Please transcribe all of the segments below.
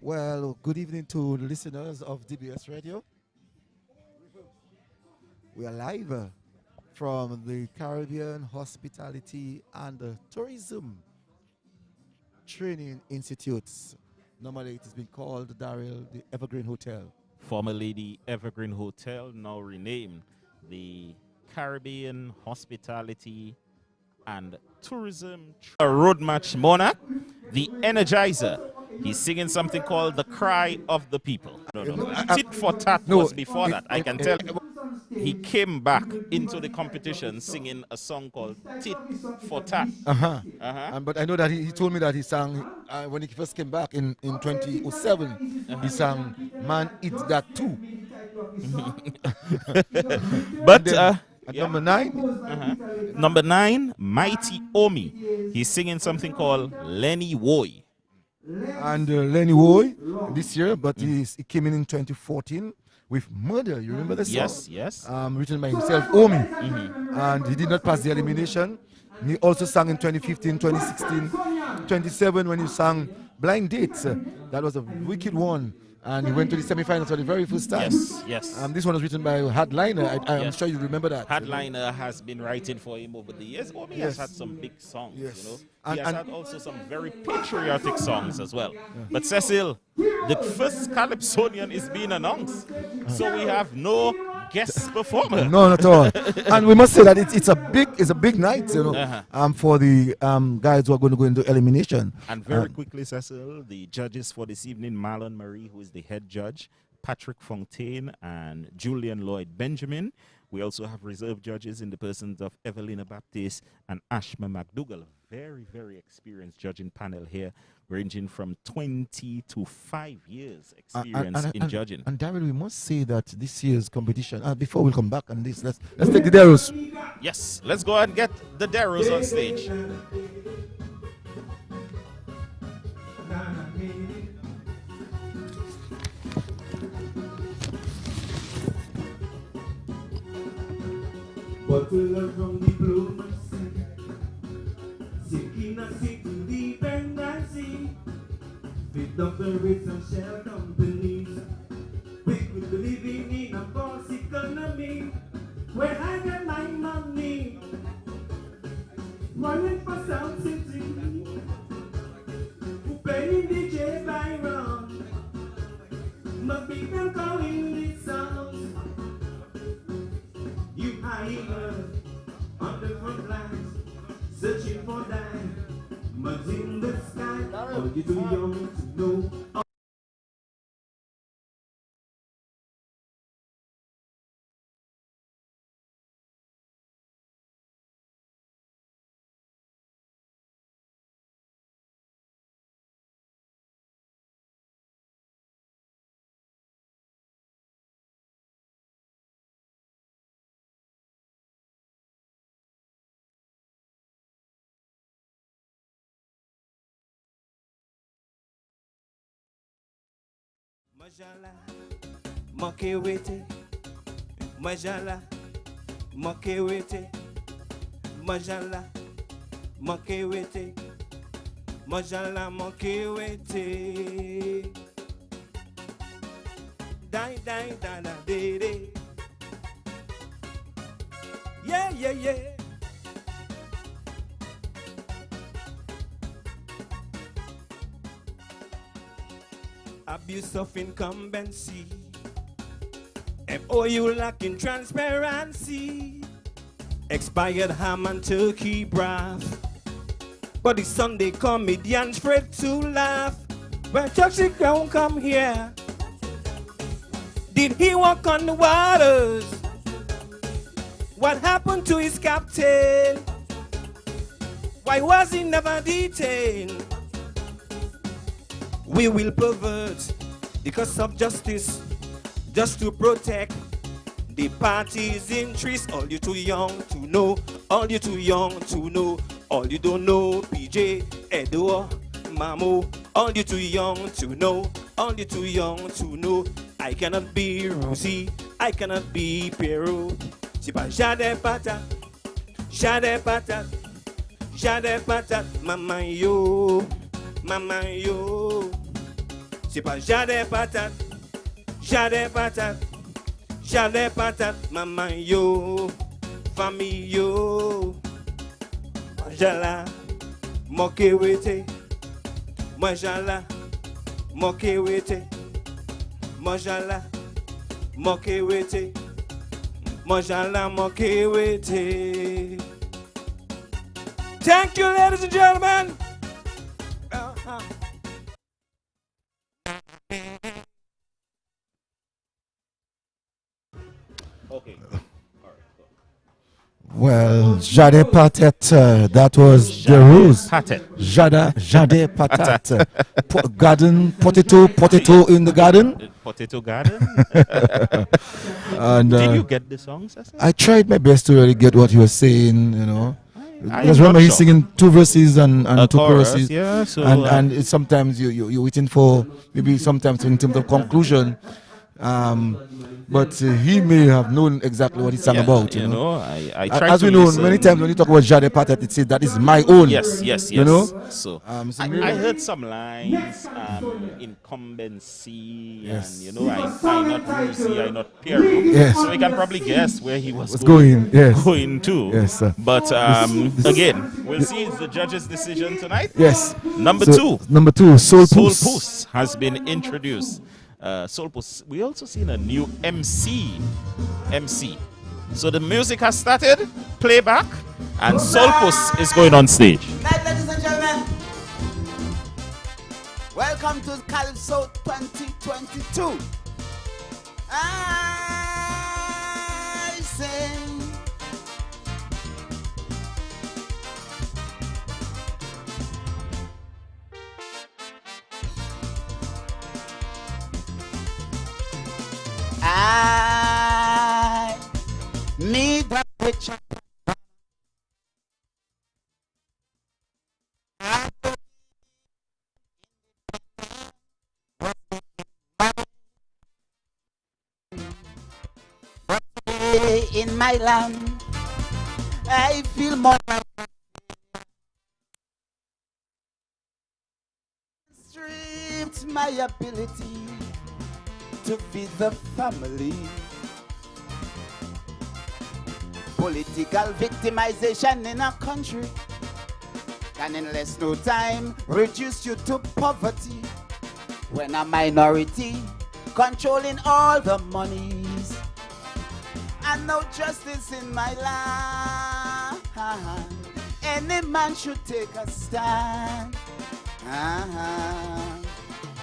Well, good evening to the listeners of DBS Radio. We are live from the Caribbean Hospitality and Tourism Training Institutes. Normally it has been called Daryl, the Evergreen Hotel. Formerly the Evergreen Hotel, now renamed the Caribbean Hospitality and Tourism Road Match Monarch, the Energizer. He's singing something called The Cry of the People. No. Tit for Tat was before that. I can tell. He came back into the competition singing a song called Tit for Tat. But I know that he told me that he sang, when he first came back in 2007, he sang Man Eat That Too. But number 9? Number 9, Mighty Omee. He's singing something called Lenny Woye. And Lenny Woye this year, but he came in 2014 with Murder. You remember the song? Yes. Written by himself, Omee. And he did not pass the elimination. He also sang in 2015, 2016, 27 when he sang Blind Dates. That was a wicked one. And he went to the semi-finals for the very first time. Yes. This one was written by Hardliner. I'm sure you remember that. Hardliner has been writing for him over the years. Omee has had some big songs, you know. He has had also some very patriotic songs as well. But Cecil, the first Calypsonian is being announced. So we have no guest performer. No, not at all. And we must say that it's a big night, you know, for the guys who are going to go into elimination. And very quickly, Cecil, the judges for this evening, Marlon Marie, who is the head judge, Patrick Fontaine, and Julian Lloyd Benjamin. We also have reserve judges in the persons of Evelina Baptiste and Ashma McDougall. Very, very experienced judging panel here, ranging from 20 to 5 years experience in judging. And Daryl, we must say that this year's competition, before we come back on this, let's take the Deros. Yes, let's go and get the Deros on stage. But to learn from diplomacy, seeking a seat to dependency, with the rates and shell companies, we could be living in a false economy, where I get my money, running for South City, who paying DJ Byron, but people calling this songs. You hide on the front lines, searching for diamonds in the sky. Oh, you're too young to know. Majala, makewete, majala, makewete, majala, makewete, majala, makewete. Die, die, da, da, de, de. Yeah. Abuse of incumbency, MOU lacking transparency, expired ham and turkey broth, but the Sunday comedians afraid to laugh. When Chucky Crown come here, did he walk on the waters? What happened to his captain? Why was he never detained? We will pervert the cause of justice just to protect the party's interest. All you too young to know, all you too young to know, all you don't know, PJ, Edo, Mamo, all you too young to know, all you too young to know. I cannot be Rosie, I cannot be Peru. C'est pas Jardin Pattat, Jardin Pattat, Jardin Pattat, maman yo, C'est pas Jardin Pattat, Jardin Pattat, Jardin Pattat, maman yo, famille yo. Moi j'alla, moqué wete. Moi j'alla, moqué wete. Moi j'alla, moqué wete. Moi j'alla, moqué wete. Thank you, ladies and gentlemen. Okay. Well, Jardin Pattat, that was Deros. Pattat. Jardin Pattat. Garden, potato in the garden. Potato Garden. And Did you get the song, Cecil? I tried my best to really get what you were saying, you know. I Because am remember not he's sure. singing 2 verses and A 2 chorus, choruses. yeah, so, and it's sometimes you're waiting for maybe sometimes in terms of conclusion. But he may have known exactly what he sang about, you know. I tried As to we know, listen. many times when you talk about Jardin Pattat, it says that is my own. Yes. You know? So So I maybe- heard some lines, incumbency, Yes. and you know, I not Rusi, I not Peru. Yes. So we can probably guess where he was What's going? Yes. going to. Yes, sir. But again, we'll see it's the judge's decision tonight. Yes. Number So, 2. Number 2, Soul Soul Puss. Puss has been introduced. Soul Puss. We also seen a new MC. So the music has started, playback, and Soul Puss is going on stage. Night, ladies and gentlemen. Welcome to Calypso 2022. I sing. I need a picture. In my land, I feel more stripped my ability to feed the family. Political victimization in our country can in less no time reduce you to poverty when a minority controlling all the monies and no justice in my land. Any man should take a stand.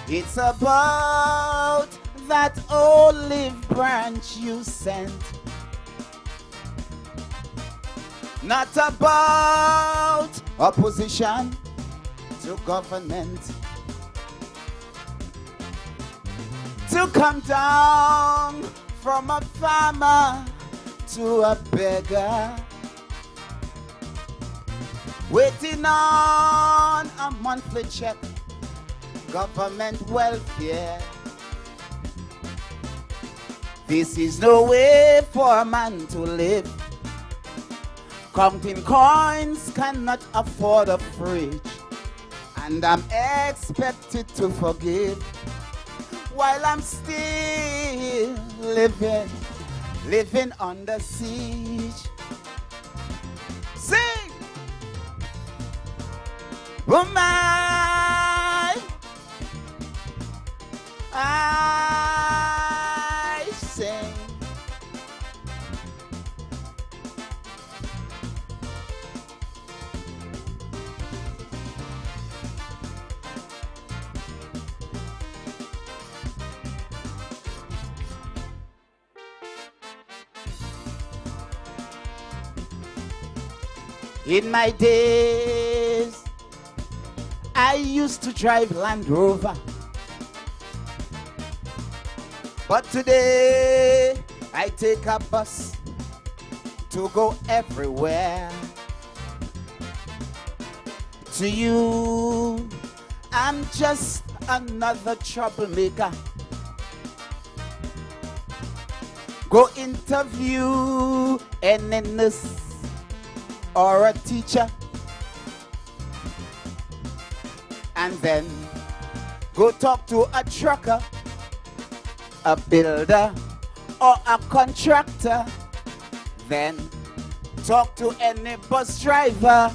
It's about that olive branch you sent, not about opposition to government. To come down from a farmer to a beggar, waiting on a monthly check, government welfare. This is no way for a man to live. Counting coins cannot afford a fridge, and I'm expected to forgive while I'm still living under siege. Sing! Oh my! I sing. In my days, I used to drive Land Rover, but today I take a bus to go everywhere. To you, I'm just another troublemaker. Go interview any nurse or a teacher, and then Go talk to a trucker, a builder, or a contractor. Then talk to any bus driver.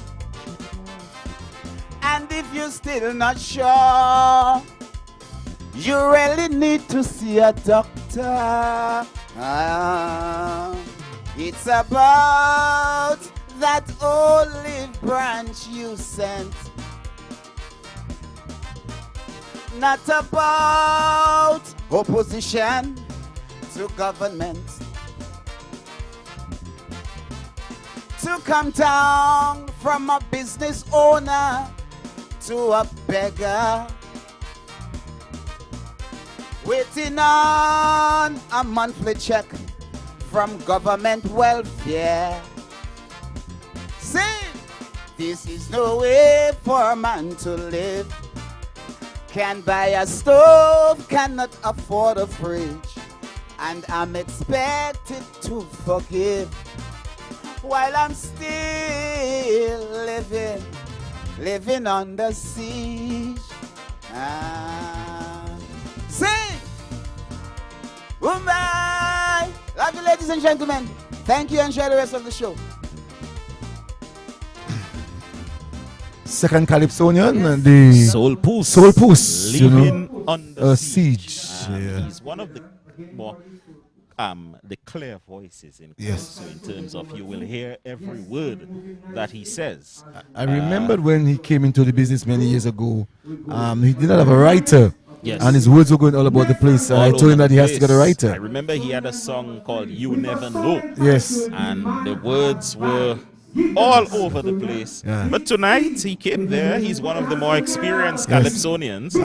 And if you're still not sure, you really need to see a doctor. It's about that olive branch you sent, not about opposition to government. To come down from a business owner to a beggar, waiting on a monthly check from government welfare. See, this is no way for a man to live. Can't buy a stove, cannot afford a fridge, and I'm expected to forgive while I'm still living under siege. Sing! Bye! Love you, ladies and gentlemen. Thank you, enjoy the rest of the show. Second Calypsonian, the Soul Puss. Soul Puss, you Living know, under Siege. siege. Yeah. He's one of the more the clear voices in Yes. Calypso in terms of you will hear every word that he says. I remembered when he came into the business many years ago, he did not have a writer. Yes. And his words were going all about the place. All I told him over that he the has to get a place. I writer. remember he had a song called You Never Know. Yes. And the words were all over the place. Yeah. But tonight he came there. He's one of the more experienced Calypsonians.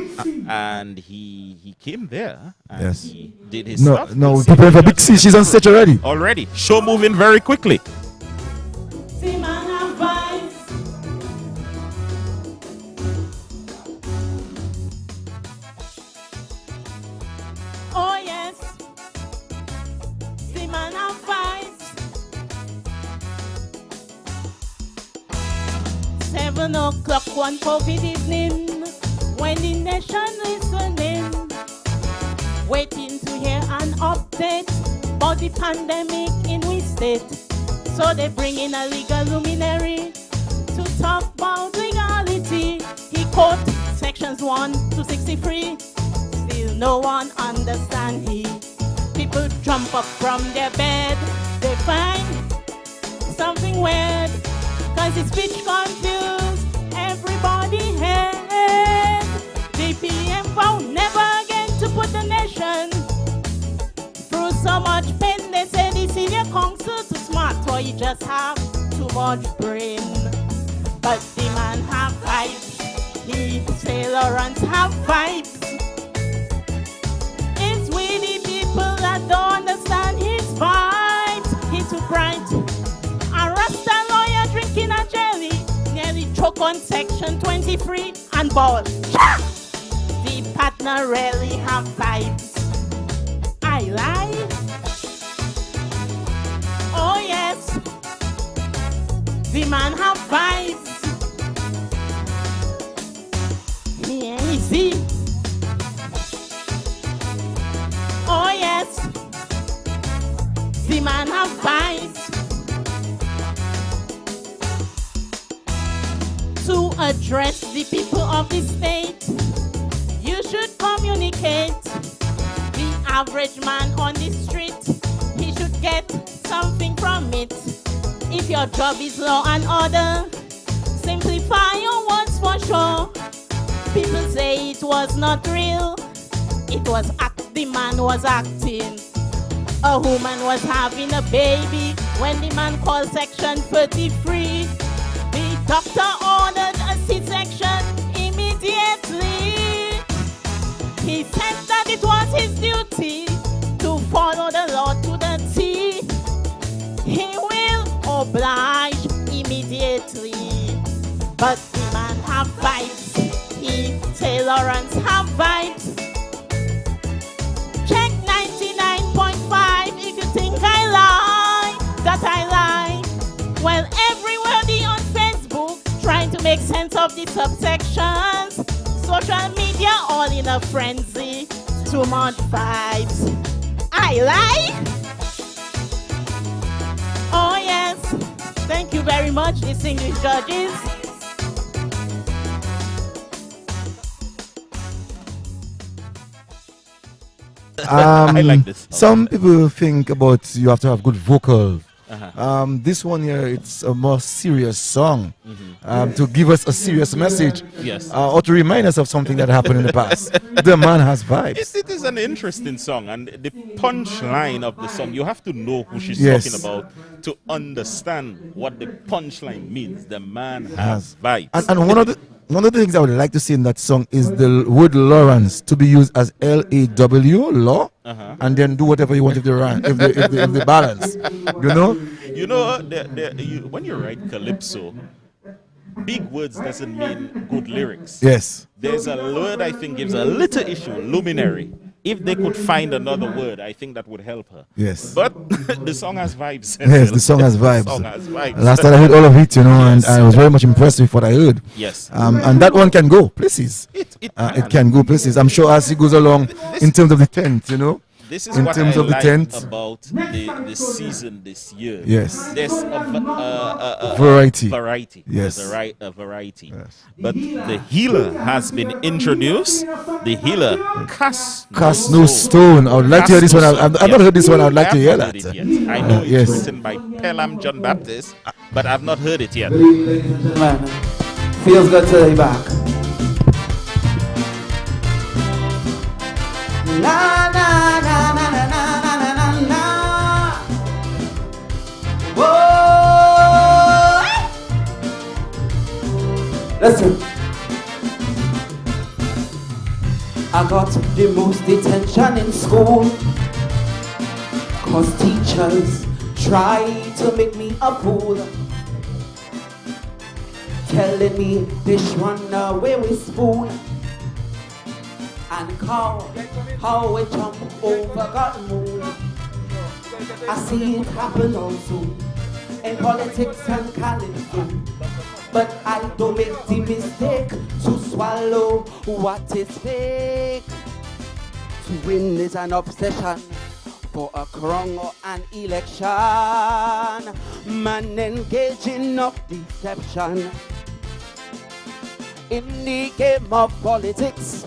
And he came there and Yes. he did his No, stuff. no, We'll see people if have a he big does C. She's on stage already. already. Show moving very quickly. Oh yes, the man of fight. 7 o'clock one COVID evening, when the nation listening, waiting to hear an update about the pandemic in we state. So they bring in a legal luminary to talk about legality. He quote sections 1 to 63. Still no one understand he. People jump up from their bed. They find something weird, cause his speech confused everybody head. The PM found never again to put the nation through so much pain. They say the senior council too smart, or he just have too much brain. But the man have vibes. He say Lawrence have vibes. It's we the people that don't understand his vibes. He's too bright. A Rasta lawyer drinking a jelly, nearly choke on section 23 and ball. The partner really have vibes. I lie. Oh yes, the man have vibes. Easy. Oh yes, the man have vibes. To address the people of the state, you should communicate. The average man on the street, he should get something from it. If your job is law and order, simplify your words for sure. People say it was not real, it was the man was acting. A woman was having a baby when the man called section 33. The doctor ordered a C-section immediately. He said that it was his duty to follow the law to the T. He will oblige immediately. But the man have vibes. He say Lawrence have vibes. Check 99.5 if you think I lie, that I lie. Well, everywhere on Facebook trying to make sense of the subsections. social media, all in a frenzy. Too much vibes. I like. Oh yes. Thank you very much, distinguished judges. I like this. Some people think about you have to have good vocals. This one here, it's a more serious song to give us a serious message. Yes. Or to remind us of something that happened in the past. The man has vibes. It is an interesting song, and the punchline of the song, you have to know who she's Yes. talking about to understand what the punchline means. The man has vibes. And one of the things I would like to see in that song is the word Lawrence to be used as L-A-W, law, and then do whatever you want if the balance. You know? You know, when you write Calypso, big words doesn't mean good lyrics. Yes. There's a word I think gives a little issue, luminary. If they could find another word, I think that would help her. Yes. But the song has vibes. Yes, the song has vibes. The song has vibes. Last time I heard all of it, you know, Yes. and I was very much impressed with what I heard. Yes. And that one can go places. It Can go places. I'm sure as he goes along in terms of the tent, you know. This is in what terms I of the like tent. about the season this year. Yes. There's a Variety. Variety. Yes. There's a variety. Yes. But the healer has been introduced. The healer Cast no stone. I would like to hear this one. I've not heard this one. I would like to hear that. I know it's Yes. written by Pelham John Baptist, but I've not heard it yet. Ladies and gentlemen, feels good to be back. Na na na na na na na na na. Whoa! Listen. I got the most detention in school, 'cause teachers try to make me a fool, telling me dish run away with spoon, and how we jump over God moon. I see it happen also in politics and calypso, but I don't make the mistake to swallow what is fake. To win is an obsession, for a crown or an election. Man engaging of deception in the game of politics.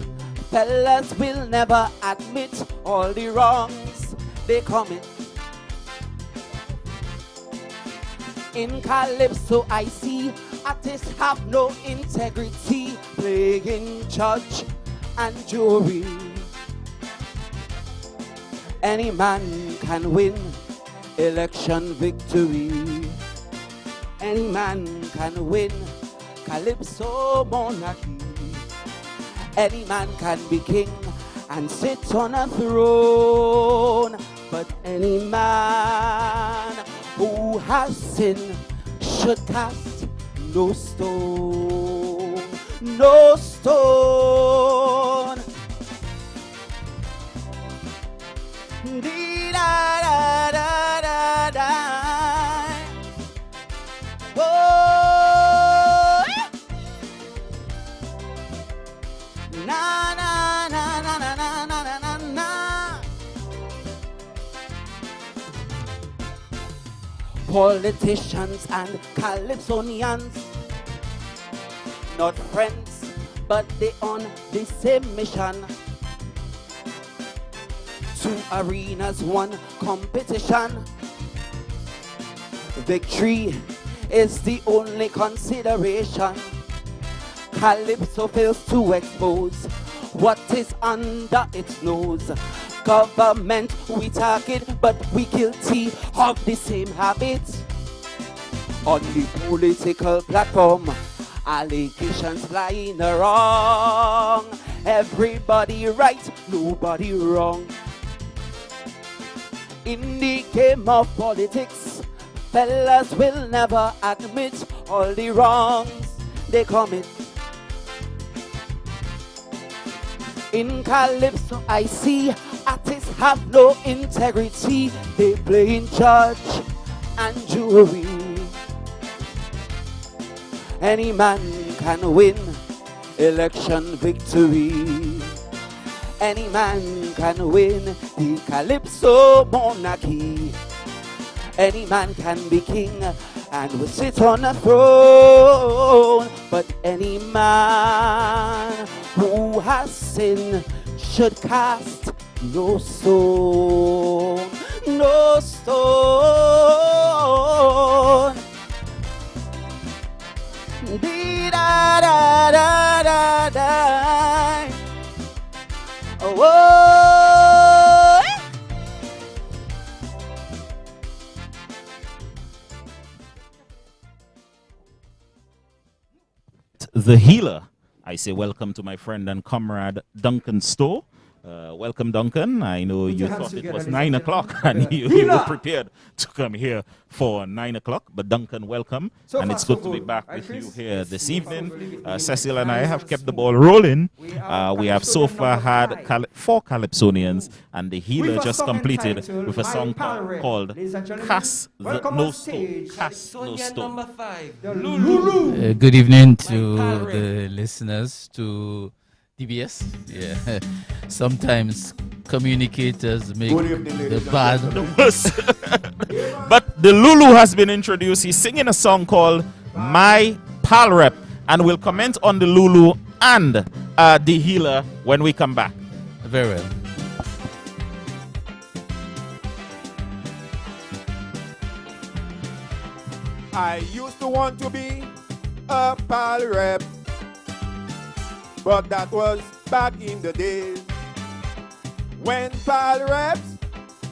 Fellas will never admit all the wrongs they commit. In Calypso I see artists have no integrity, playing judge and jury. Any man can win election victory. Any man can win Calypso monarchy. Any man can be king and sit on a throne, but any man who has sinned should cast no stone, no stone. Dee da da da da da. Oh, na na na na na na na na na. Politicians and Calypsonians, not friends, but they on the same mission. Two arenas, one competition. Victory is the only consideration. Calypso fails to expose what is under its nose. Government we target, but we guilty of the same habits. On the political platform, allegations flying around. Everybody right, nobody wrong. In the game of politics, fellas will never admit all the wrongs they commit. In Calypso I see artists have no integrity. They playing judge and jury. Any man can win election victory. Any man can win the Calypso monarchy. Any man can be king and will sit on a throne. But any man who has sinned should cast no stone, no stone. Dee da da da da da. Oh. The healer. I say welcome to my friend and comrade Duncan Stowe. Welcome, Duncan. I know you thought it was 9 o'clock and you were prepared to come here for 9 o'clock. But Duncan, welcome. And it's good to be back with you here this evening. Cecil and I have kept the ball rolling. We have so far had 4 Calypsonians, and the healer just completed with a song called Cast No Stone. Cast No Stone. Good evening to the listeners, to DBS. Yeah, sometimes communicators make the bad. But the Lulu has been introduced. He's singing a song called My Pal Rep, and we'll comment on the Lulu and the healer when we come back. Very well. I used to want to be a pal rep, but that was back in the days when pal reps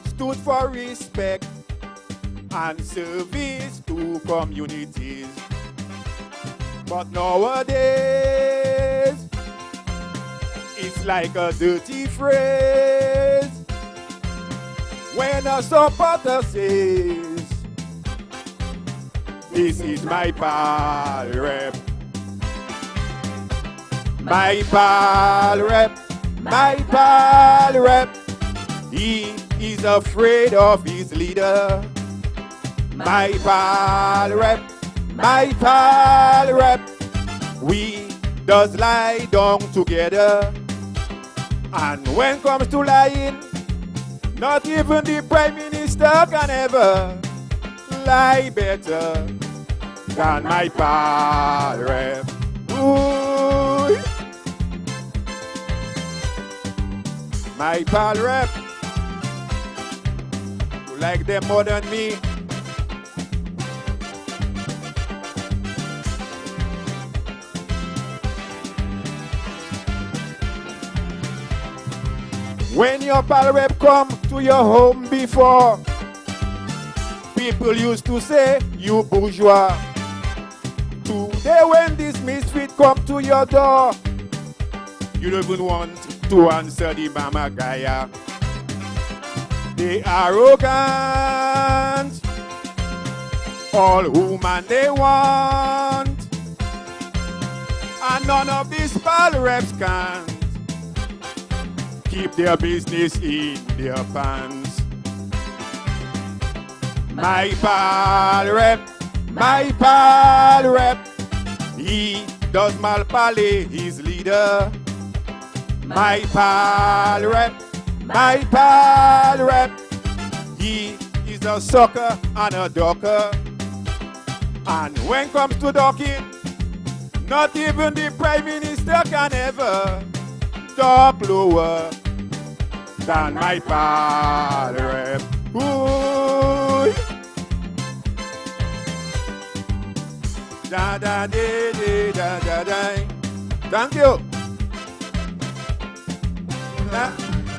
stood for respect and service to communities. But nowadays, it's like a dirty phrase when a supporter says, "This is my pal rep. My pal rep, my pal rep. He is afraid of his leader. My pal rep, my pal rep. We does lie down together. And when comes to lying, not even the Prime Minister can ever lie better than my pal rep. Ooh. My pal rep, you like them more than me. When your pal rep come to your home before, people used to say, you bourgeois. Today when this misfit come to your door, you don't even want to answer the mama gaya. They arrogant, all woman they want, and none of these pal reps can keep their business in their pants. My pal rep, he does malpale his leader. My pal rep, he is a sucker and a ducker. And when comes to ducking, not even the Prime Minister can ever talk lower than my pal rep. Ooh. Da da de de da da da. Thank you.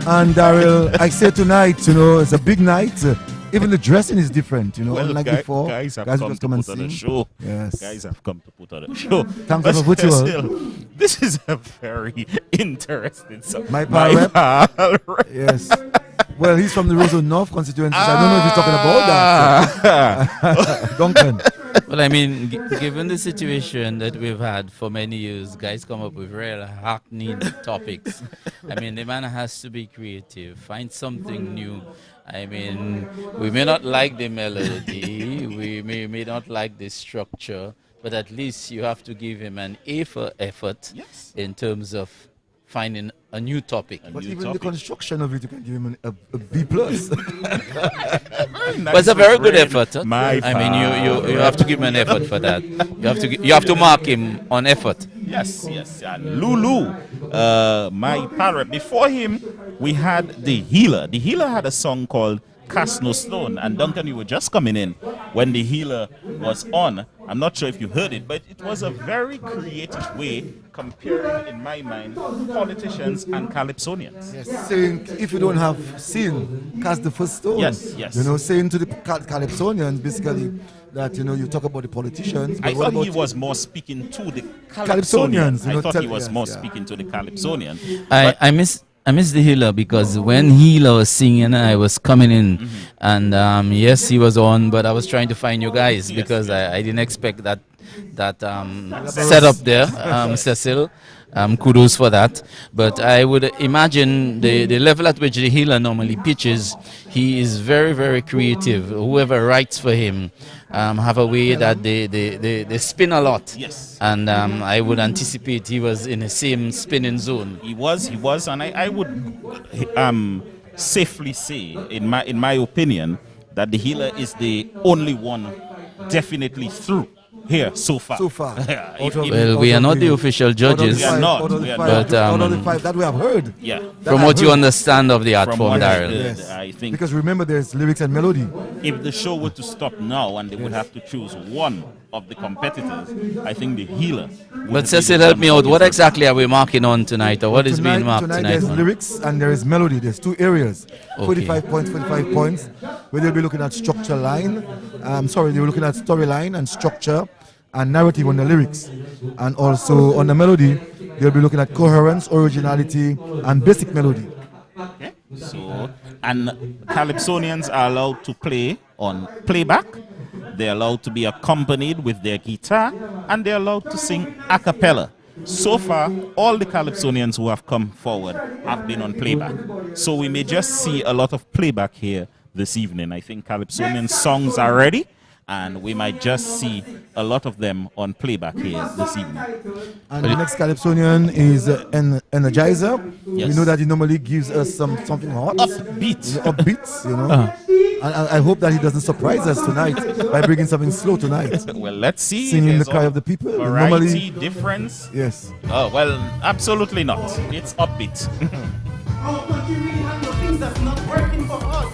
And Daryl, I say tonight, you know, it's a big night. Even the dressing is different, you know, Well, unlike before. guys have Guys come just to come and put on a sing. show. Yes. Guys have come to put on a show. Thanks But for putting still, this is a very interesting song. My pal rep? pal rep. Yes. Well, he's from the Roseau North constituency. So I don't know if he's talking about that. Duncan. Well, I mean, given the situation that we've had for many years, guys come up with real hackneyed topics. I mean, the man has to be creative, find something new. I mean, we may not like the melody, we may not like the structure, but at least you have to give him an A for effort in terms of finding a new topic. But even the construction of it, you can give him a B plus. But it's a very good effort. Huh? I mean, you have to give him an effort for that. You have to mark him on effort. Yes. And Lulu, my parrot. Before him, we had the Healer. The Healer had a song called Cast No Stone. And Duncan, you were just coming in when the Healer was on. I'm not sure if you heard it, but it was a very creative way comparing, in my mind, politicians and Calypsonians. Yes, saying if you don't have sin, cast the first stone. Yes. You know, saying to the Calypsonians basically that, you know, you talk about the politicians. But I thought he was more speaking to the Calypsonians. I thought he was more speaking to the Calypsonians. I miss the Healer because when Healer was singing, I was coming in, and yes, he was on, but I was trying to find you guys because I didn't expect that setup there, Cecil. Kudos for that. But I would imagine the level at which the Healer normally pitches, he is very, very creative. Whoever writes for him have a way that they spin a lot. Yes. And I would anticipate he was in the same spinning zone. He was, and I would safely say, in my opinion, that the Healer is the only one definitely through here so far. Well, we are not the official judges. We are not. But out of the five that we have heard. Yeah. From what you understand of the art form, Daryl. Yes. I think. Because remember, there's lyrics and melody. If the show were to stop now and they would have to choose one of the competitors, I think the Healer. But Cecil, help me out. What exactly are we marking on tonight, or what is being marked tonight? There's lyrics and there is melody. There's two areas. Okay. 45 points, where they'll be looking at structure line. They were looking at storyline and structure and narrative on the lyrics. And also on the melody, they'll be looking at coherence, originality, and basic melody. Okay. So, and Calypsonians are allowed to play on playback. They're allowed to be accompanied with their guitar, and they're allowed to sing a cappella. So far, all the Calypsonians who have come forward have been on playback. So we may just see a lot of playback here this evening. I think Calypsonian songs are ready, and we might just see a lot of them on playback here this evening. And the next Calypsonian is Energizer. Yes. We know that he normally gives us something hot. Upbeats, you know. And I hope that he doesn't surprise us tonight by bringing something slow tonight. Well, let's see. Singing the cry of the people. Variety, difference. Yes. Oh, well, absolutely not. It's upbeat. Our country really has no things that's not working for us.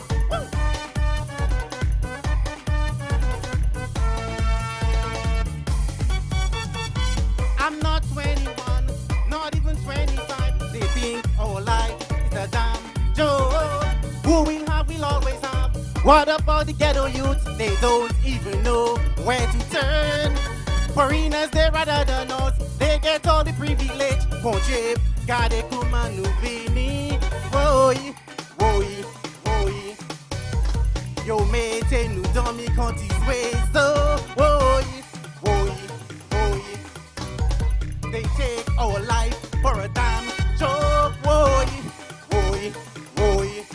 I'm not 21, not even 25. They think our life is a damn joke. Who we have, we'll always have. What about the ghetto youth? They don't even know where to turn. Foreigners, they rather than us. They get all the privilege. Ponche, gade kuma nuvini. Woye, woye, woye. Yo mate nu domi contis ways. So, woye, woye, woye. They take our life for a damn joke. Woye, woye, woye.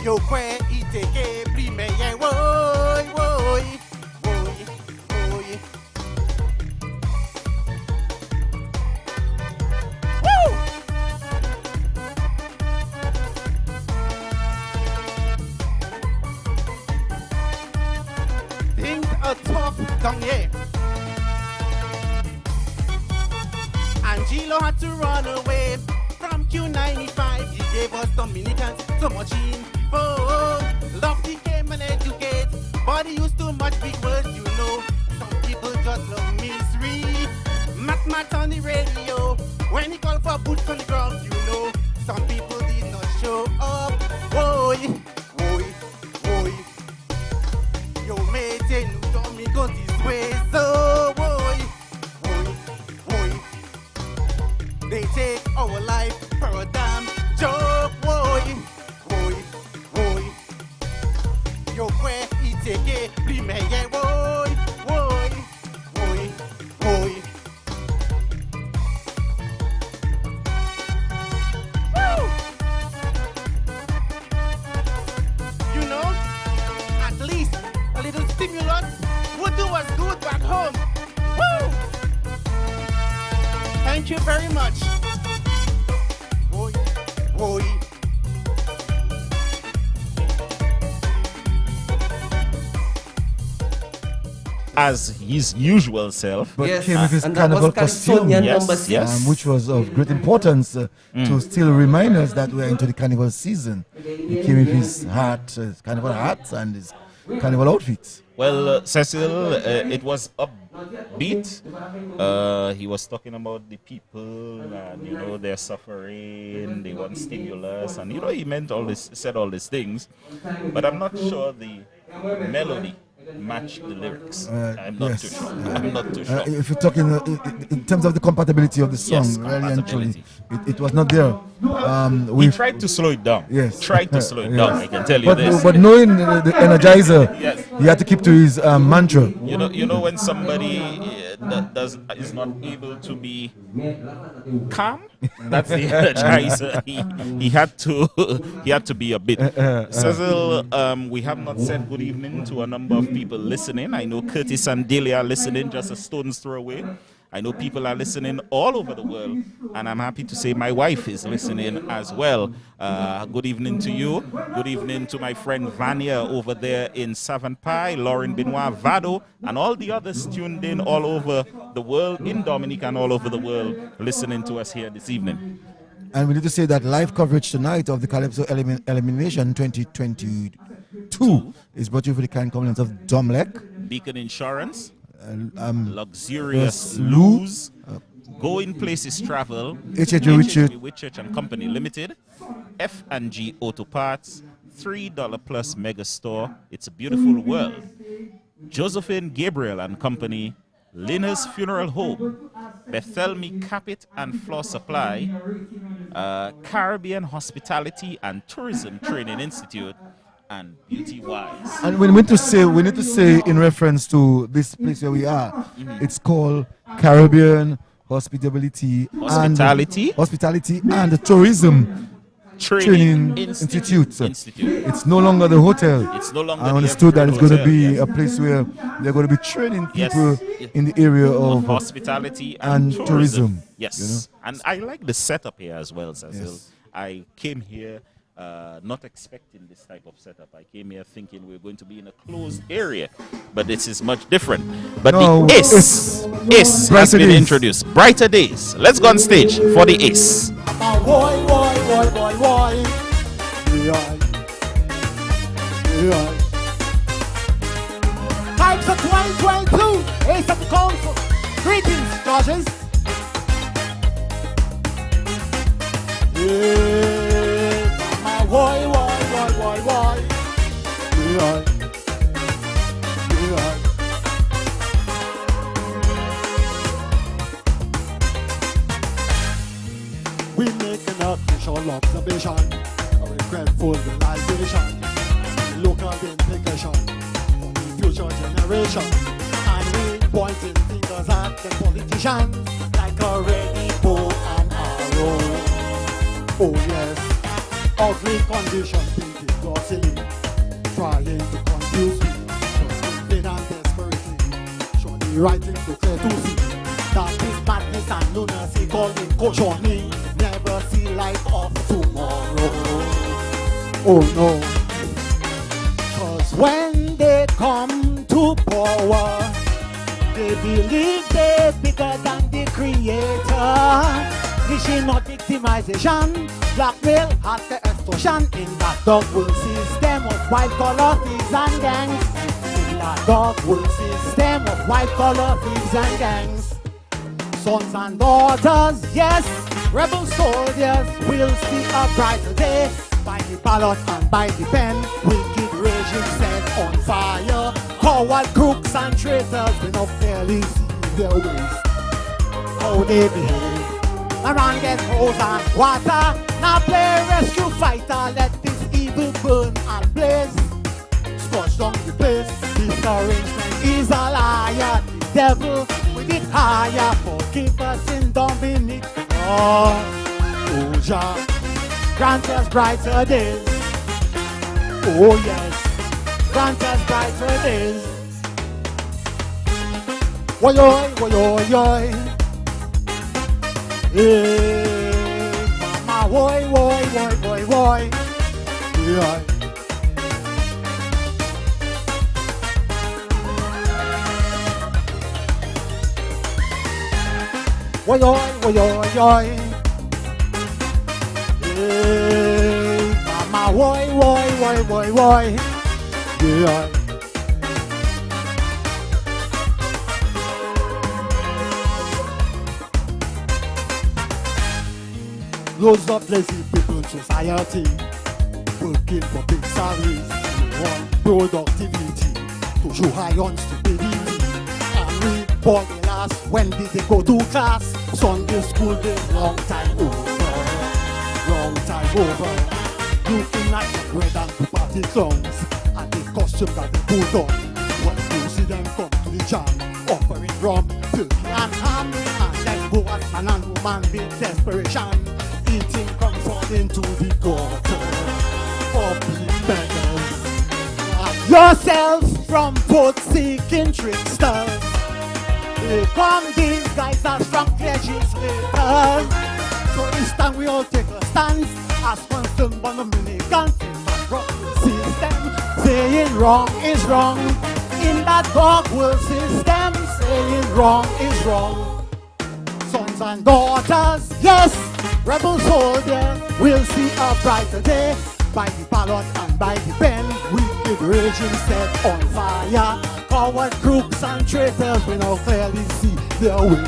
Yo kwe iteke primeye. Woye, woye, woye, woye. Woo! Things are tough down here. Angelo had to run away from Q95. He gave us Dominicans so much info. Lofty came and educate, but he used too much big words, you know. Some people just love misery. Matt on the radio, when he called for boots on the ground, you know. Some people did not show up. Woye, woye, woye. Yo mate, you don't me go this way, so woye, woye, woye. They take our life for a damn joke. Woye, woye, woye. Yo kwe iteke primeye. Woye, woye, woye, woye. Woo! You know, at least a little stimulus would do us good back home. Thank you very much. Woye. As his usual self. But Yes, came with his and that carnival was costume, Calypsonian Yes, number 6. yes. which was of great importance to still remind us that we're into the carnival season. He came with his hat, his carnival hat, and his carnival outfits. Well, Cecil, it was upbeat. He was talking about the people and, you know, they're suffering, they want stimulus, and, you know, he said all these things. But I'm not sure the melody match the lyrics. I'm not too sure. I'm not too sure. If you're talking in terms of the compatibility of the song, Yes, really and truly, compatibility. it was not there. We tried to slow it down. Yes. Tried to slow it down, I can tell you this. But knowing the Energizer, Yes. he had to keep to his mantra. You know when somebody is not able to be calm, that's the Energizer. He had to be a bit. Cecil, we have not said good evening to a number of people listening. I know Curtis and Dilly are listening just a stone's throw away. I know people are listening all over the world, and I'm happy to say my wife is listening as well. Good evening to you. Good evening to my friend Vania over there in Savanpai, Lauren Benoit Vado, and all the others tuned in all over the world, in Dominique and all over the world, listening to us here this evening. And we need to say that live coverage tonight of the Calypso Elimination 2022 is brought to you for the kind compliments of Domlek, Beacon Insurance, Luxurious Lou, Lose, Going Places Travel, HHG Richard, Whitchurch and Company Limited, F&G Auto Parts, $3 Plus Mega Store, It's a Beautiful World, Josephine Gabriel and Company, Linna's Funeral Home, Bethelme Capit and Floor Supply, Caribbean Hospitality and Tourism Training Institute, and Beauty Wise. and we need to say in reference to this place where we are, it's called Caribbean Hospitality and the Tourism Training Institute. It's no longer the hotel. It's no longer I the understood that it's Evergreen going to be Hotel, a place where they're going to be training people Yes. in the area of hospitality and tourism. Yes. you know. And I like the setup here as well, Cecil. Yes. I came here not expecting this type of setup. I came here thinking we're going to be in a closed area, but this is much different. But No, the Ace has Brighter been Days. introduced. Brighter Days. Let's go on stage for the Ace. Time for 2022. Ace of the Council. Greetings, judges. Woye. We making a crucial observation, a regretful realization, local implication for the future generation. And we pointing fingers at the politicians like a ready bow and arrow. Oh yes, ugly condition painted glossily, trying to confuse me, but and desperately, show the writing so clear to see. That is madness and lunacy calling cautioning, never see light of tomorrow. Oh no, 'cause when they come to power, they believe they're bigger than the creator. This is not victimization, blackmail, has the extortion in that double system of white collar thieves and gangs. In that double system of white collar thieves and gangs. Sons and daughters, yes, rebel soldiers will see a brighter day. By the ballot and by the pen, wicked regime set on fire. Coward crooks and traitors will not fairly see their ways. How they behave. Around get hose and water. Now play rescue fighter. Let this evil burn and blaze. Scorch down the place. This arrangement is a liar. The devil with it higher. Forgive us in Dominic. Oh, Jah, grant us brighter days. Oh yes, grant us brighter days. Woye. Hey, mama, woy, woy, woy, woy, woy. Yeah. Woy, woy, woy, woy, woy. Hey, mama, woy, woy, woy, woy, woy. Yeah. Loads of lazy people in society working for big salaries, want productivity to show high on stupidity. And we boy they last when did they go to class? Sunday school day long time over, long time over. Looking like the red and blue party clowns and the costume that they put on. When you see them come to the jam, offering rum, turkey and ham, and then go as man and woman with desperation. Eating comfort into the gutter for big beggars. Hide yourself from boat-seeking tricksters. Here come these guys as from legislators. So this time we all take a stance as concerned by the Dominicans in the rock system. Saying wrong is wrong in that dog world system. Saying wrong is wrong. Sons and daughters, yes. Rebel soldiers will see a brighter day. By the ballot and by the pen, wicked raging set on fire. Coward crooks and traitors will now clearly see their ways.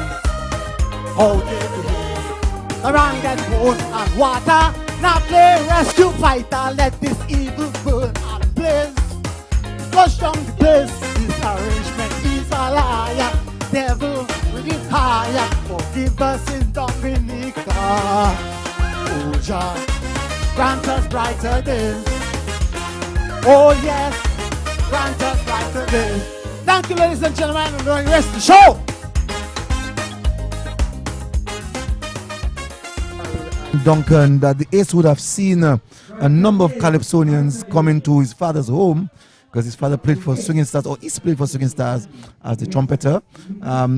How they behave. Around that bone and water. Now play rescue fighter. Let this evil burn and blaze. Flush down the place. This arrangement is a liar. Devil with his higher. Forgive us in Dominica. Oh, Jah, grant us brighter days. Oh, yes, grant us brighter days. Thank you, ladies and gentlemen, and the rest of the show. Duncan, that the ace would have seen a number of Calypsonians coming to his father's home, because his father played for Swinging Stars, or he's played for Swinging Stars as the trumpeter,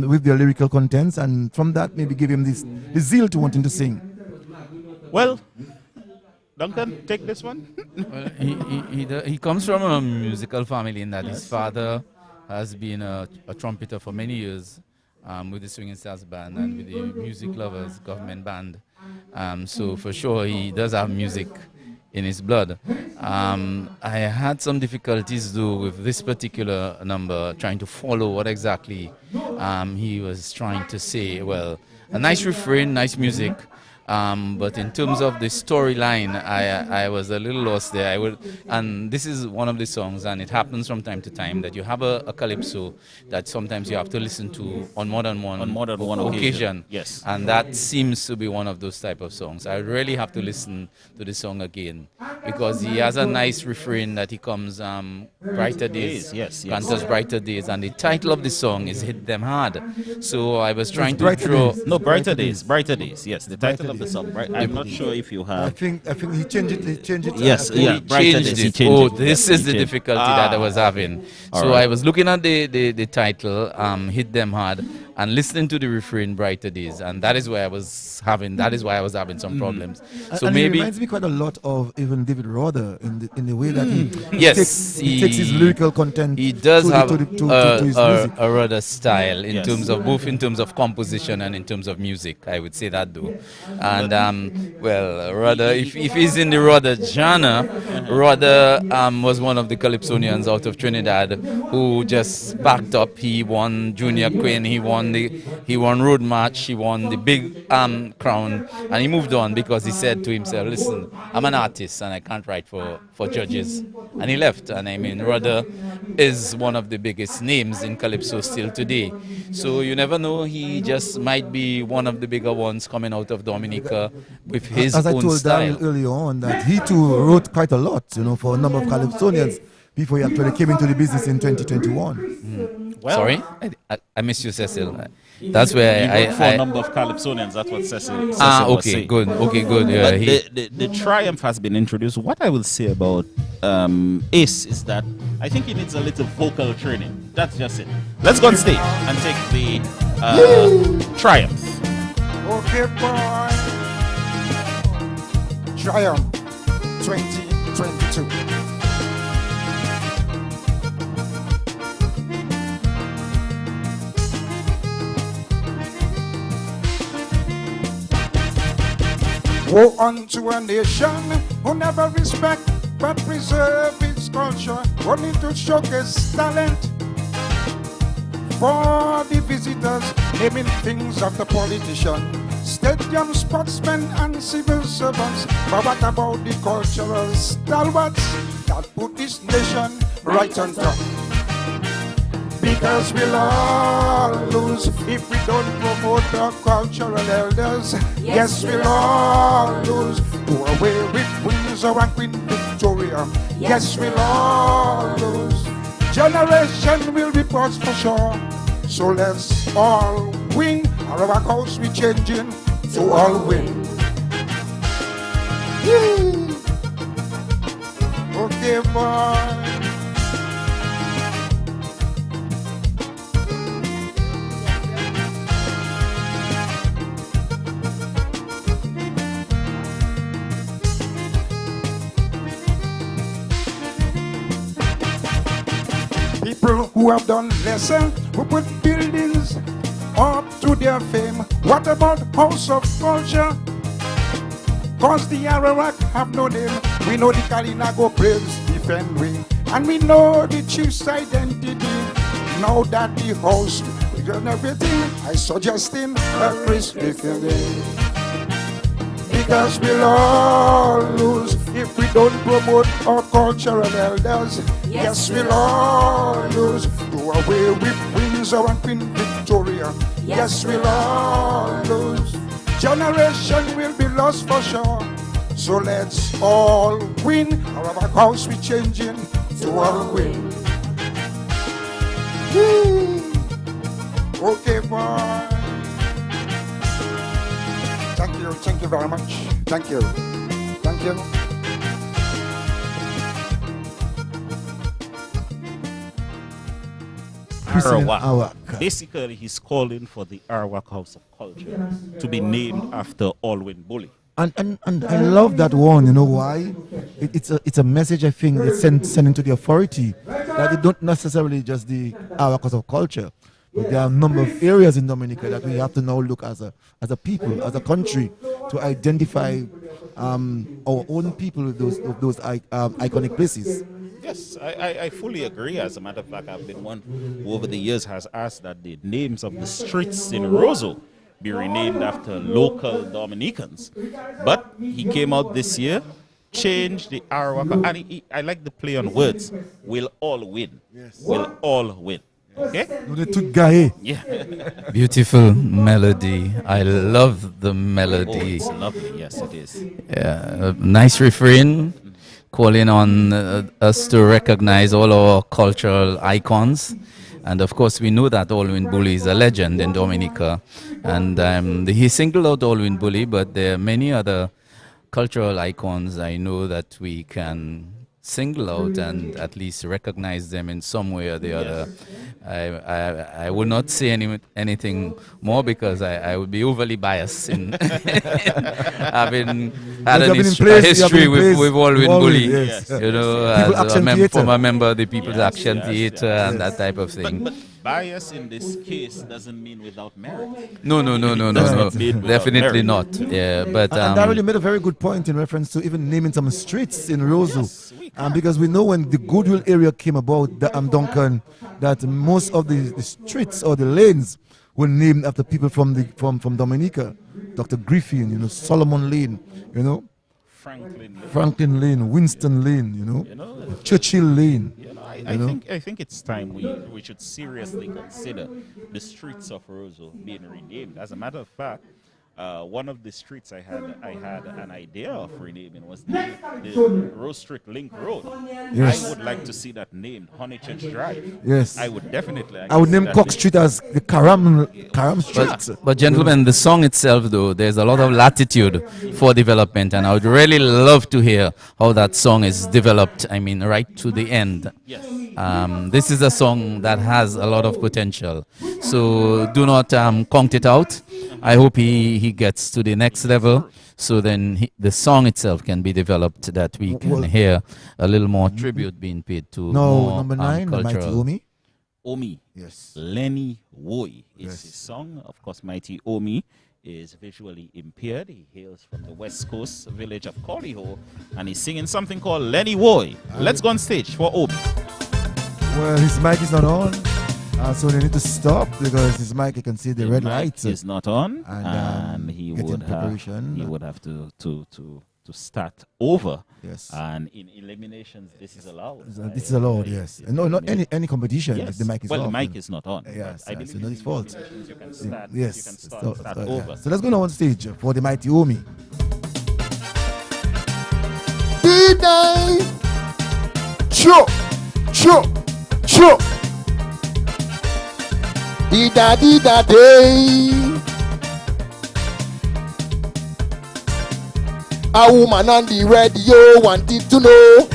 with their lyrical contents, and from that maybe give him this zeal to wanting to sing. Well, Duncan, take this one. Well, he comes from a musical family in that his father has been a trumpeter for many years with the Swinging Stars band and with the Music Lovers government band. So for sure he does have music in his blood. I had some difficulties though with this particular number, trying to follow what exactly he was trying to say. Well, a nice refrain, nice music, but in terms of the storyline, I was a little lost there. And this is one of the songs, and it happens from time to time that you have a calypso that sometimes you have to listen to on more than one occasion. Yes. And that seems to be one of those type of songs. I really have to listen to the song again, because he has a nice refrain that he comes, brighter days, grant us brighter days, and the title of the song is Hit Them Hard. So I was trying to draw... No, brighter days, yes, the title of the song. I'm not sure if you have... I think he changed it. Yes, he changed it. This is the difficulty that I was having. So I was looking at the title, Hit Them Hard, and listening to the refrain, Brighter Days, and that is why I was having some problems. So and maybe it reminds me quite a lot of even David Rother in the way that he takes his lyrical content. He does have to his music. a Rother style in terms of both in terms of composition and in terms of music. I would say that though. And well, Rother, if he's in the Rother genre, Rother was one of the Calypsonians out of Trinidad who just backed up. He won Junior Queen, he won Road March, he won the big crown, and he moved on because he said to himself, listen, I'm an artist and I can't write for judges, and he left. And I mean, Rother is one of the biggest names in Calypso still today, so you never know, he just might be one of the bigger ones coming out of Dominica with his own style. As I told Daniel earlier on, that he too wrote quite a lot, for a number of Calypsonians before he actually came into the business in 2021. Well, sorry, I missed you, Cecil. That's where I for a number of Calypsonians. That's what Cecil was okay, saying. good. Okay, good. Yeah, the triumph has been introduced. What I will say about Ace is that I think he needs a little vocal training. That's just it. Let's go on stage and take the triumph. Okay, boy. Triumph 2022. Woe unto a nation who never respect but preserve its culture, only to showcase talent for the visitors, naming things of the politician, stadium sportsmen and civil servants. But what about the cultural stalwarts that put this nation right on top? Because we'll all lose if we don't promote our cultural elders. Yes, we'll all lose. Do away with Windsor and Queen Victoria. Yes, we'll all lose. Generation will be paused for sure. So let's all win. Arawak house we changing to all win. Yee. Okay, boy. People who have done lesson, who put buildings up to their fame. What about House of Culture? Cause the Arawak have no name. We know the Kalinago Braves defend wing, and we know the chief's identity. Now that the house is done everything, I suggest him a Christian day. Because we'll all lose if we don't promote our cultural elders. Yes, we'll all lose. Do away with Windsor and Queen Victoria. Yes, we'll all lose. Generation will be lost for sure. So let's all win. Our house we changing to all win. Woo. Okay, boy. Thank you very much. Thank you. Thank you. Arawak. Basically, he's calling for the Arawak House of Culture to be named after Alwyn Bully. And I love that one. You know why? It's a message I think it's sending to the authority that it don't necessarily just the Arawak House of Culture. But there are a number of areas in Dominica that we have to now look as a people, as a country, to identify our own people of those iconic places. Yes, I fully agree. As a matter of fact, I've been one who over the years has asked that the names of the streets in Roseau be renamed after local Dominicans. But he came out this year, changed the Arawak, and I like the play on words. We'll all win. Yes. We'll all win. Okay? Yeah. Beautiful melody. I love the melody. Oh, it's lovely. Yes, it is. Yeah, nice refrain, calling on us to recognize all our cultural icons. And of course, we know that Alwyn Bully is a legend in Dominica. And he singled out Alwyn Bully, but there are many other cultural icons I know that we can single out and at least recognize them in some way or the other. I would not say anything more because I would be overly biased in having had a history with Alwyn Bully. Yes. You know, as a former member of the People's Action Theatre and that type of thing. But bias in this case doesn't mean without merit. No. Definitely not. Yeah, but and that really made a very good point in reference to even naming some streets in Roseau. Yes, because we know when the Goodwill area came about, Duncan, that most of the streets or the lanes were named after people from Dominica. Dr. Griffin, Solomon Lane, Franklin Lane, Winston Lane, Churchill Lane. I think it's time we should seriously consider the streets of Roseau being renamed. As a matter of fact, one of the streets I had an idea of renaming was the Rose Street Link Road. Yes. I would like to see that named Honeychurch Drive. Yes. I would definitely. I would name Cock Street as the Karam Street. But gentlemen, the song itself, though, there's a lot of latitude for development, and I would really love to hear how that song is developed. I mean, right to the end. Yes. This is a song that has a lot of potential. So do not count it out. I hope he gets to the next level, so then the song itself can be developed, that we can hear a little more tribute being paid to more, number 9, the Mighty cultural. Omee. Omee. Yes. Lenny Woye is Yes. his song. Of course, Mighty Omee is visually impaired. He hails from the west coast village of Collyho, and he's singing something called Lenny Woye. Let's go on stage for Omee. Well, his mic is not on, so they need to stop because his mic, you can see the red light. Is not on, And, he get in would have preparation. to start over. Yes. And in eliminations, this is allowed. This is allowed, yes. No, not any competition. Yes. If the mic is well, off. the mic is not on. Yes, I believe so not his fault. you can start. Yes. You can start over. Yeah. So let's go now on stage for the Mighty Omee. D-Day. Sure. Dida day. A woman on the radio wanted to know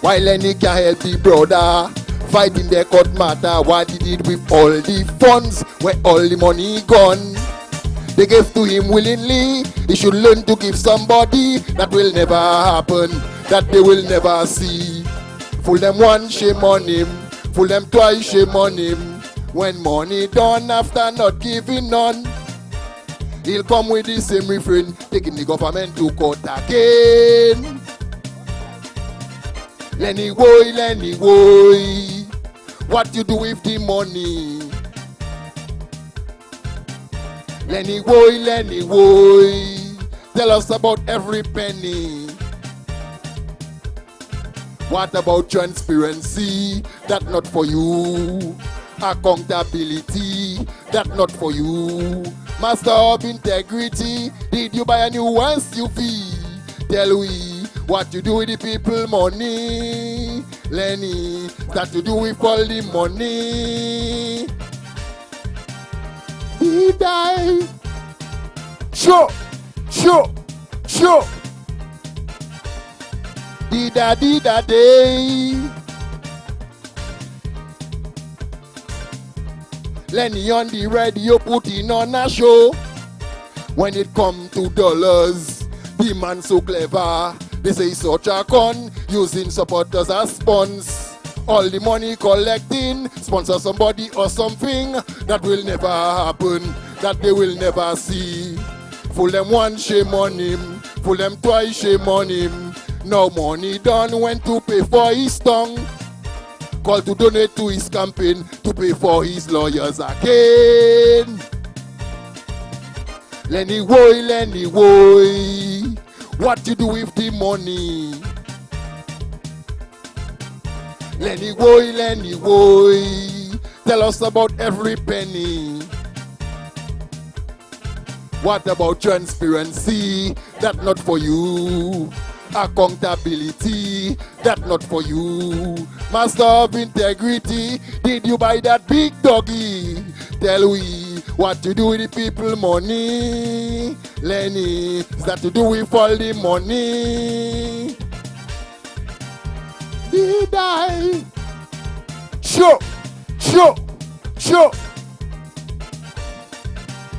why Lenny can help the brother fighting their court matter. What he did with all the funds, where all the money gone. They gave to him willingly. He should learn to give somebody. That will never happen, that they will never see. Fool them once, shame on him. Fool them twice, shame on him. When money done after not giving none, he'll come with the same refrain, taking the government to court again. Lenny Woye, what you do with the money? Lenny Woye, tell us about every penny. What about transparency? That not for you. Accountability, that not for you. Master of integrity, did you buy a new SUV? Tell we what you do with the people money. Lenny, that to do with all the money. He died. Sure. Dida day. Lenny on the radio putting on a show. When it come to dollars, the man so clever. They say he's such a con, using supporters as spons. All the money collecting, sponsor somebody or something. That will never happen, that they will never see. Fool them once, shame on him. Fool them twice, shame on him. Now money done, went to pay for his tongue. Call to donate to his campaign to pay for his lawyers again. Lenny Woye, what you do with the money? Lenny Woye, tell us about every penny. What about transparency? That not for you. Accountability, that not for you. Master of integrity, did you buy that big doggy? Tell we what to do with the people money. Lenny, is that to do with all the money? He died. Sure.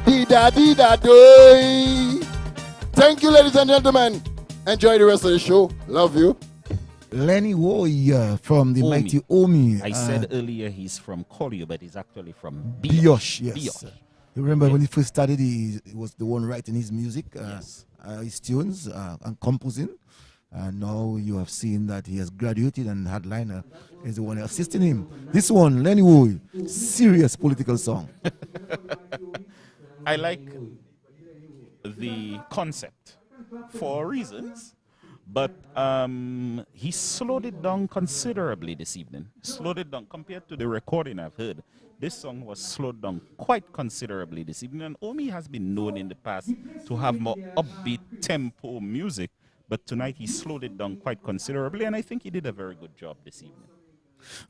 Dida day. Thank you, ladies and gentlemen. Enjoy the rest of the show. Love you. Lenny Woye from the Omee. Mighty Omee. I said earlier he's from Collier, but he's actually from Biosh, yes. Biosh. You remember when he first started, he was the one writing his music, his tunes, and composing. And now you have seen that he has graduated, and Headliner is the one assisting him. This one, Lenny Woye, serious political song. I like the concept for reasons, but he slowed it down considerably this evening. Slowed it down compared to the recording I've heard. This song was slowed down quite considerably this evening. And Omee has been known in the past to have more upbeat tempo music, but tonight he slowed it down quite considerably, and I think he did a very good job this evening.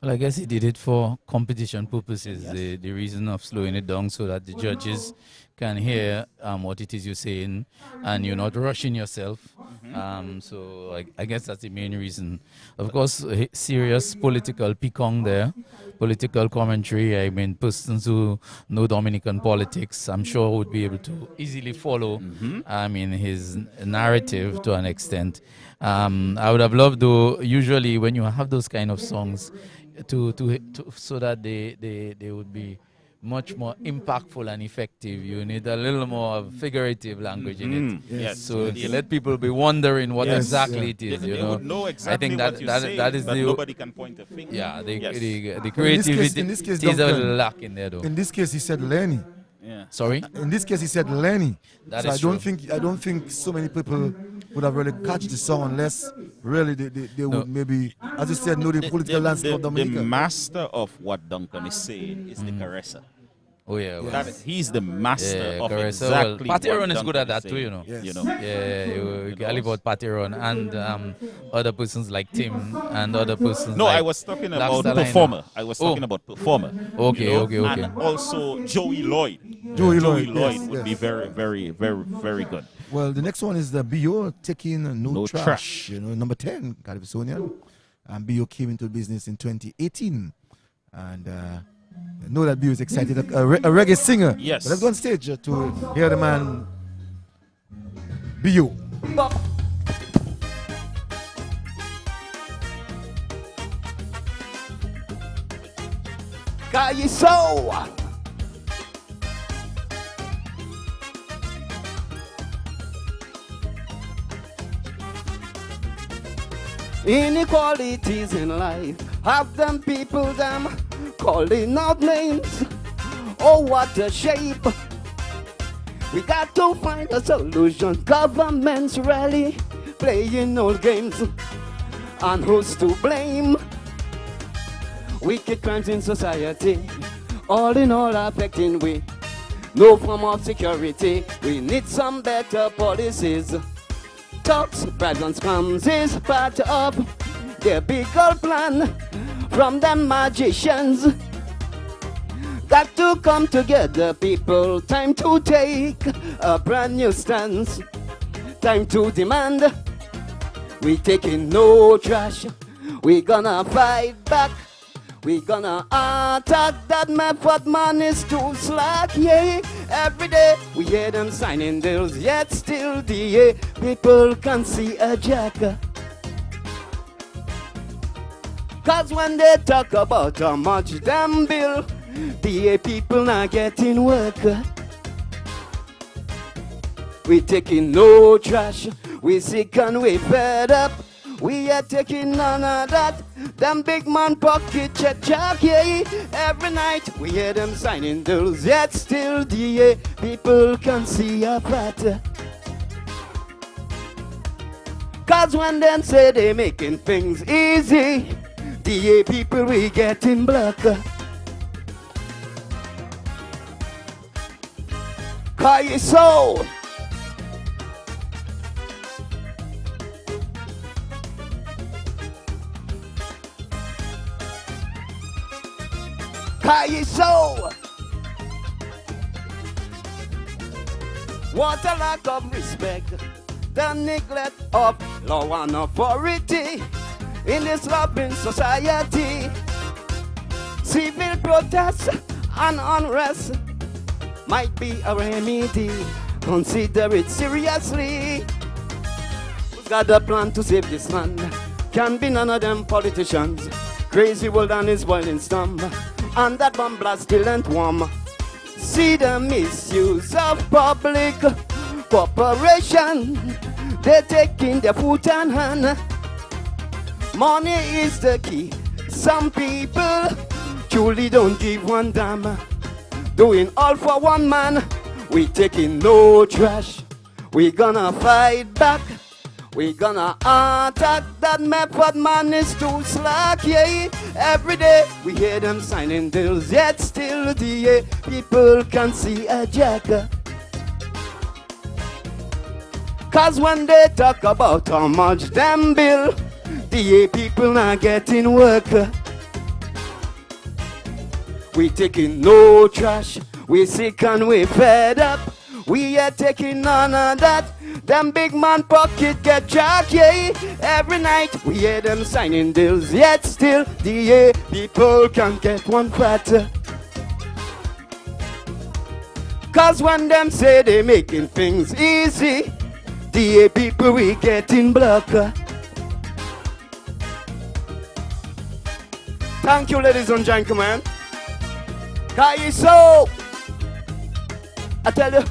Well, I guess he did it for competition purposes. Yes. The reason of slowing it down so that the judges can hear what it is you're saying and you're not rushing yourself. So I guess that's the main reason. Of course, serious political picong there, political commentary. I mean, persons who know Dominican politics, I'm sure would be able to easily follow, I mean, his narrative to an extent. I would have loved, though, usually when you have those kind of songs, to so that they would be much more impactful and effective. You need a little more figurative language in it. Yes. So to let people be wondering what exactly it is, They would know exactly I think that is but the nobody can point a finger. Yeah, the creativity is a little lacking there, though. In this case, he said Lenny. Yeah. Sorry? In this case, he said Lenny. That so is I don't think so many people would have really catch the song unless really they would maybe, as you said, know the political landscape of Dominica. The master of what Duncan is saying is the caresser. Oh yeah, he's the master of Caressa. exactly. Well, Pattat what is good at that Duncan too, is you know. saying, Yes. You know. Yeah, you can about Pattat and other persons like Tim and other persons. No, like I was talking Black about Stalina. performer. I was talking about performer. Okay, you know? okay. And also Joey Lloyd. Joey Lloyd, Lloyd yes, would be very, very, very, very good. Well, the next one is the B.O. taking No trash. trash. You know, number 10, Calypsonian. And B.O. came into business in 2018. And I know that B.O. is excited. A reggae singer. Yes. But let's go on stage to hear the man B.O. Calypso. Inequalities in life have them people them calling out names. Oh, what a shape. We got to find a solution. Governments rally playing old games. And who's to blame? Wicked crimes in society, all in all affecting we. No form of security. We need some better policies. Talks, bribes and scams is part of their big old plan from them magicians. Got to come together, people. Time to take a brand new stance. Time to demand. We taking no trash. We gonna fight back. We gonna attack that method, man is too slack, yeah. Every day we hear them signing deals, yet still the people can see a jacker. Cause when they talk about how much them bill, the people not getting work. We taking no trash, we sick and we fed up. We are taking none of that. Them big man pocket check, yeah. Every night we hear them signing deals, yet still the people can see a pattern. Cause when them say they making things easy, the people we getting black. Calypso. Calypso. What a lack of respect, the neglect of law and authority in this loving society. Civil protests and unrest might be a remedy. Consider it seriously. Who's got a plan to save this land? Can be none of them politicians. Crazy world and his boiling storm. And that bomb blast still ain't warm. See the misuse of public cooperation. They're taking their foot and hand. Money is the key. Some people truly don't give one damn. Doing all for one man. We taking no trash. We gonna fight back. We gonna attack that method, man is too slack, yeah. Every day we hear them signing deals, yet still the people can see a jacker. Cause when they talk about how much them bill, the people not getting work. We taking no trash. We sick and we fed up. We ain't taking none of that. Them big man pocket get jacked, yeah. Every night we hear them signing deals, yet still the people can't get one fatter. Cause when them say they making things easy, the people we getting blocker. Thank you, ladies and gentlemen. So I tell you.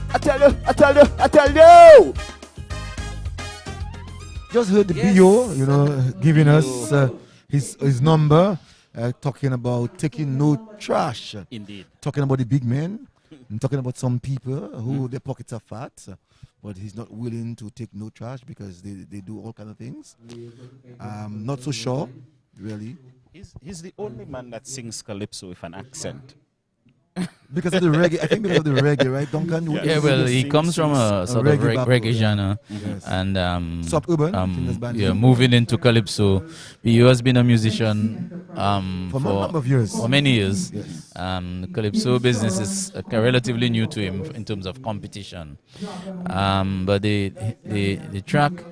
Just heard the BO, you know, giving us his number, talking about taking no trash. Indeed. Talking about the big men, and talking about some people who their pockets are fat, but he's not willing to take no trash because they do all kind of things. Not so sure, really. He's the only man that sings Calypso with an accent. Because of the reggae, I think because of the reggae, right, Duncan? Yeah, well, he comes from a sort of reggae genre, yes. and Suburban, moving into Calypso. He has been a musician for a number of years. For many years. Yes. Calypso business is relatively new to him in terms of competition. But the track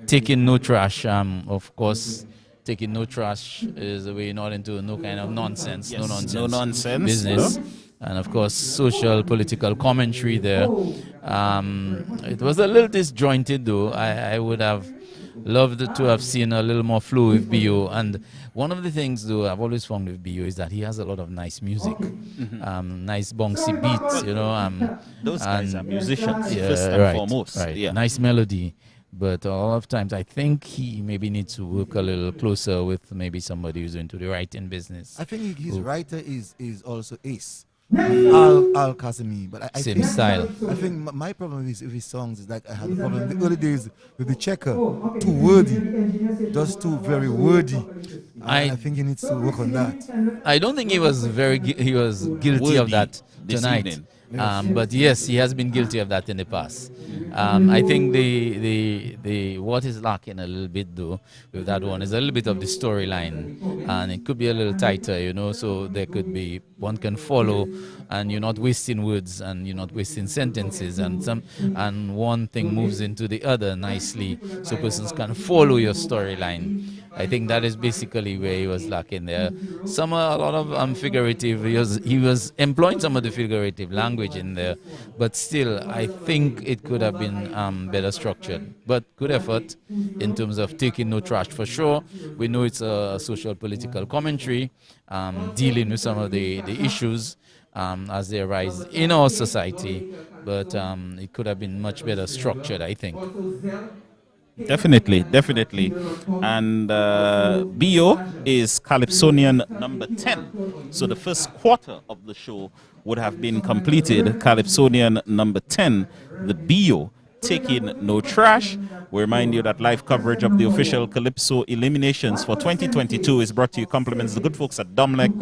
Taking No Trash, of course. Taking no trash is a way not into no kind of nonsense, yes, no nonsense business, no. And of course social political commentary there. It was a little disjointed though. I would have loved to have seen a little more flow with BO. And one of the things though I've always found with BO is that he has a lot of nice music, nice bouncy beats, you know. Those guys are musicians, yeah, first and foremost. Right. Yeah. Nice melody. But a lot of times I think he maybe needs to work a little closer with maybe somebody who's into the writing business. I think his writer is also Ace. Al Casimir. But I Same think, style. I think my problem with his songs is that I had a problem in the early days with the checker. Too wordy. Just too very wordy. I think he needs to work on that. I don't think he was guilty of that tonight. But yes, he has been guilty of that in the past. I think the what is lacking a little bit though with that one is a little bit of the storyline, and it could be a little tighter, you know. So there could be one can follow, and you're not wasting words and you're not wasting sentences, and one thing moves into the other nicely, so persons can follow your storyline. I think that is basically where he was lacking there. A lot of figurative. He was employing some of the figurative language in there, but still, I think it could have been better structured. But good effort in terms of taking no trash for sure. We know it's a social political commentary, dealing with some of the issues as they arise in our society, but it could have been much better structured, I think. Definitely. And BO is Calypsonian number 10. So the first quarter of the show would have been completed. Calypsonian number 10, the BO, Taking No Trash. We remind you that live coverage of the official Calypso Eliminations for 2022 is brought to you compliments the good folks at Domlec,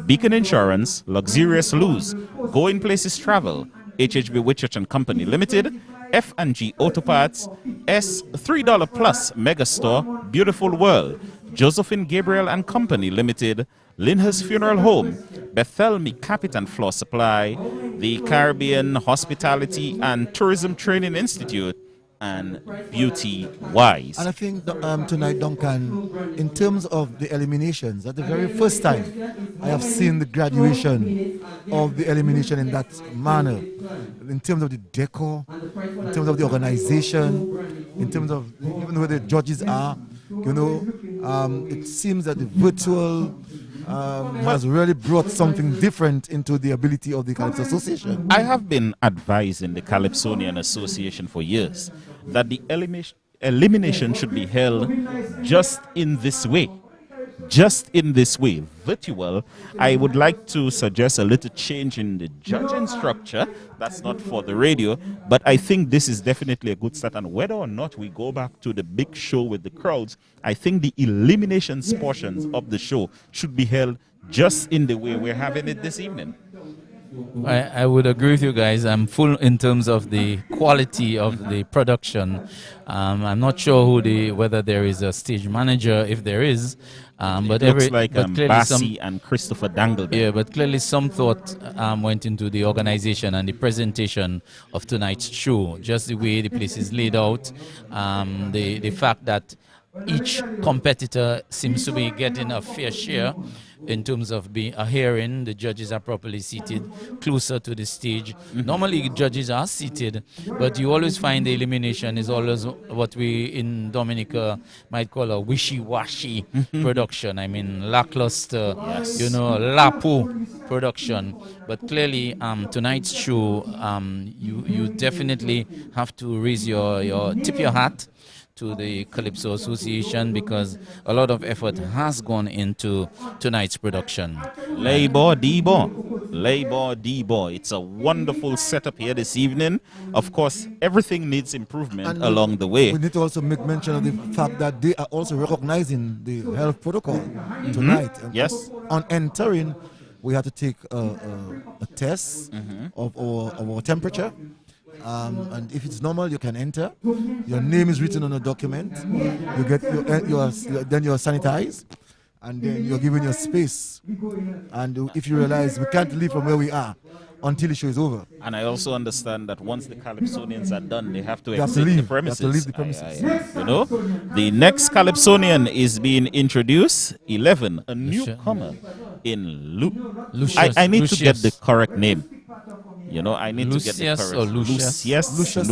Beacon Insurance, Luxurious Lose, Going Places Travel, HHB Whitchurch and Company Limited, F&G Auto Parts, S $3 Plus Megastore, Beautiful World, Josephine Gabriel and Company Limited, Lyndhurst Funeral Home, Bethelme Carpet and Floor Supply, the Caribbean Hospitality and Tourism Training Institute, and Beauty Wise. And I think tonight, Duncan, in terms of the eliminations, that's the very first time I have seen the graduation of the elimination in that manner. In terms of the decor, in terms of the organization, in terms of even where the judges are, you know, it seems that the virtual has really brought something different into the ability of the Calypso Association. I have been advising the Calypsonian Association for years that the elimination should be held just in this way. Just in this way, virtual. I would like to suggest a little change in the judging structure. That's not for the radio, but I think this is definitely a good start. And whether or not we go back to the big show with the crowds, I think the eliminations portions of the show should be held just in the way we're having it this evening. I would agree with you guys. I'm full in terms of the quality of the production. I'm not sure whether there is a stage manager, if there is. But it looks like clearly Bassi and Christopher Dangleberg. Yeah, but clearly some thought went into the organization and the presentation of tonight's show. Just the way the place is laid out, the fact that each competitor seems to be getting a fair share in terms of being a hearing. The judges are properly seated closer to the stage. Normally judges are seated, but you always find the elimination is always what we in Dominica might call a wishy-washy production. I mean, lackluster, lapo production. But clearly tonight's show, you definitely have to raise tip your hat to the Calypso Association, because a lot of effort has gone into tonight's production. Labor Debo. It's a wonderful setup here this evening. Of course, everything needs improvement And along the way. We need to also make mention of the fact that they are also recognizing the health protocol tonight. And Yes. On entering, we had to take a test of our temperature. And if it's normal, you can enter. Your name is written on a document. You get then you're sanitized, and then you're given your space. And if you realize we can't leave from where we are until the show is over. And I also understand that once the Calypsonians are done, they have to They have to exit leave. the premises. They have to leave the premises. You know, the next Calypsonian is being introduced. 11, a newcomer in Luscious. I need to get the correct name. You know, I need Luscious to get the correct or Luscious? Luscious.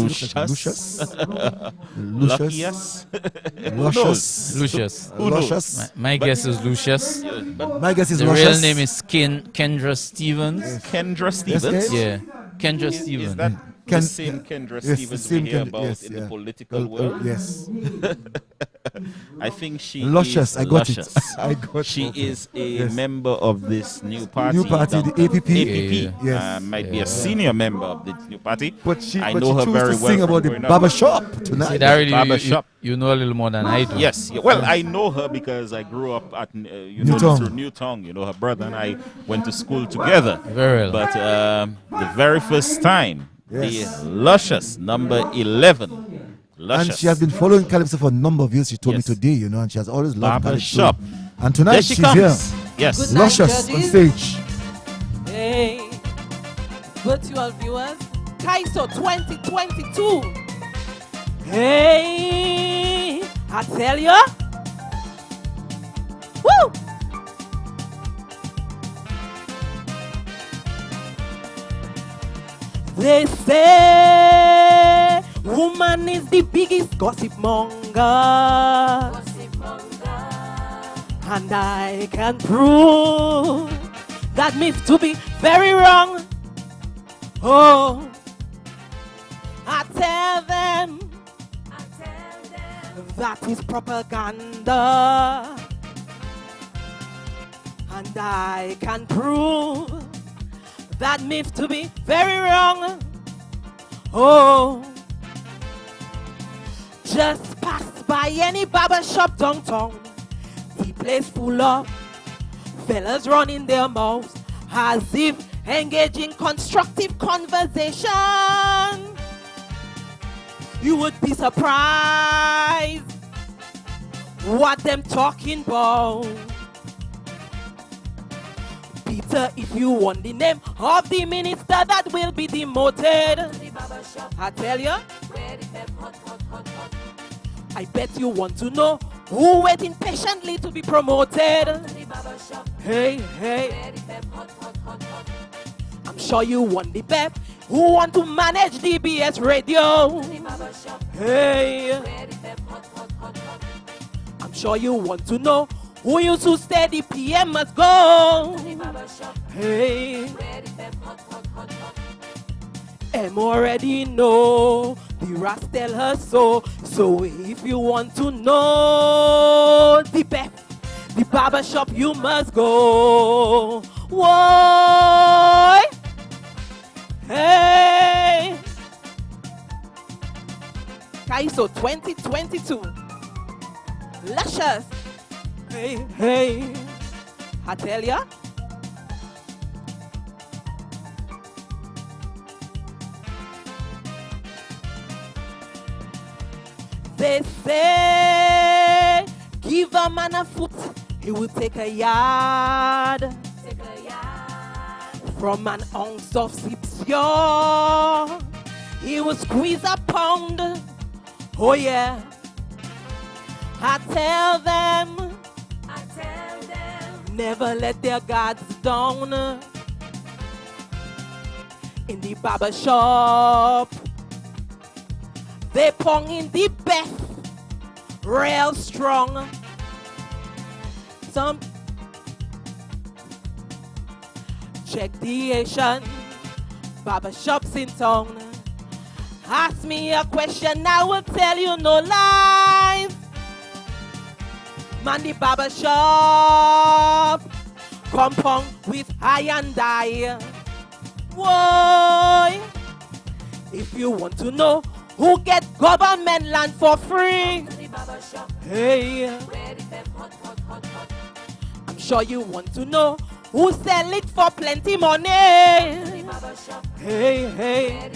Luscious. My guess is Luscious. My guess is the Luscious. real name is Kendra Stevens. Kendra Stevens? Yeah, Kendra Stevens. Is that the same Kendra Stevens we hear about in the political world? Yes. I think she Luscious, is I got Luscious. it. I got She it. is a member of this new party. New party, the APP. APP. Yes. Might be a senior member of the new party. But she know her chose very to well. sing about the growing up. barbershop tonight. See, that really, Barbershop. you know a little more than I do. Yes. Well, I know her because I grew up at Newtown. through Newtown. You know, her brother and I went to school together. Very well. But the very first time, Yes. the Luscious number 11. Luscious. And she has been following Calypso for a number of years. She told me today, and she has always loved Barbershop. Calypso. And tonight There she she's comes. here. Yes. Good night, Luscious on judges. stage. Hey, virtual viewers, Calypso 2022. Hey, I tell ya. Woo! They say woman is the biggest gossip monger. And I can prove that myth to be very wrong. Oh, I tell them that is propaganda. And I can prove that myth to be very wrong. Oh, just pass by any barbershop downtown. The place full of fellas running their mouths as if engaging constructive conversation. You would be surprised what them talking about. Peter, if you want the name of the minister that will be demoted, I tell you, I bet you want to know who waiting patiently to be promoted. Hey, hey, I'm sure you want the pep who want to manage DBS radio. Hey, I'm sure you want to know who used to stay the PM must go. Hey, M already know, the Ras tell her so. So if you want to know the best, the barbershop you must go. Woye! Hey! Calypso 2022. Luscious. Hey, hey. I tell ya. They say, give a man a foot, he will take a yard. From an ounce of pure, he will squeeze a pound. Oh yeah. I tell them, never let their guards down. In the barber shop, they pong in the best, real strong. Some check the Asian barbershops in town. Ask me a question, I will tell you no lies. Man, the barbershop compound with high and die. Why? If you want to know who get government land for free, hey, I'm sure you want to know who sell it for plenty money. Hey, hey,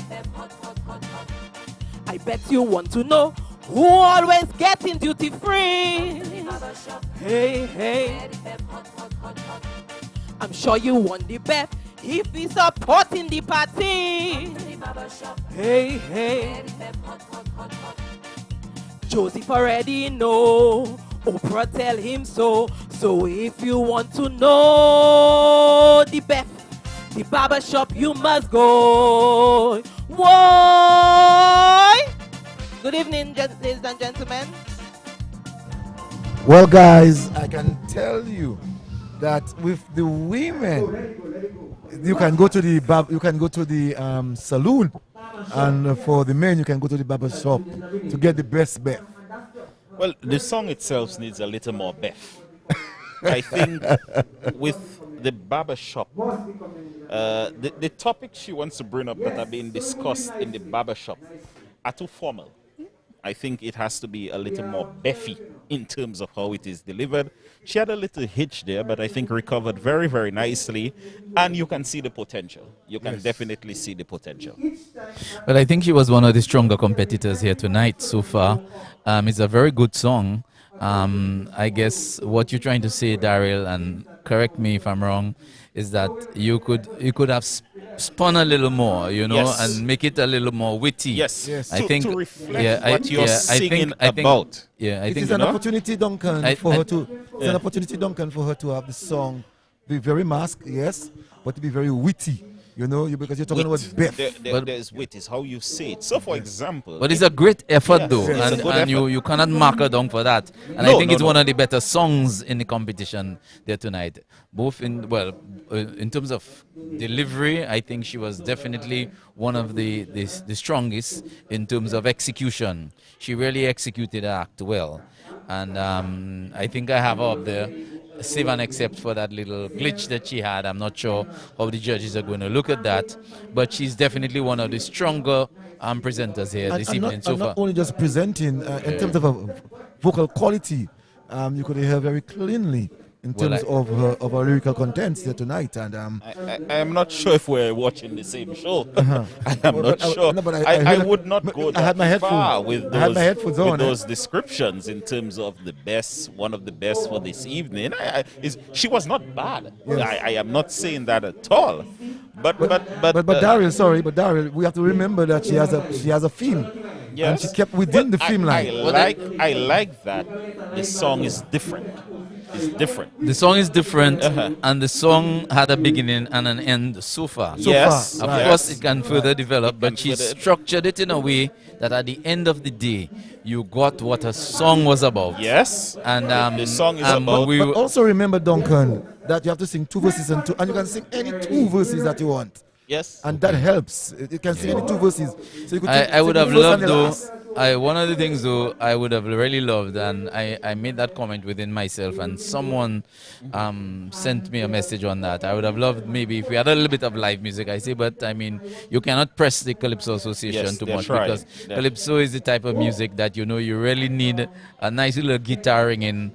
I bet you want to know who always getting duty free. Hey, hey, I'm sure you want the best if he's supporting the party. Hey, hey, Joseph already know, Oprah tell him so. So if you want to know the best, the barbershop you must go. Why? Good evening, ladies and gentlemen. Well, guys, I can tell you that with the women, you can go to the saloon, and for the men, you can go to the barber shop to get the best bet. Well, the song itself needs a little more beth. I think with the barbershop, the topics she wants to bring up that are being discussed in the barbershop are too formal. I think it has to be a little more beefy in terms of how it is delivered. She had a little hitch there, but I think recovered very, very nicely. And you can see the potential. You can definitely see the potential. Well, I think she was one of the stronger competitors here tonight so far. It's a very good song. I guess what you're trying to say, Daryl, and correct me if I'm wrong, is that you could have spun a little more, you know, and make it a little more witty. Yes, I think to reflect what you're singing about. I think an opportunity, Duncan, for her to. It's an opportunity, Duncan, for her to have the song be very masked, yes, but to be very witty. You know, because you're talking about Beth. There's wit, is how you say it. So, for example... But it's a great effort, though, and you cannot mark her down for that. And I think it's one of the better songs in the competition there tonight. Both in terms of delivery, I think she was definitely one of the strongest in terms of execution. She really executed the act well. And I think I have her up there. Save and except for that little glitch that she had. I'm not sure how the judges are going to look at that, but she's definitely one of the stronger presenters here this evening so far. Not only just presenting, in terms of vocal quality, you could hear very cleanly in terms of her lyrical contents here tonight. And I am not sure if we're watching the same show. I am not sure. No, I would not go that far with those descriptions in terms of the best, one of the best for this evening. She was not bad. Yes. I am not saying that at all. But Daryl, we have to remember that she has a theme. Yes. And she kept within the theme line. I like that the song is different. It's different. The song is different, and the song had a beginning and an end so far. Of course, it can further develop, but she structured it in a way that at the end of the day, you got what her song was about. Yes, and the song is about. But also remember, Duncan, that you have to sing 2 verses and you can sing any 2 verses that you want. Yes, and that helps. You can sing any 2 verses. So you could I would have loved though. One of the things though I would have really loved, and I made that comment within myself, and someone sent me a message on that. I would have loved maybe if we had a little bit of live music. I say, but I mean, you cannot press the Calypso Association too much because Calypso is the type of music that you really need a nice little guitaring in.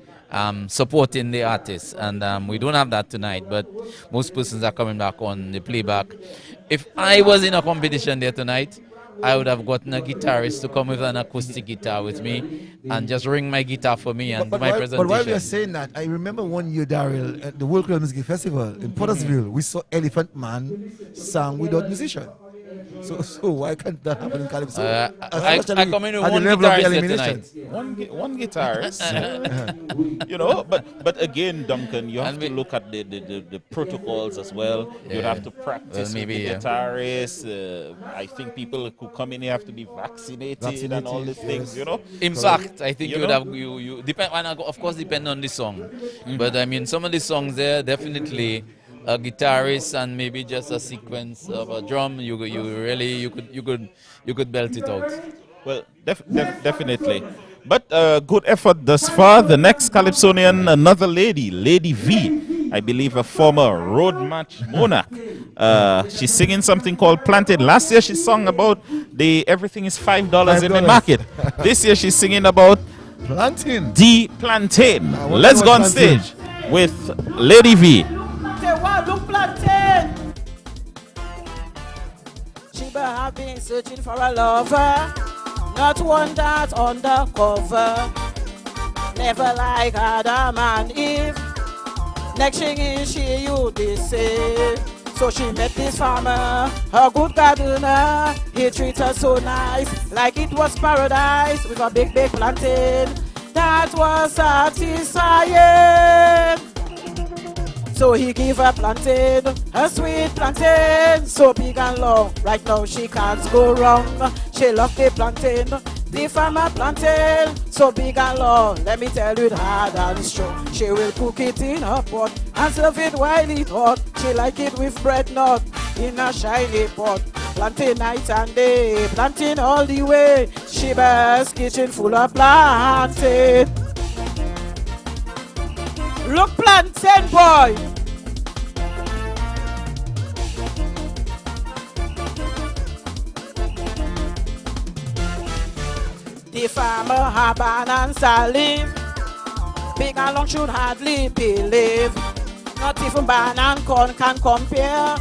Supporting the artists, and we don't have that tonight, but most persons are coming back on the playback. If I was in a competition there tonight, I would have gotten a guitarist to come with an acoustic guitar with me and just ring my guitar for me and do my presentation. But while we are saying that, I remember one year, Daryl, at the World Club Music Festival in Pottersville, we saw Elephant Man sing without musician. So why can't that happen in Calypso? I come in with one guitarist tonight. One guitarist. You know, but again, Duncan, you have to look at the protocols as well. You have to practice with the guitarist. I think people who come in here have to be vaccinated and all these things, you know. In fact, I think you would have you depend, and of course depend on the song. But I mean, some of the songs there definitely a guitarist and maybe just a sequence of a drum. You could belt it out. Well, definitely. But good effort thus far. The next Calypsonian, another lady, Lady V, I believe a former road match monarch. She's singing something called Plantain. Last year she sang about everything is $5 in the market. This year she's singing about Plantain. The Plantain. Let's go on stage with Lady V. Plantain. She have been searching for a lover, not one that's undercover. Never like Adam and Eve. Next thing is she you they say. So she met this farmer, a good gardener. He treated her so nice, like it was paradise, with a big plantain. That was satisfying. So he gave her plantain, a sweet plantain, so big and long. Right now she can't go wrong. She loved the plantain, the farmer plantain, so big and long. Let me tell you, it hard and strong. She will cook it in her pot and serve it while it's hot. She like it with bread nut in a shiny pot. Plantain night and day, plantain all the way. She best kitchen full of plantain. Look, plantain boy. The farmer had and salive. Big and long should hardly believe. Not even banana and corn can compare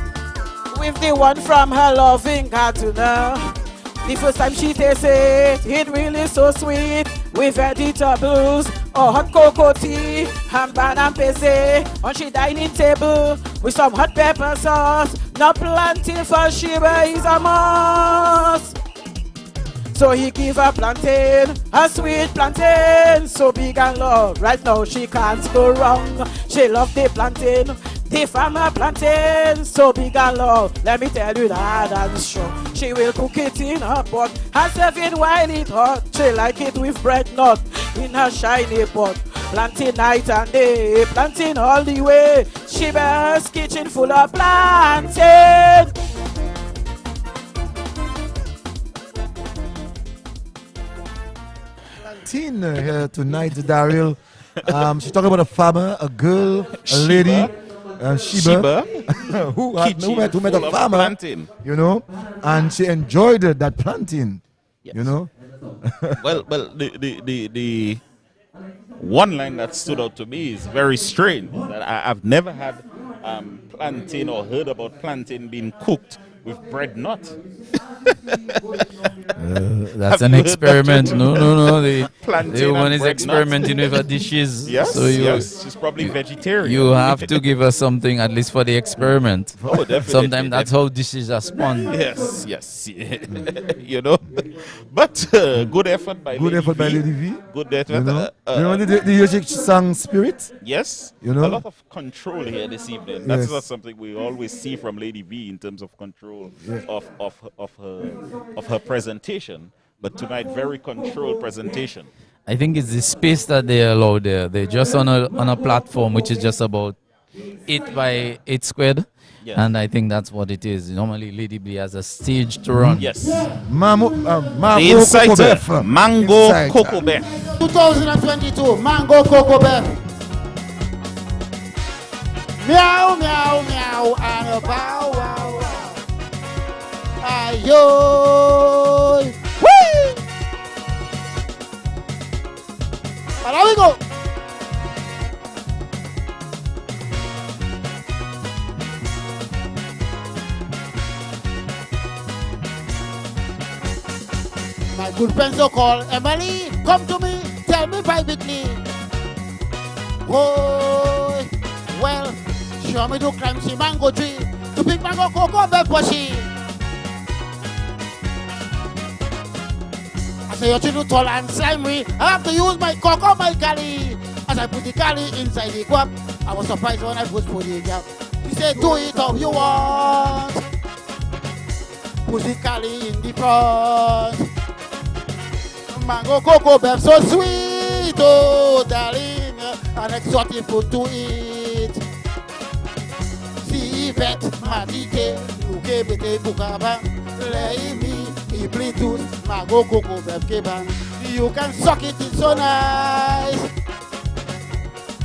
with the one from her loving gardener. The first time she tasted it really so sweet. With vegetables or hot cocoa tea and banana pese on she dining table with some hot pepper sauce. Not plantain for Shiba is a must. So he give her plantain, a sweet plantain, so big and long. Right now she can't go wrong. She love the plantain, the farmer plantain, so big and long. Let me tell you that and strong. She will cook it in her pot and serve it while it's hot. She like it with bread nut in her shiny pot. Plantain night and day, plantain all the way. She best kitchen full of plantain. Here tonight, Daryl. She's talking about a farmer, a girl, a lady, Sheba, who met a farmer, plantain. You know, and she enjoyed that plantain. Yes. You know. well, the one line that stood out to me is very strange. That I've never had plantain or heard about plantain being cooked with bread nut. That's an experiment. No. The one is experimenting with her dishes. Yes, so yes. She's probably vegetarian. You have to give her something at least for the experiment. Oh, definitely. Sometimes that's how dishes are spun. Yes. You know. But good effort by Lady V. Good effort. You know, the music sang Spirit? Yes. You know? A lot of control here this evening. That's not something we always see from Lady V in terms of control of her presentation. But tonight, very controlled presentation. I think it's the space that they allow there. They're just on a platform which is just about 8 by 8 squared. Yes. And I think that's what it is. Normally, Lady B has a stage to run. Yes. Mango Inciter. Mango Coco Beef. 2022, Mango Coco Beef. Meow, meow, meow, and a bow, wow, wow. Ayo. Whee! Here we go. My good friend so called Emily, come to me, tell me privately. Oh, well, show me to climb the mango tree, to pick mango cocoa bed for she. I say you're too tall and slimy, I have to use my cocoa, my galley. As I put the galley inside the guap, I was surprised when I first put the gap. He said, do it how you want. Put the galley in the front. Mango cocoa bed so sweet, oh darling, an exotic food to eat. Si vet, matite, nuke bete bukaba, lay me, Bluetooth, mango cocoa bed keban. You can suck it, it's so nice.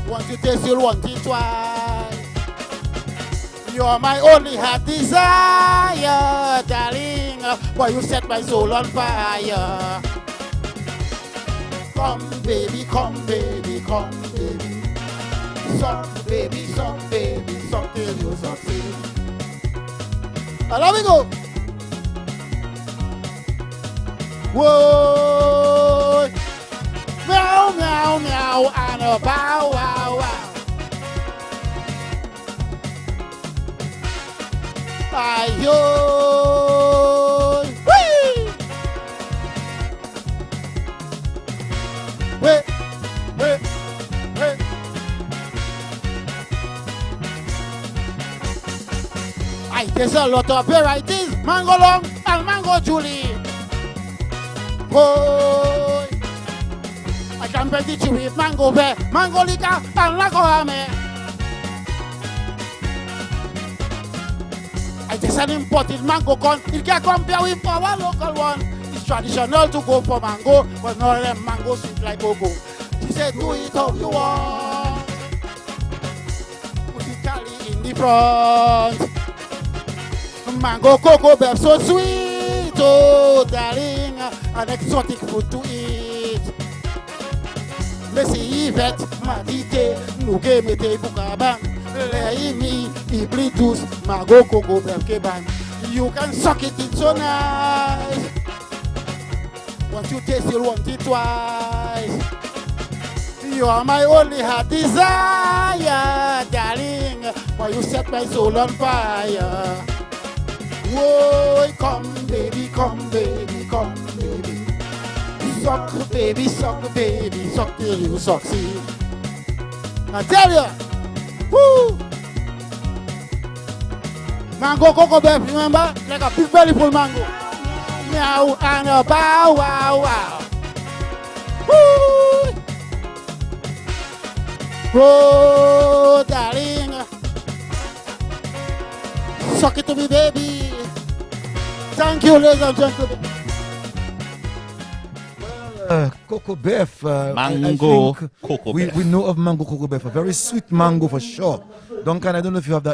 Once you taste, you'll want it twice. You're my only heart desire, darling. Why you set my soul on fire? Come baby, come baby, come baby. Suck baby, suck baby, suck till you succeed. Let me go. Whoa. Meow, meow, meow, and a bow, wow, wow. Ayo. Whee! Wait, wait, wait. There's a lot of varieties, mango long and mango julie. Boy, I can bet it with mango bear, mango liquor, and lagoame. I just an imported mango corn. It can compare with our local one. It's traditional to go for mango, but not them mango sweet like Coco. She said, do it how you want. Put the Cali in the front. Mango cocoa bear so sweet, oh darling, an exotic food to eat. Messi vet, matite, nuke mete bukaba, lay me, Bluetooth, mango cocoa bear keban. You can suck it, it's so nice. Once you taste, you'll want it twice. You are my only heart desire, darling. Why you set my soul on fire? Whoa, come baby, come baby, come baby. Suck baby, suck baby, suck till you succeed. I tell ya, woo! Mango cocoa bear, remember? Like a big belly full mango. Meow and a bow, wow, wow. Woo! Whoa, darling. Suck it to me, baby. Thank you, ladies and gentlemen. Cocoa Beef. Mango I think Cocoa we Beef. know of mango Cocoa Beef. A very sweet mango for sure. Duncan, I don't know if you have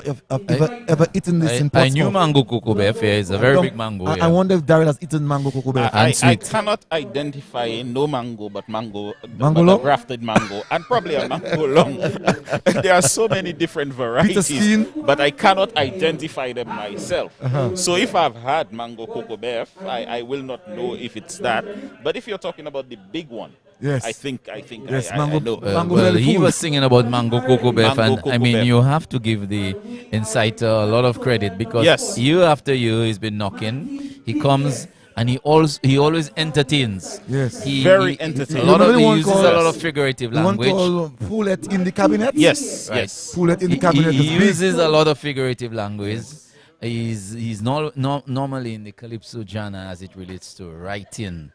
ever eaten this in I Portsmouth. knew mango cocoa beef. Yeah, it's a very big mango. I Yeah. wonder if Daryl has eaten mango Cocoa Beef. I sweet. cannot identify no mango but mango, Mango but long? a grafted mango, and probably a mango long. There are so many different varieties, skin? but I cannot identify them myself. So if I've had mango cocoa beef, I will not know if it's that. But if you're talking about the big one, Yes. I think Yes, I mango- know. mango Well, belly he food. was singing about mango cocoa beef, Mango and I cocoa mean, beef. you have to give the Inciter a lot of credit because Yes. year after year he's been knocking. He comes and he always entertains. Yes. Very A entertaining. lot You of know he the one uses called- a lot of figurative You want language. to pull it in the cabinet? Yes, Right. yes. Pull it in the He cabinet. It's big. uses a lot of figurative language. He's normally in the Calypso genre as it relates to writing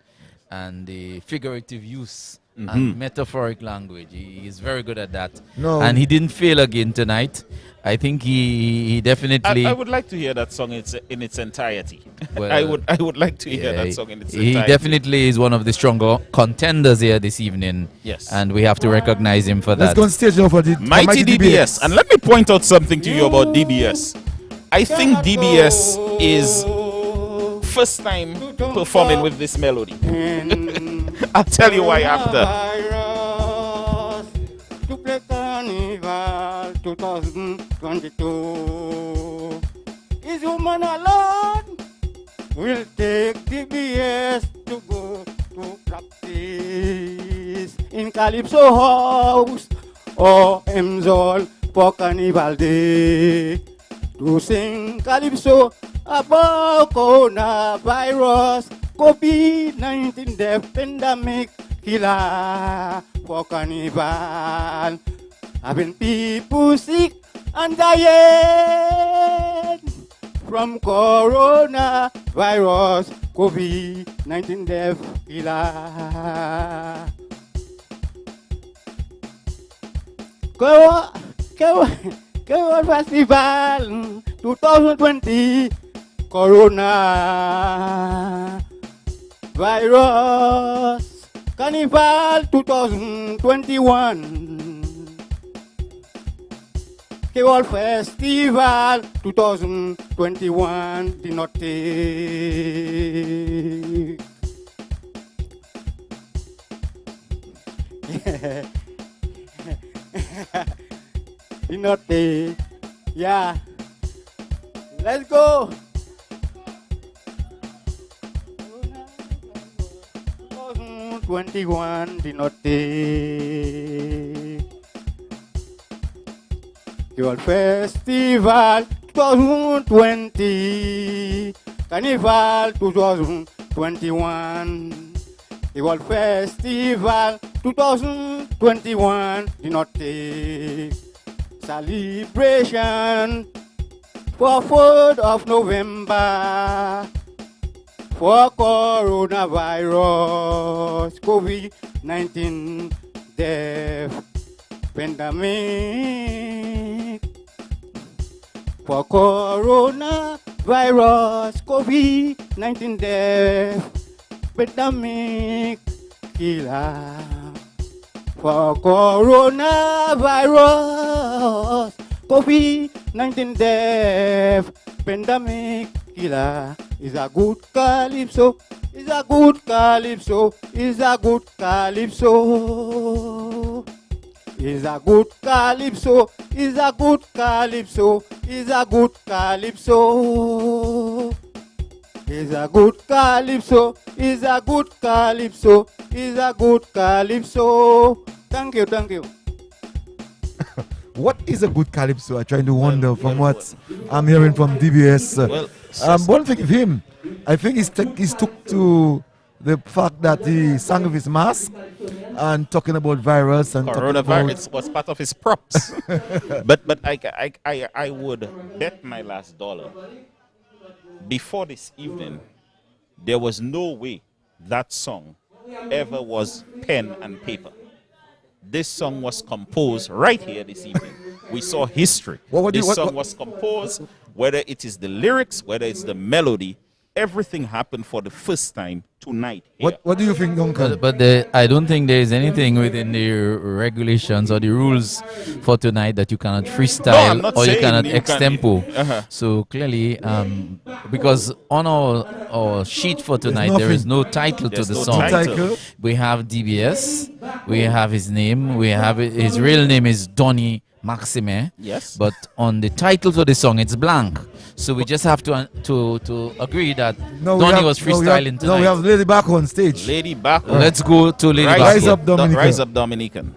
and the figurative use and metaphoric language. He is very good at that. No. And he didn't fail again tonight. I think he definitely. I would like to hear that song in its entirety. Well, I would like to hear yeah, that song in its he entirety. definitely is one of the stronger contenders here this evening. Yes. And we have to recognize him for Let's that. go on stage now for the Mighty DBS. And let me point out something to you about DBS. I think DBS is first time performing with this melody. I'll tell you why after. To play Carnival 2022. Is woman alone? We'll take DBS to go to practice in Calypso house or Mzol for Carnival Day to sing Calypso about coronavirus, COVID-19 death pandemic killer for Carnival. Having people sick and dying from coronavirus, COVID-19 death killer. Kerwin Festival 2020 Corona Virus Carnival 2021 Kerwin Festival 2021 did not take. Did not take. Yeah. Let's go. 2021 did not take. Your festival 2020. Carnival 2021. Your festival 2021 did not take. Celebration for 4th of November for coronavirus, COVID-19 death pandemic. For coronavirus, COVID-19 death pandemic killer. For coronavirus, COVID-19 death pandemic killer is a good Calypso, is a good Calypso, is a good Calypso. Is a good Calypso, is a good Calypso, is a good Calypso. Is a good Calypso, is a good Calypso, is a good Calypso. Thank you, thank you. What is a good Calypso? I'm trying to wonder from what I'm hearing from DBS. One thing with him, I think he's took to the fact that he sang with his mask and talking about virus and coronavirus was part of his props. but I would bet my last dollar. Before this evening, there was no way that song ever was pen and paper. This song was composed right here this evening. We saw history. This song was composed, whether it is the lyrics, whether it's the melody, everything happened for the first time tonight. What do you think, Uncle? But I don't think there is anything within the regulations or the rules for tonight that you cannot freestyle or you cannot extempo. So clearly, because on our sheet for tonight, there is no title to the song. We have DBS, we have his name, we have his real name is Donny Maxime. Yes. But on the title for the song, it's blank. So we just have to agree that Donny was freestyling tonight. No, we have Lady back on stage. Lady back. Let's go to Lady back. Rise up, Dominican. Rise up, Dominican.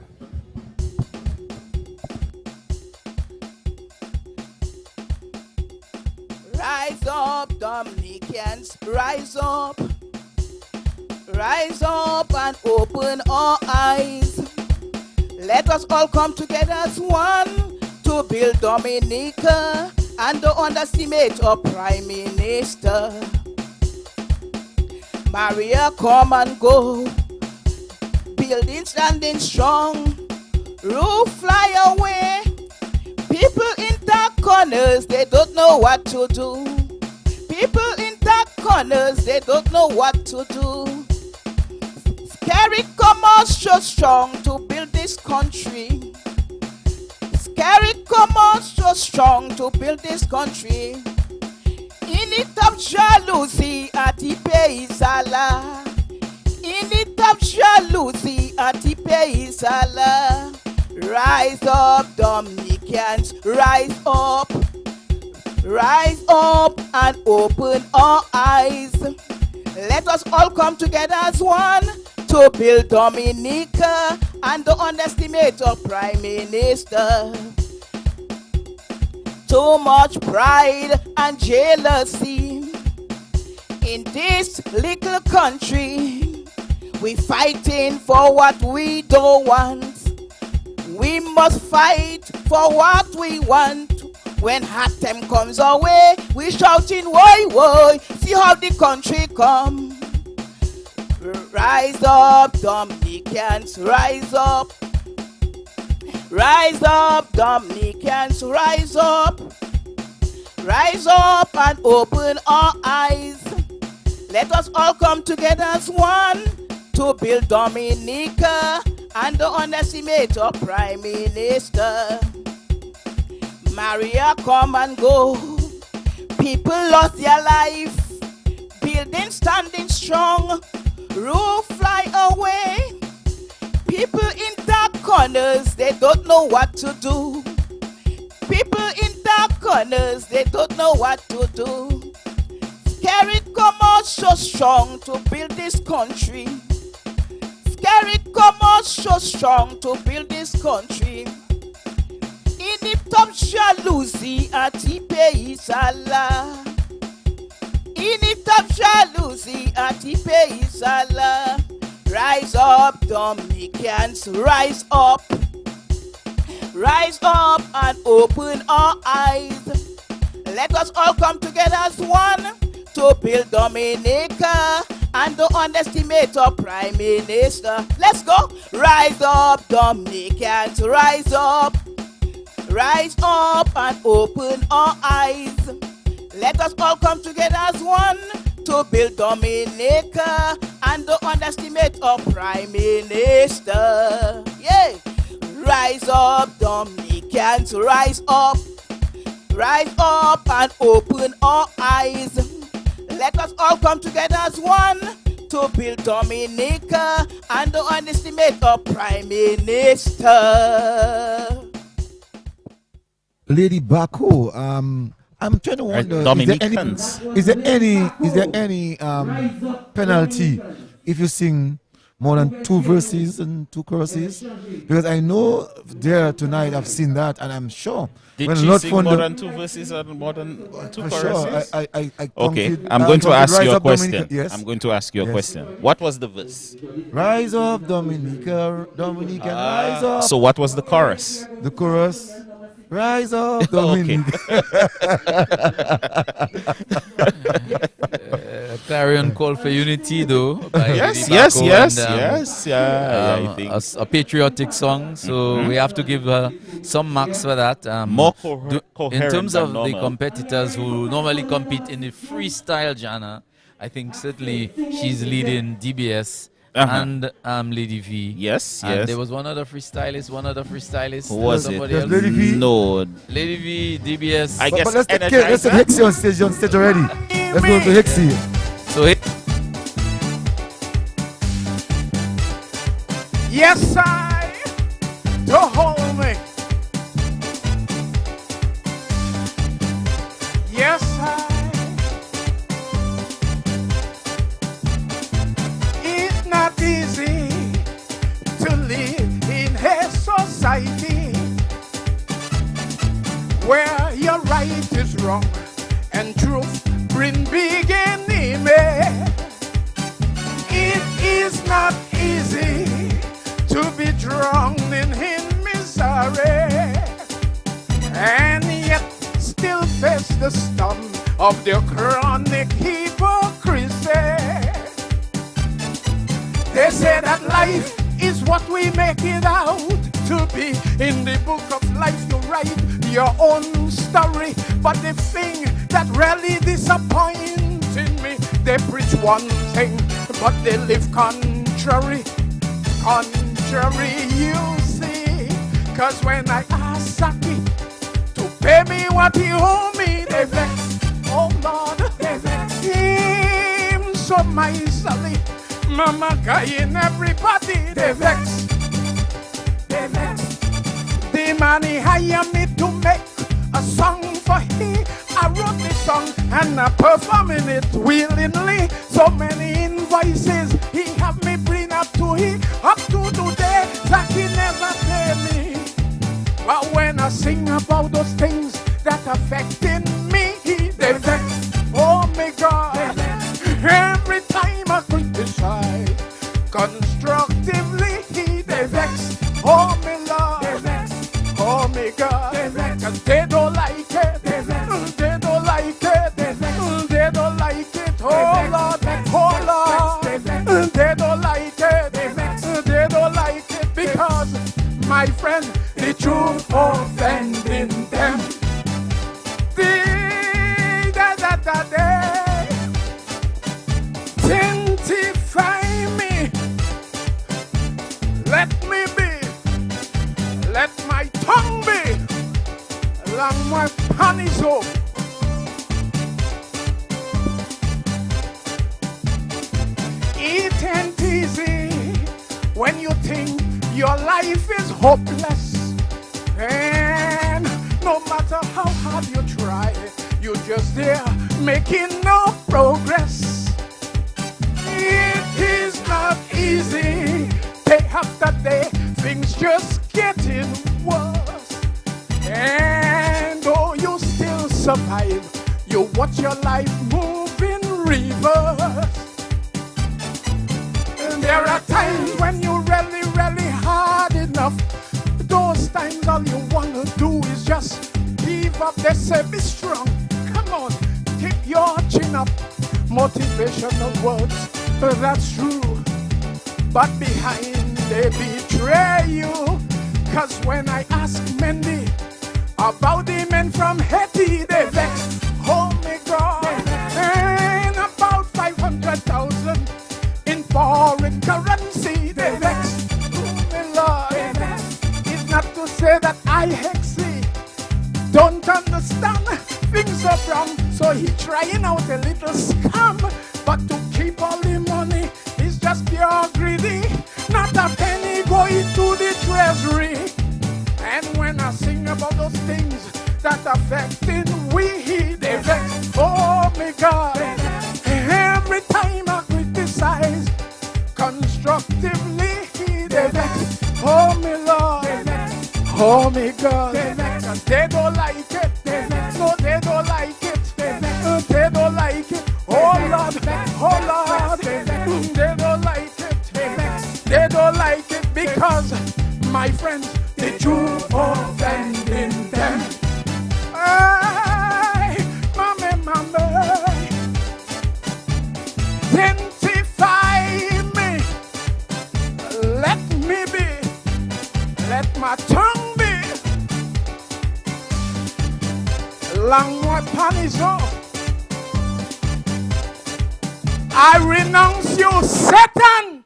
Rise up, Dominicans, rise up. Rise up and open our eyes. Let us all come together as one to build Dominica and to underestimate our Prime Minister. Maria, come and go. Building standing strong. Roof fly away. People in dark corners, they don't know what to do. People in dark corners, they don't know what to do. Scary come out so strong to build this country. Scary come out so strong to build this country. In it of jealousy at the pays Allah. In it of jealousy at the pays Allah. Rise up, Dominicans, rise up. Rise up and open our eyes. Let us all come together as one to build Dominica and to underestimate our Prime Minister. Too much pride and jealousy in this little country. We fighting for what we don't want. We must fight for what we want. When hard time comes our way, we shouting, woy, woy, see how the country come. Rise up, Dominicans, rise up. Rise up, Dominicans, rise up. Rise up and open our eyes. Let us all come together as one to build Dominica and to underestimate our Prime Minister. Maria come and go. People lost their life. Buildings standing strong. Roof fly away. People in dark corners, they don't know what to do. People in dark corners, they don't know what to do. Scary come out so strong to build this country. Scary come out so strong to build this country. In the top jalousie at the pays Allah. In the top jalousie at the pays Allah. Rise up, Dominicans, rise up. Rise up and open our eyes. Let us all come together as one to build Dominica and to underestimate our Prime Minister. Let's go. Rise up, Dominicans, rise up. Rise up and open our eyes. Let us all come together as one to build Dominica and to underestimate our Prime Minister. Yeah. Rise up, Dominicans, rise up. Rise up and open our eyes. Let us all come together as one to build Dominica and to underestimate our Prime Minister. Lady Baku, I'm trying to wonder, is there any penalty if you sing more than 2 verses and 2 choruses? Because I know there tonight I've seen that, and I'm sure. Did she sing more than 2 verses and more than 2 choruses? Sure. Okay, I'm going to ask you a question. Yes. I'm going to ask you a question. What was the verse? Rise up, Dominica, rise up. So what was the chorus? The chorus. Rise up, Dominica. Clarion call for unity, though. Yes. I think a patriotic song, so we have to give her some marks for that. More coherent in terms of than the normal. competitors who normally compete in the freestyle genre, I think certainly she's leading DBS. And Lady V. Yes. And there was one other freestylist. Who was it? Lady V? No. Lady V, DBS. I guess But let's take Hexie on stage already. Let's go to Hexie. So Yes, I to hold me. Yes, I. It's not easy to live in a society where your right is wrong and truth bring big enemy. It is not easy to be drowned in misery and yet still face the storm of their chronic hypocrisy. They say that life is what we make it out to be. In the book of life you write your own story, but the thing that really disappointed me, they preach one thing but they live contrary, you see. Cause when I ask Saki to pay me what he owe me, they vex. Oh Lord, they vex him so miserly. Mama guying everybody, they vex. The man he hired me to make a song for he. I wrote the song and I'm performing it willingly. So many in sing about those things that affecting me, they vex. Oh my God, every time I criticize constructively, they vex. Oh my Lord, oh my God, cause they don't like it, they don't like it, they don't like it. Oh Lord, oh Lord, they don't like it, they don't like it because my friend, the truth offending them. Identify me. Let me be. Let my tongue be. Along my panties up. It ain't easy when you think your life is hopeless. And no matter how hard you try, you're just there making no progress. It is not easy. Day after day, things just getting worse. And though you still survive, you watch your life move in reverse. And there are times when you really, really hard enough. Those times all you want to do is just give up. They say be strong. Come on, keep your chin up. Motivational words, that's true. But behind they betray you. Cause when I ask Mendy about the men from Haiti, they vex. Oh my God, and about 500,000 in foreign currency, they vex. Oh my Lord, it's not to say that I hexy don't understand things are wrong, so he trying out a little scam, but to keep all the money is just pure greedy. Not a penny going to the treasury. And when I sing about those things that affecting we, they vex. Oh my God, every time I criticize constructively, they vex. Oh my Lord, oh my God, they don't like it. No, they don't like it. They don't like it. Oh Lord, they don't like it. They don't like it because, my friends, the truth offending them. Hey, mommy, identify me. Let me be. Let my tongue be. Long my punish off. I renounce you, Satan.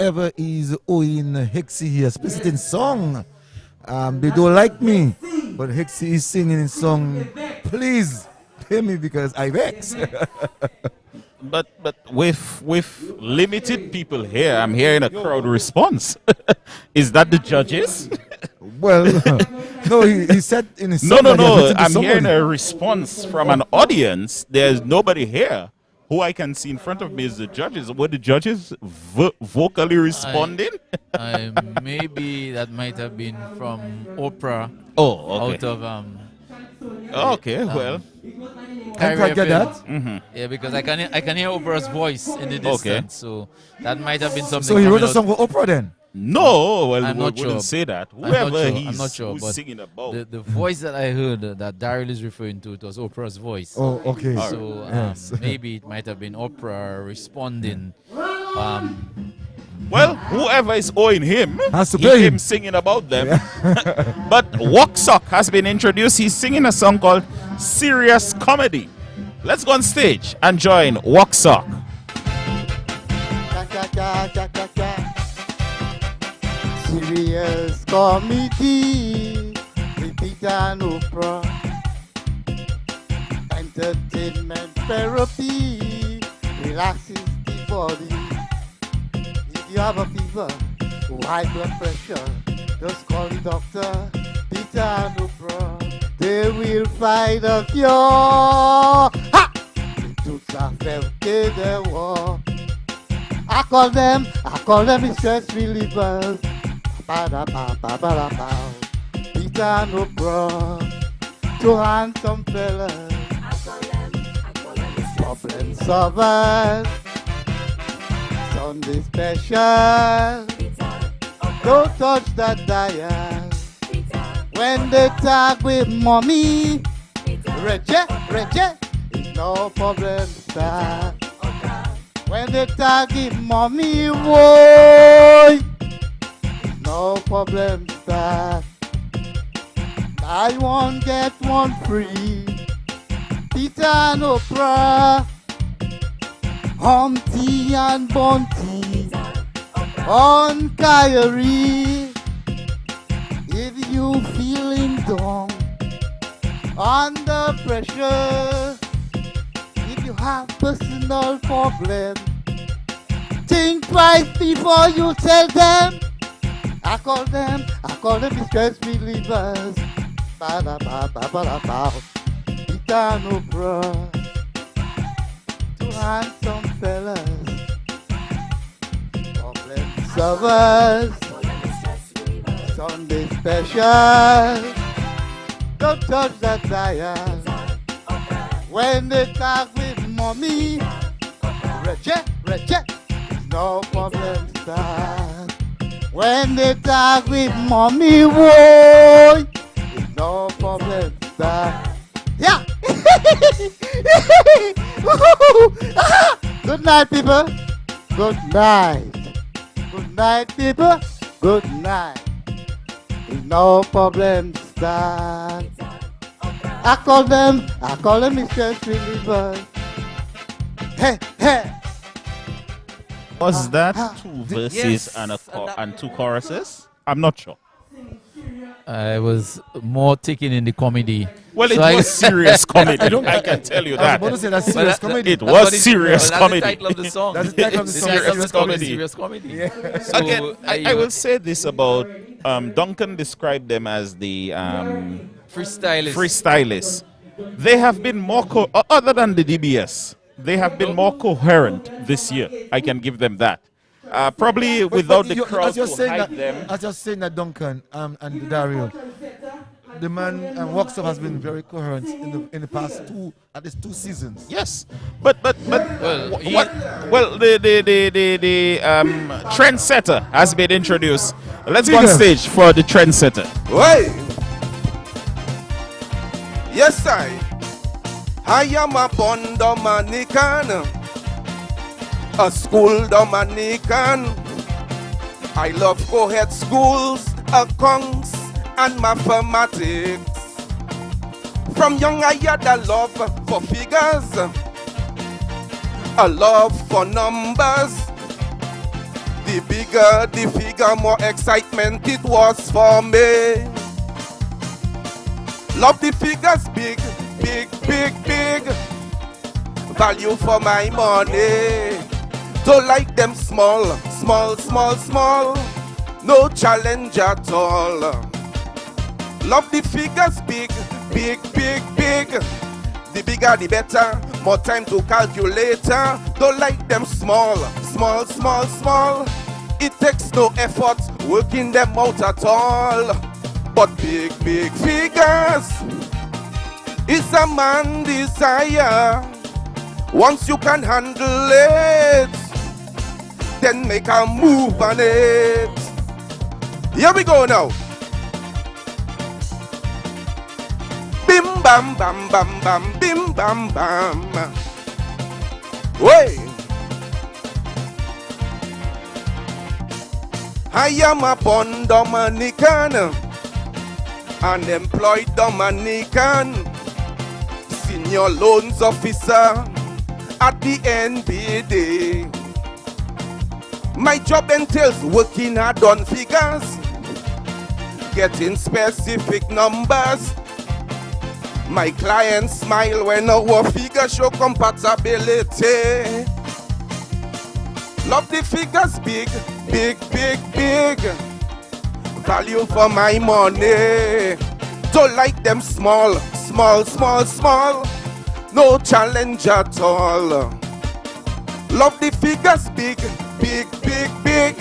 Ever is owing Hexy here, specifically in song. They don't like me, but Hexy is singing in song. Please pay me because I vex. But with limited people here, I'm hearing a crowd response. Is that the judges? Well, no, he said in his song. No. I'm hearing a response from an audience. There's nobody here. Who I can see in front of me is the judges. Were the judges vocally responding? Maybe that might have been from Oprah. Oh, okay. Out of I Caribbean. get that. Mm-hmm. Yeah, because I can hear Oprah's voice in the distance, so that might have been something. So he wrote a coming song for Oprah then? No, well, I'm we not wouldn't sure. say that. I'm Whoever not sure, who's but singing about. the voice that I heard that Daryl is referring to, it was Oprah's voice. Oh, okay. So Yes. maybe it might have been Oprah responding. Well, whoever is owing him, has to he pay came him. singing about them. But Wocksock has been introduced. He's singing a song called Serious Comedy. Let's go on stage and join Wocksock. Serious comedy, repeat and Oprah, entertainment therapy, relaxes the body. If you have a fever or high blood pressure, just call the doctor, Peter and Oprah. They will find a cure. Ha! To suffer the war. I call them the stress relievers. Peter Peter no bra. Two handsome fellas. Problem solvers. Sunday special. Don't touch that dial. When they talk with mommy, reject, it's no problem, sir. When they talk with mommy, boy, it's no problem, sir. Buy one, get one free. Peter no bra. Humpty and Bunty on Kyrie. If you feeling down under pressure, if you have personal problem, think twice before you tell them. I call them the stress relievers. Ba ba ba ba ba ba. Peter no bra. Two handsome fellas. Problem solvers. Sunday special. Don't touch that dial. When they talk with mommy, reject, it's no problem, sir. When they talk with mommy, boy, it's no problem, sir. Yeah. Good night, people. Good night. Good night, people. Good night. It's no problem, sir. I call them stress relievers. Hey, hey. Was that two verses and two choruses? I'm not sure. I was more taken in the comedy. Well, it was serious comedy. I can tell you that. I was about to say that's serious comedy. It was serious comedy. That's the title of the song. That's the title of the song. Serious comedy. Serious comedy. Yeah. So, Again, I will say this about Duncan described them as the freestylists. They have been more other than the DBS. They have been more coherent this year. I can give them that. Probably without the crowd to hide them. As you're saying that, Duncan and Dario, the man Workshop has been very coherent in the past at least 2 seasons. Yes, but the trendsetter has been introduced. Let's go on stage for the trendsetter. Hey! Yes, I am a born Dominican, a school Dominican. I love co-ed schools, accounts, and mathematics. From young I had a love for figures, a love for numbers. The bigger the figure, more excitement it was for me. Love the figures big, big, big, big. Value for my money. Don't like them small, small, small, small. No challenge at all. Love the figures big, big, big, big. The bigger the better. More time to calculate. Don't like them small, small, small, small. It takes no effort working them out at all. But big, big figures is a man's desire. Once you can handle it, then make a move on it. Here we go now. Bim bam bam bam bam bim bam bam. Way. I am a born Dominican, unemployed Dominican, senior loans officer at the NBD. My job entails working hard on figures, getting specific numbers. My clients smile when our figures show compatibility. Love the figures big, big, big, big. Value for my money. Don't like them small, small, small, small. No challenge at all. Love the figures big, big, big, big.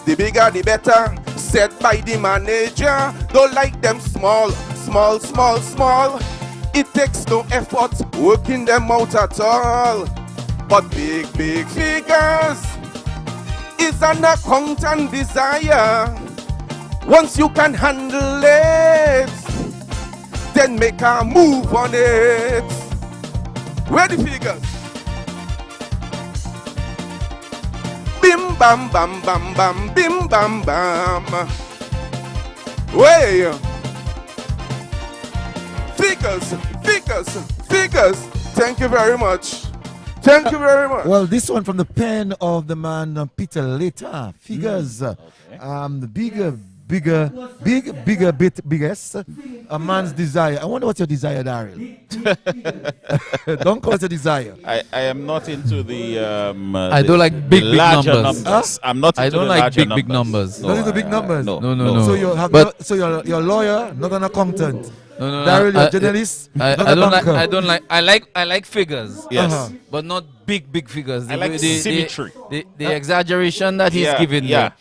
The bigger the better. said by the manager, don't like them small, small, small, small. It takes no effort working them out at all. But big, big figures is an accountant desire. Once you can handle it, then make a move on it. Where the figures? Bim bam bam bam bam, bim bam bam. Way. Figures, figures, figures. Thank you very much. Thank you very much. Well, this one from the pen of the man Peter Later. Figures. The bigger bit biggest. A man's desire. I wonder what's your desire, Daryl. Don't call it a desire. I am not into the. I don't like big larger numbers. numbers. I'm not. I Into don't the like larger big numbers. Not into big numbers. No. So you have But so you're a lawyer, not an accountant. No, Daryl, you're a journalist. I not a don't banker. I like figures. Yes. But not big figures. I like symmetry. The exaggeration that he's giving yeah. there.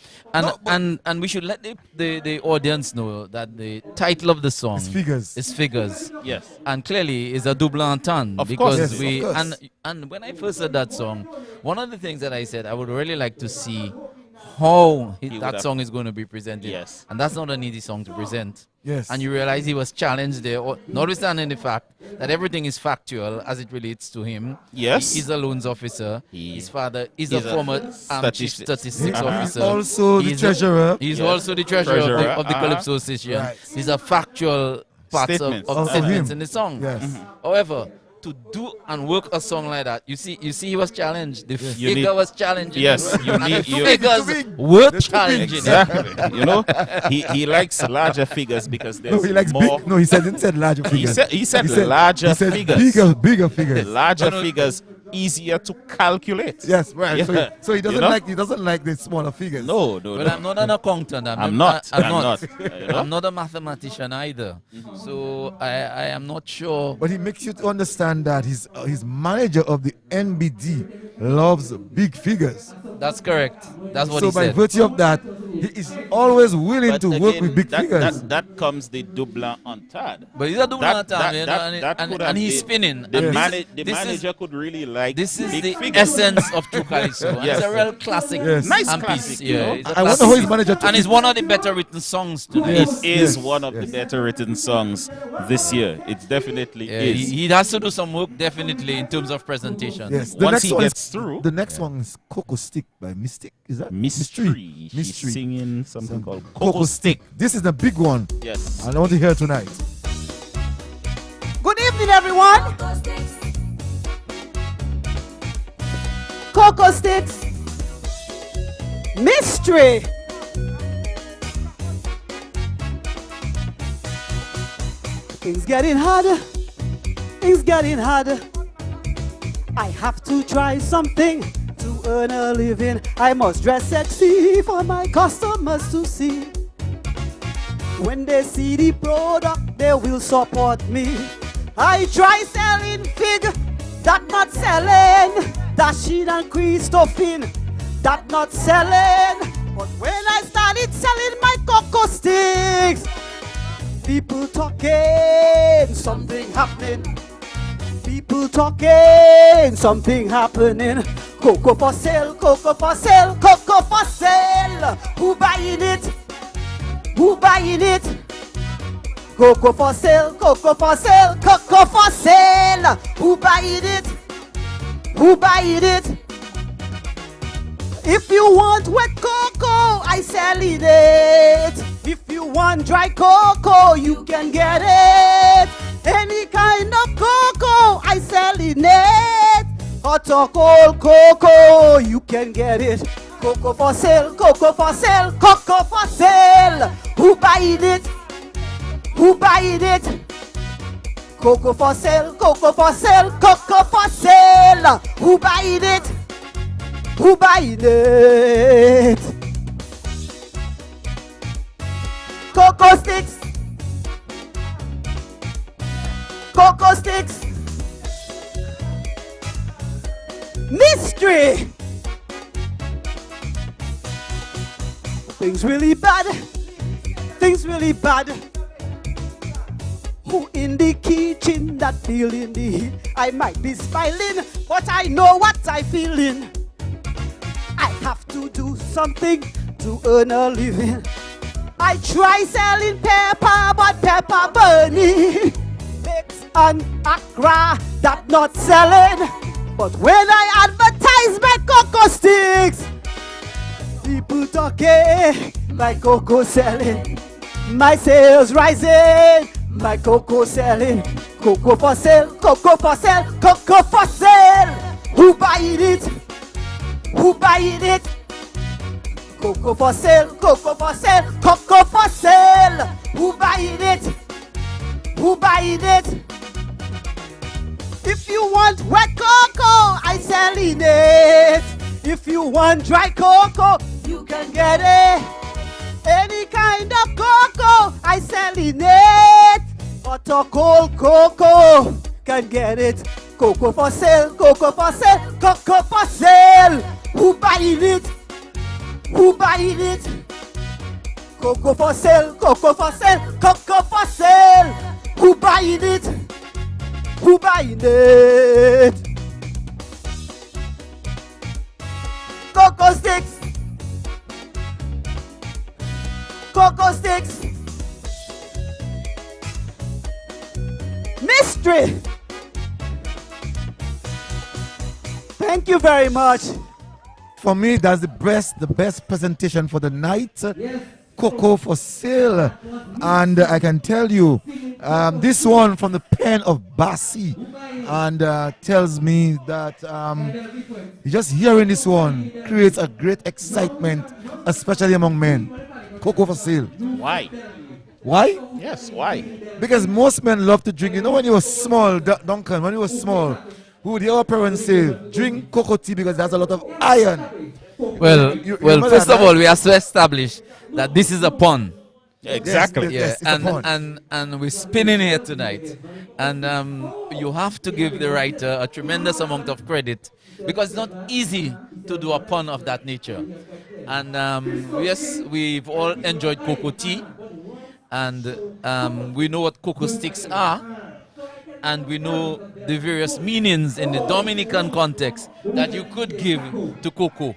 And we should let the audience know that the title of the song is Figures. Yes. And clearly is a double entendre Of because course. we Of course. and when I first heard that song, one of the things that I said I would really like to see how that song is going to be presented. Yes. And that's not an easy song to present. Yes. And you realize he was challenged there, notwithstanding the fact that everything is factual as it relates to him. Yes. He's a loans officer. His father is he's a a former chief statistics officer. Also the treasurer. He's also the treasurer of the Calypso Association. Right. These are factual parts of statements in the song. Yes. However, to do and work a song like that, you see he was challenged. The You figure need- was challenging. Yes, him. you And need- the you- figures were challenging. Exactly. You know, he likes larger figures because there's No, he likes more. big. No, he said larger figures. He said larger he said figures. Bigger figures. The larger figures easier to calculate. Yes, right. Yeah. So he doesn't You know? like the smaller figures. No. But I'm not an accountant. I'm not. I'm not a mathematician either. So I am not sure. But he makes you to understand that his manager of the NBD loves big figures. That's correct. That's what so he by said. virtue of that, he is always willing But to work again, with big figures. That comes the double entendre. But he's a double entendre, you know, that and could have he's been- spinning. The, And mana- the this is- manager could really like This is big the figures. essence of True Calypso. Yes. It's a real classic Yes. Nice and classic, piece. you know. It's a I wonder classic how his piece. manager took and it's it. one of the better written songs today. Yes. It is Yes. one of the better written songs this year. It definitely Yeah, is. he has to do some work definitely in terms of presentation. Yes. Once he gets through. The next one is Coco Stick by Mystic. Is that Mystery. She's Mystery. singing something called Coco Stick. This is the big one. Yes. I want to hear tonight. Good evening, everyone. Coco Sticks. Mystery. Things getting harder. Things getting harder. I have to try something to earn a living. I must dress sexy for my customers to see. When they see the product, they will support me. I try selling fig, that not selling. Dashing and Christophine, that not selling. But when I started selling my cocoa sticks, people talking, something happening. People talking, something happening. Cocoa for sale, cocoa for sale, cocoa for sale. Who buying it? Who buying it? Cocoa for sale, cocoa for sale, cocoa for sale. Who buying it? Who buying it? If you want wet cocoa, I selling it. If you want dry cocoa, you can get it. Any kind of cocoa, I selling it. Hot or cold cocoa, you can get it. Cocoa for sale, cocoa for sale, cocoa for sale. Who buying it? Who buying it? Cocoa for sale, cocoa for sale, cocoa for sale. Who buying it? Who buying it? Cocoa sticks. Cocoa sticks. Mystery. Things really bad. something's really bad. Who in the kitchen that feeling the heat? I might be smiling, but I know what I'm feeling. I have to do something to earn a living. I try selling pepper, but pepper burning makes an Accra that not selling. But when I advertise my cocoa sticks, people talking, my cocoa selling, my sales rising, my cocoa selling, cocoa for sale, cocoa for sale, cocoa for sale. Who buying it? Who buying it? Cocoa for sale, cocoa for sale, cocoa for sale. Who buying it? Who buying it? If you want wet cocoa, I selling it. If you want dry cocoa, you can get it. Any kind of cocoa, I selling it. But a cold cocoa can get it. Cocoa for sale, cocoa for sale, cocoa for sale. Who buying it? Who buying it? Cocoa for sale, cocoa for sale, cocoa for sale. Who buying it? Who buying it? Cocoa sticks. Cocoa sticks. Mystery. Thank you very much. For me, that's the best presentation for the night. Yes. Cocoa for sale. And I can tell you, this one from the pen of Bassi, and tells me that just hearing this one creates a great excitement, especially among men. Cocoa for sale. Why? Why? Yes, why? Because most men love to drink. You know, when you were small, Duncan, when you were small, who would your parents say, drink cocoa tea because there's a lot of iron? Well, You first of all, we have to establish that this is a pun. Exactly. Yes, it's a pun. And we're spinning here tonight. And you have to give the writer a tremendous amount of credit because it's not easy to do a pun of that nature. And yes, we've all enjoyed cocoa tea. And we know what cocoa sticks are. And we know the various meanings in the Dominican context that you could give to cocoa.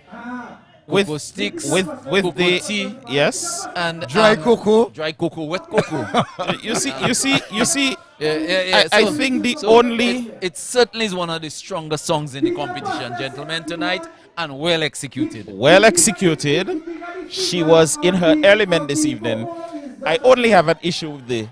Cocoa sticks, with cocoa the tea, yes, and dry cocoa, wet cocoa. you see. Yeah. I think the only it certainly is one of the strongest songs in the competition, gentlemen, tonight, and well executed. Well executed. She was in her element this evening. I only have an issue with the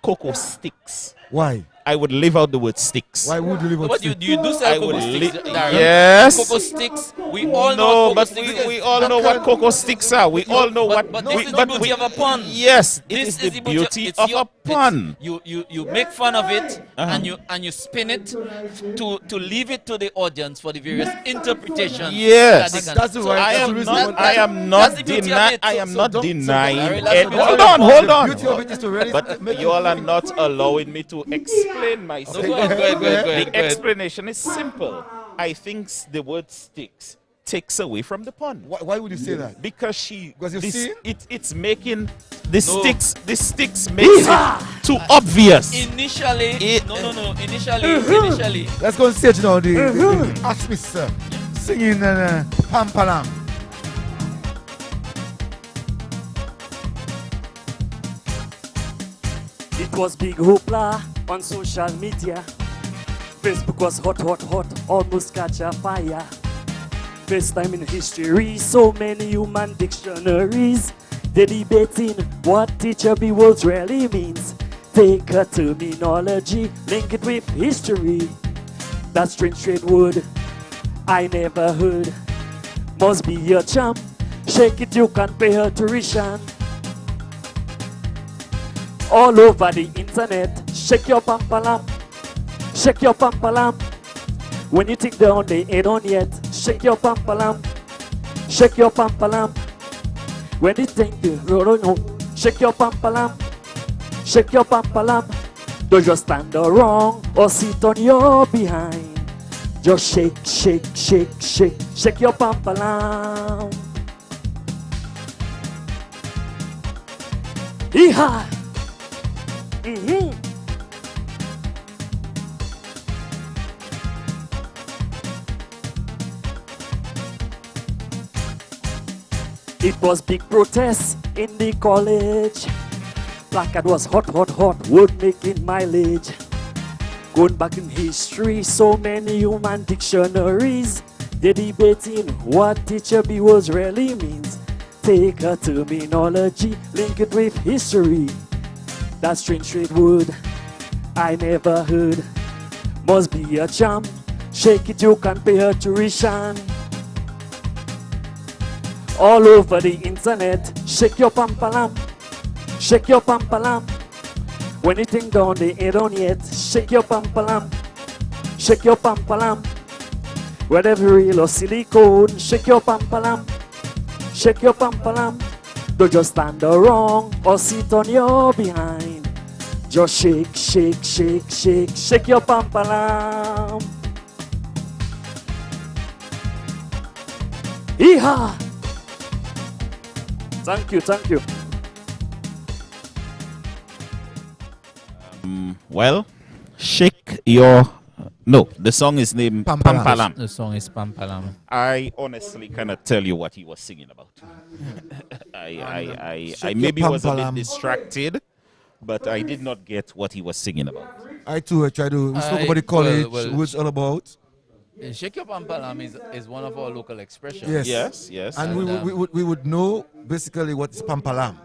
cocoa sticks. Why? I would leave out the word sticks. Why would you leave out But sticks? you do sell cocoa sticks, Darren. Yes. Cocoa sticks. We all know No, what but cocoa sticks we is. all know what cocoa sticks are. We all know what. But this is the beauty of a pun. Yes, it This is the beauty beauty it's of your- a pun. You make fun of it and you spin it to leave it to the audience for the various interpretations. Yes. that they can- That's the So right- I that's am the reason not. why- I am that's not the beauty of denying. it. I am not denying. Darren, Hold that's on, the hold on. beauty of it is to really But make you all are not allowing me to explain myself. Go ahead. The explanation is simple. I think the word sticks takes away from the pun. Why would you say that? Because she Because you've seen? it's making the sticks makes it too obvious. Initially, Initially, Let's go on stage now. The Aspis singing Pampalam. It was big hoopla on social media. Facebook was hot, almost catch a fire. First time in history, so many human dictionaries. They're debating what teachable words really means. Take a terminology, link it with history. That strange trade word I never heard. Must be your champ. Shake it, you can pay her tuition. All over the internet, shake your pampalam. Shake your pampalam. When you think they ain't on yet, shake your pampalam. Shake your pampalam. When you think they no, shake your pampalam. Shake your pampalam. Don't just stand wrong or sit on your behind. Just shake, shake, shake, shake, shake your pampalam. Yeehaw! It was big protest in the college. Placard was hot, hot, hot, word making mileage. Going back in history, so many human dictionaries. They're debating what teacher B was really means. Take a terminology, link it with history. That strange trade word I never heard. Must be a charm. Shake it, you can pay her tuition. All over the internet, shake your pampalam, shake your pampalam. When you think down, they ain't on yet. Shake your pampalam, shake your pampalam. Whatever real or silicone, shake your pampalam, shake your pampalam. Don't just stand around or sit on your behind. Just shake, shake, shake, shake, shake your pampalam. Yeehaw! Thank you, thank you. Well, shake your... No, the song is named Pampalam. The song is Pampalam. I honestly cannot tell you what he was singing about. I maybe was a bit distracted, but I did not get what he was singing about. I too tried to... We spoke about the college, what's all about. Shake your pampalam is one of our local expressions. Yes. Yes, yes. And we would know basically what is pampalam.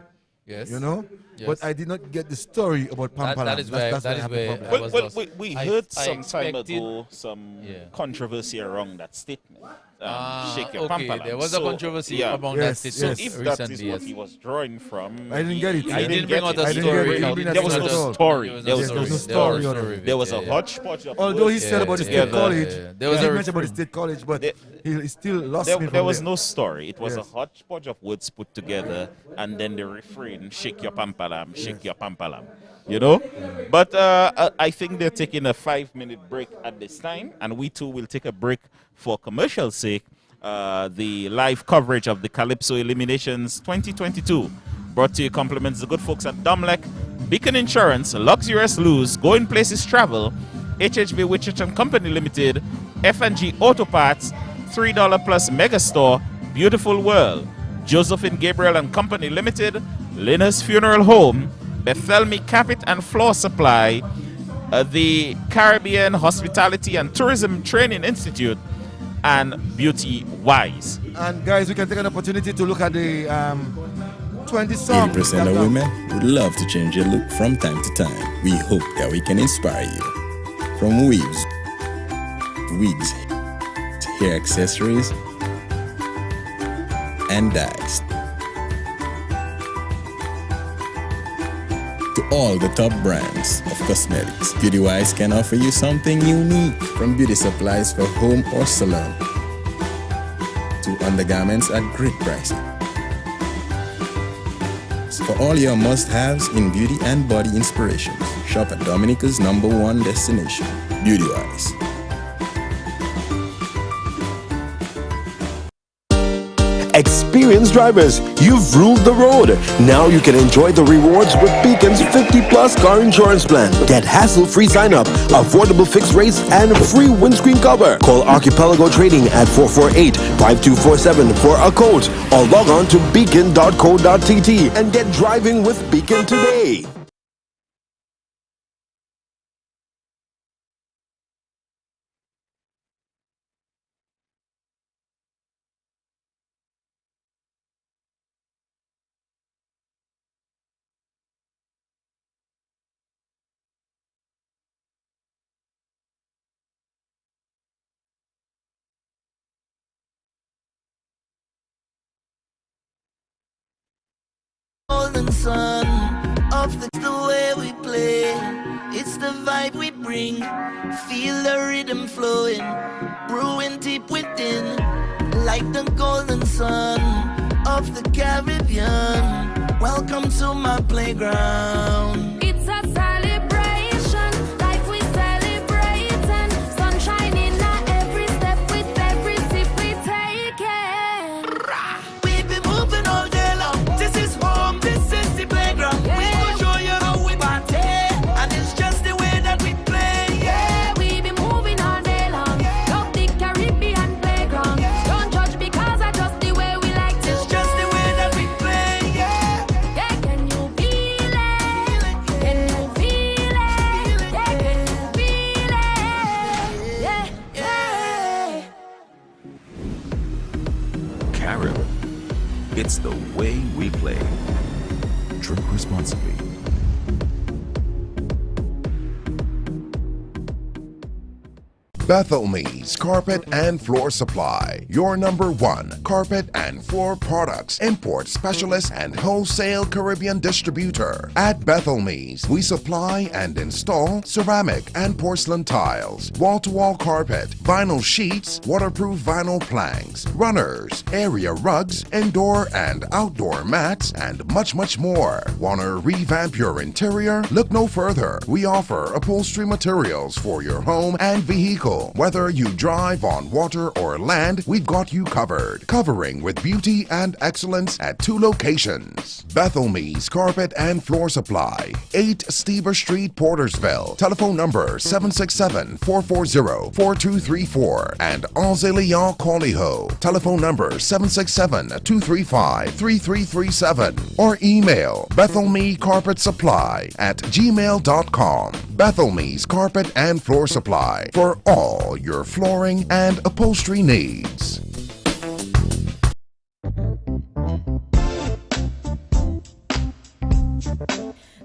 Yes. You know? Yes. But I did not get the story about pampalam. That is where we heard some time ago some controversy around that statement. Shake your pampalam. There was a controversy about that statement. So if that is what he was drawing from, I didn't get it. I didn't bring out the story. There was no story. There was no story. There was a hodgepodge of although he said about the state college, there was he mentioned about the state college, but he still lost me. There was no story. It was a hodgepodge of words put together, and then the refrain, shake your pampalam, shake your pampalam. You know? But I think they're taking a 5-minute break at this time, and we too will take a break for commercial sake. The live coverage of the Calypso Eliminations 2022 brought to you compliments the good folks at Domlec, Beacon Insurance, Luxurious Lose, Going Places Travel, HHB Wichita and Company Limited, F&G Auto Parts, $3 Plus Megastore, Beautiful World, Josephine Gabriel and Company Limited, Linus Funeral Home, Bethelme Carpet and Floor Supply, the Caribbean Hospitality and Tourism Training Institute, and Beauty Wise. And guys, we can take an opportunity to look at the 20 songs. 80% of women would love to change your look from time to time. We hope that we can inspire you. From weaves, wigs, to hair accessories, and dyes. To all the top brands of cosmetics, BeautyWise can offer you something unique, from beauty supplies for home or salon to undergarments at great pricing. So for all your must-haves in beauty and body inspirations, shop at Dominica's #1 destination, BeautyWise. Experienced drivers, you've ruled the road. Now you can enjoy the rewards with Beacon's 50+ car insurance plan. Get hassle-free sign-up, affordable fixed rates, and free windscreen cover. Call Archipelago Trading at 448-5247 for a quote, or log on to beacon.co.tt and get driving with Beacon today. Golden sun of the way we play, it's the vibe we bring. Feel the rhythm flowing, brewing deep within, like the golden sun of the Caribbean. Welcome to my playground. It's a celebration, like we celebrating. Sunshine in every step, with every sip we take it. We be moving all day long. This is home, this is the playground. Yeah. Carol, it's the way we play. Drink responsibly. Bethelme's Carpet and Floor Supply, your #1 carpet and floor products, import specialist and wholesale Caribbean distributor. At Bethelme's, we supply and install ceramic and porcelain tiles, wall-to-wall carpet, vinyl sheets, waterproof vinyl planks, runners, area rugs, indoor and outdoor mats, and much, much more. Wanna revamp your interior? Look no further. We offer upholstery materials for your home and vehicle. Whether you drive on water or land, we've got you covered. Covering with beauty and excellence at 2 locations. Bethelme's Carpet and Floor Supply, 8 Stever Street, Portersville. Telephone number 767-440-4234 and Anzelian Coliho. Telephone number 767-235-3337 or email bethelmecarpetsupply@gmail.com. Bethelme's Carpet and Floor Supply for all your flooring and upholstery needs.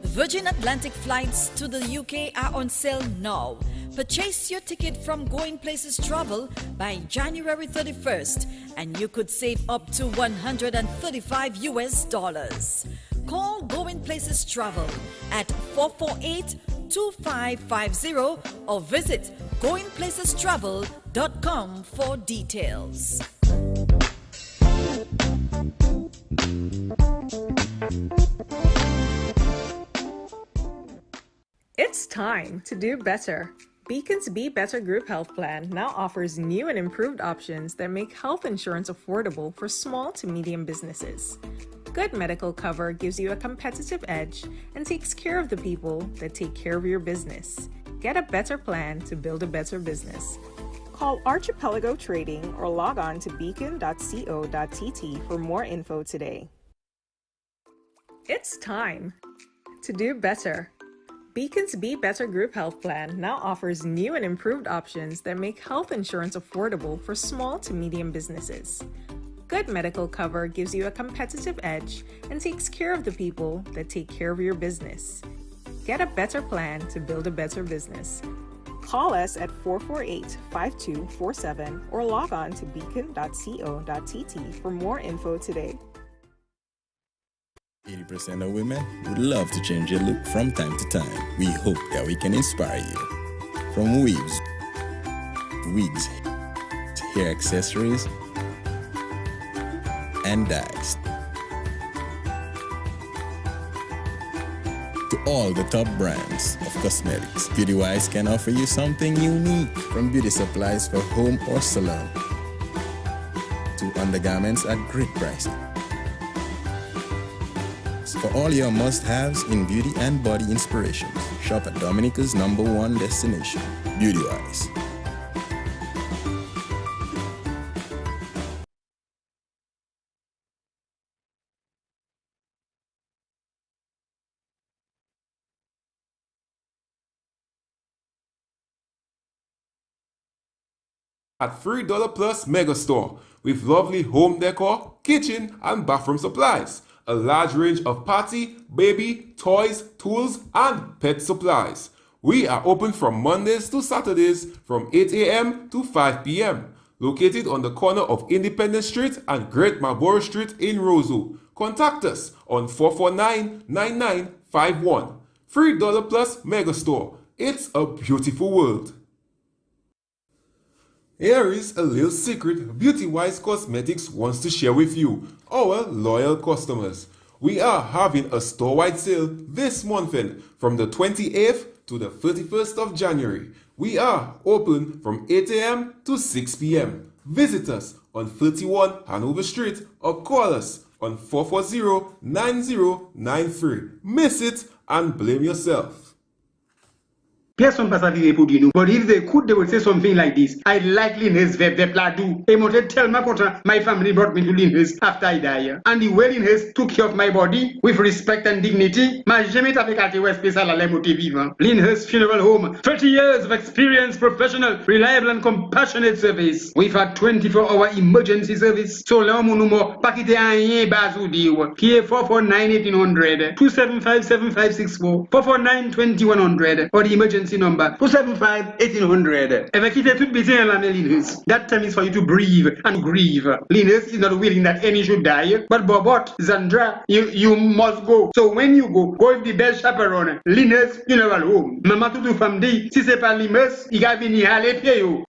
Virgin Atlantic flights to the UK are on sale now. Purchase your ticket from Going Places Travel by January 31st and you could save up to $135. Call Going Places Travel at 448-2550 or visit goingplacestravel.com for details. It's time to do better. Beacon's Be Better Group Health Plan now offers new and improved options that make health insurance affordable for small to medium businesses. Good medical cover gives you a competitive edge and takes care of the people that take care of your business. Get a better plan to build a better business. Call Archipelago Trading or log on to beacon.co.tt for more info today. It's time to do better. Beacon's Be Better Group Health Plan now offers new and improved options that make health insurance affordable for small to medium businesses. Good medical cover gives you a competitive edge and takes care of the people that take care of your business. Get a better plan to build a better business. Call us at 448-5247 or log on to beacon.co.tt for more info today. 80% of women would love to change your look from time to time. We hope that we can inspire you. From weaves, wigs, hair accessories, and dyes, to all the top brands of cosmetics, Beautywise can offer you something unique, from beauty supplies for home or salon to undergarments at great pricing. For all your must-haves in beauty and body inspirations, shop at Dominica's #1 destination, Beautywise. At $3 Plus Megastore with lovely home decor, kitchen and bathroom supplies. A large range of party, baby, toys, tools, and pet supplies. We are open from Mondays to Saturdays from 8 a.m. to 5 p.m. Located on the corner of Independence Street and Great Marlborough Street in Roseau. Contact us on 449-9951. $3 Plus Megastore. It's a beautiful world. Here is a little secret Beautywise Cosmetics wants to share with you, our loyal customers. We are having a store-wide sale this month from the 28th to the 31st of January. We are open from 8 a.m. to 6 p.m. Visit us on 31 Hanover Street or call us on 440-9093. Miss it and blame yourself. Personne pas savoir pour dire nous. But if they could, they would say something like this. I like Linus Vepladu. Et mon tellement content. My family brought me to Linus after I die. And the way Linus took care of my body with respect and dignity, m'a jamais été avec West spécial à la moté vivant. Linus Funeral Home. 30 years of experience, professional, reliable and compassionate service. We've had 24-hour emergency service. So là, mon numéro, pas quitter rien bazou dire. Qui est 449-1800, 275-7564, 449-2100, or the emergency number, 275-1800. If I keep it busy in Linus, that time is for you to breathe and grieve. Linus is not willing that any should die, but Bobot, Zandra, you must go. So when you go with the best chaperone, Linus Funeral Home. Mama Tutu Famdi, si c'est pas Linus, il va venir aller pied yo.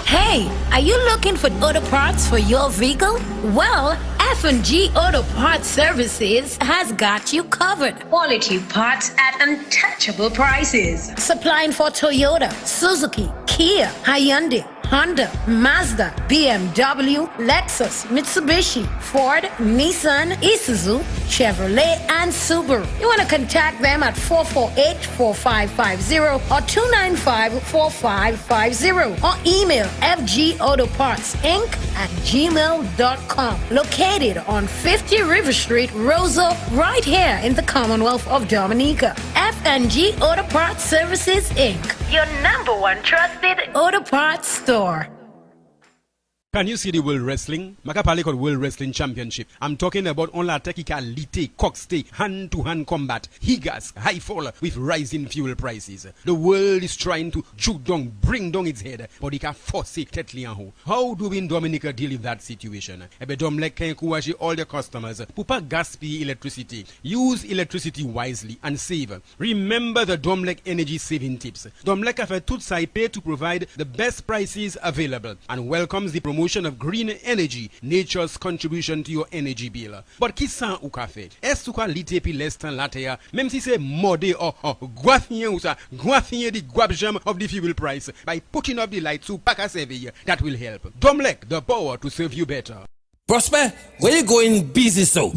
Hey, are you looking for auto parts for your vehicle? Well, F&G Auto Parts Services has got you covered. Quality parts at untouchable prices. Supplying for Toyota, Suzuki, Kia, Hyundai, Honda, Mazda, BMW, Lexus, Mitsubishi, Ford, Nissan, Isuzu, Chevrolet, and Subaru. You want to contact them at 448-4550 or 295-4550 or email fgautopartsinc@gmail.com. Located on 50 River Street, Roseau, right here in the Commonwealth of Dominica. F&G Auto Parts Services, Inc., your #1 trusted auto parts store. Can you see the World Wrestling? Makapale called World Wrestling Championship. I'm talking about only technical lite, cockstay, hand-to-hand combat, higas, high fall with rising fuel prices. The world is trying to shoot down, bring down its head, but it can force it tetli en haut. How do we in Dominica deal with that situation? Ebe Domlek can encourage all the customers to pas gaspiller electricity. Use electricity wisely and save. Remember the Domlek energy saving tips. Domlek have a tout ça pay to provide the best prices available and welcomes the promotion of green energy, nature's contribution to your energy bill. But qui san ou ka fait? Est-ce que lite pi l'estan latea, même si c'est modé or guathien ou ça, guathien the guabjam of the fuel price by putting up the lights to pack a service that will help. Domlek, the power to serve you better. Prosper, where you going busy so?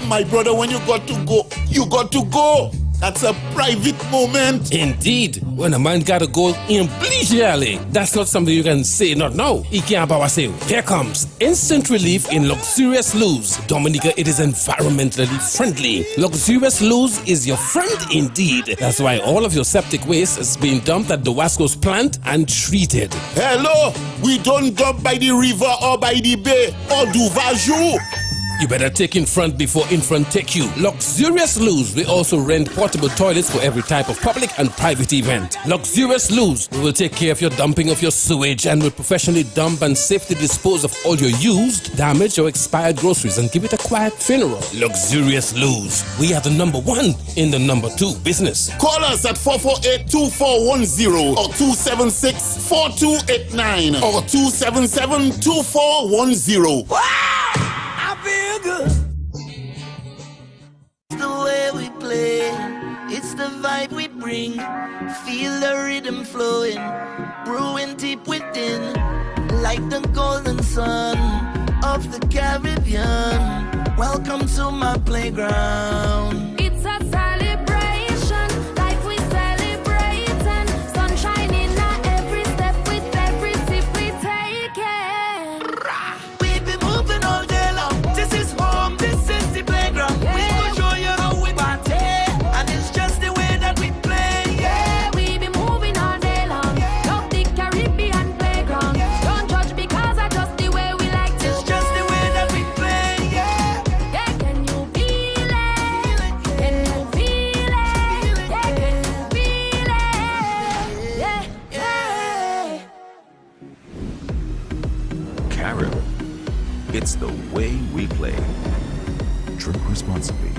My brother, when you got to go, you got to go. That's a private moment. Indeed. When a man gotta go immediately, that's not something you can say not now. Here comes instant relief in luxurious loose. Dominica, it is environmentally friendly. Luxurious loose is your friend indeed. That's why all of your septic waste is being dumped at the Wasco's plant and treated. Hello, we don't dump by the river or by the bay or do vajou. You better take in front before in front take you. Luxurious Loose, we also rent portable toilets for every type of public and private event. Luxurious Loose, we will take care of your dumping of your sewage and will professionally dump and safely dispose of all your used, damaged or expired groceries and give it a quiet funeral. Luxurious Loose, we are the #1 in the #2 business. Call us at 448-2410 or 276-4289 or 277-2410. Wow! Feel good. It's the way we play, it's the vibe we bring. Feel the rhythm flowing, brewing deep within, like the golden sun of the Caribbean. Welcome to my playground. It's a celebration, like we celebrating, sunshine in every step with every sip we take it. We be moving all day. This is home, this is the playground. Yeah. We will show you how we party, and it's just the way that we play. Yeah, we be moving all day long. Yeah. Love the Caribbean playground. Yeah. Don't judge because I just the way we like to. It's just the way that we play. Yeah, yeah. Can you feel it? Can you feel it? Yeah, can you feel it? Yeah, yeah. Carol. It's the way we play. Drink responsibly.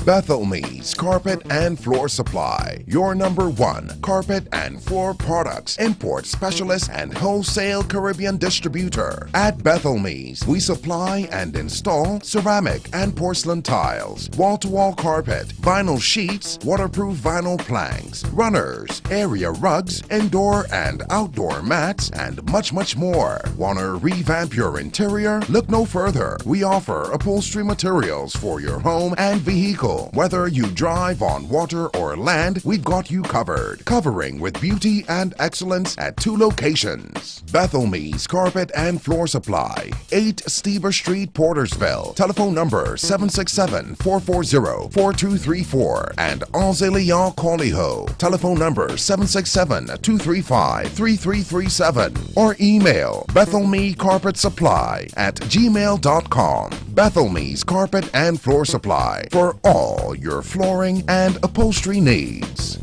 Bethelme's Carpet and Floor Supply, your number one carpet and floor products, import specialist and wholesale Caribbean distributor. At Bethelme's, we supply and install ceramic and porcelain tiles, wall-to-wall carpet, vinyl sheets, waterproof vinyl planks, runners, area rugs, indoor and outdoor mats, and much, much more. Wanna revamp your interior? Look no further. We offer upholstery materials for your home and vehicle. Whether you drive on water or land, we've got you covered. Covering with beauty and excellence at 2 locations. Bethelme's Carpet and Floor Supply, 8 Steber Street, Portersville. Telephone number 767-440-4234 and Anzelian Coliho. Telephone number 767-235-3337 or email bethelmecarpetsupply@gmail.com. Bethelme's Carpet and Floor Supply for all your flooring and upholstery needs.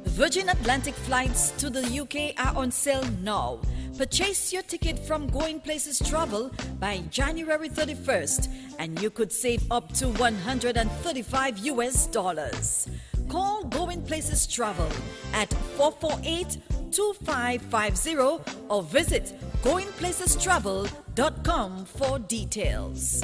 Virgin Atlantic flights to the UK are on sale now. Purchase your ticket from Going Places Travel by January 31st and you could save up to $135. Call Going Places Travel at 448-2550 or visit goingplacestravel.com for details.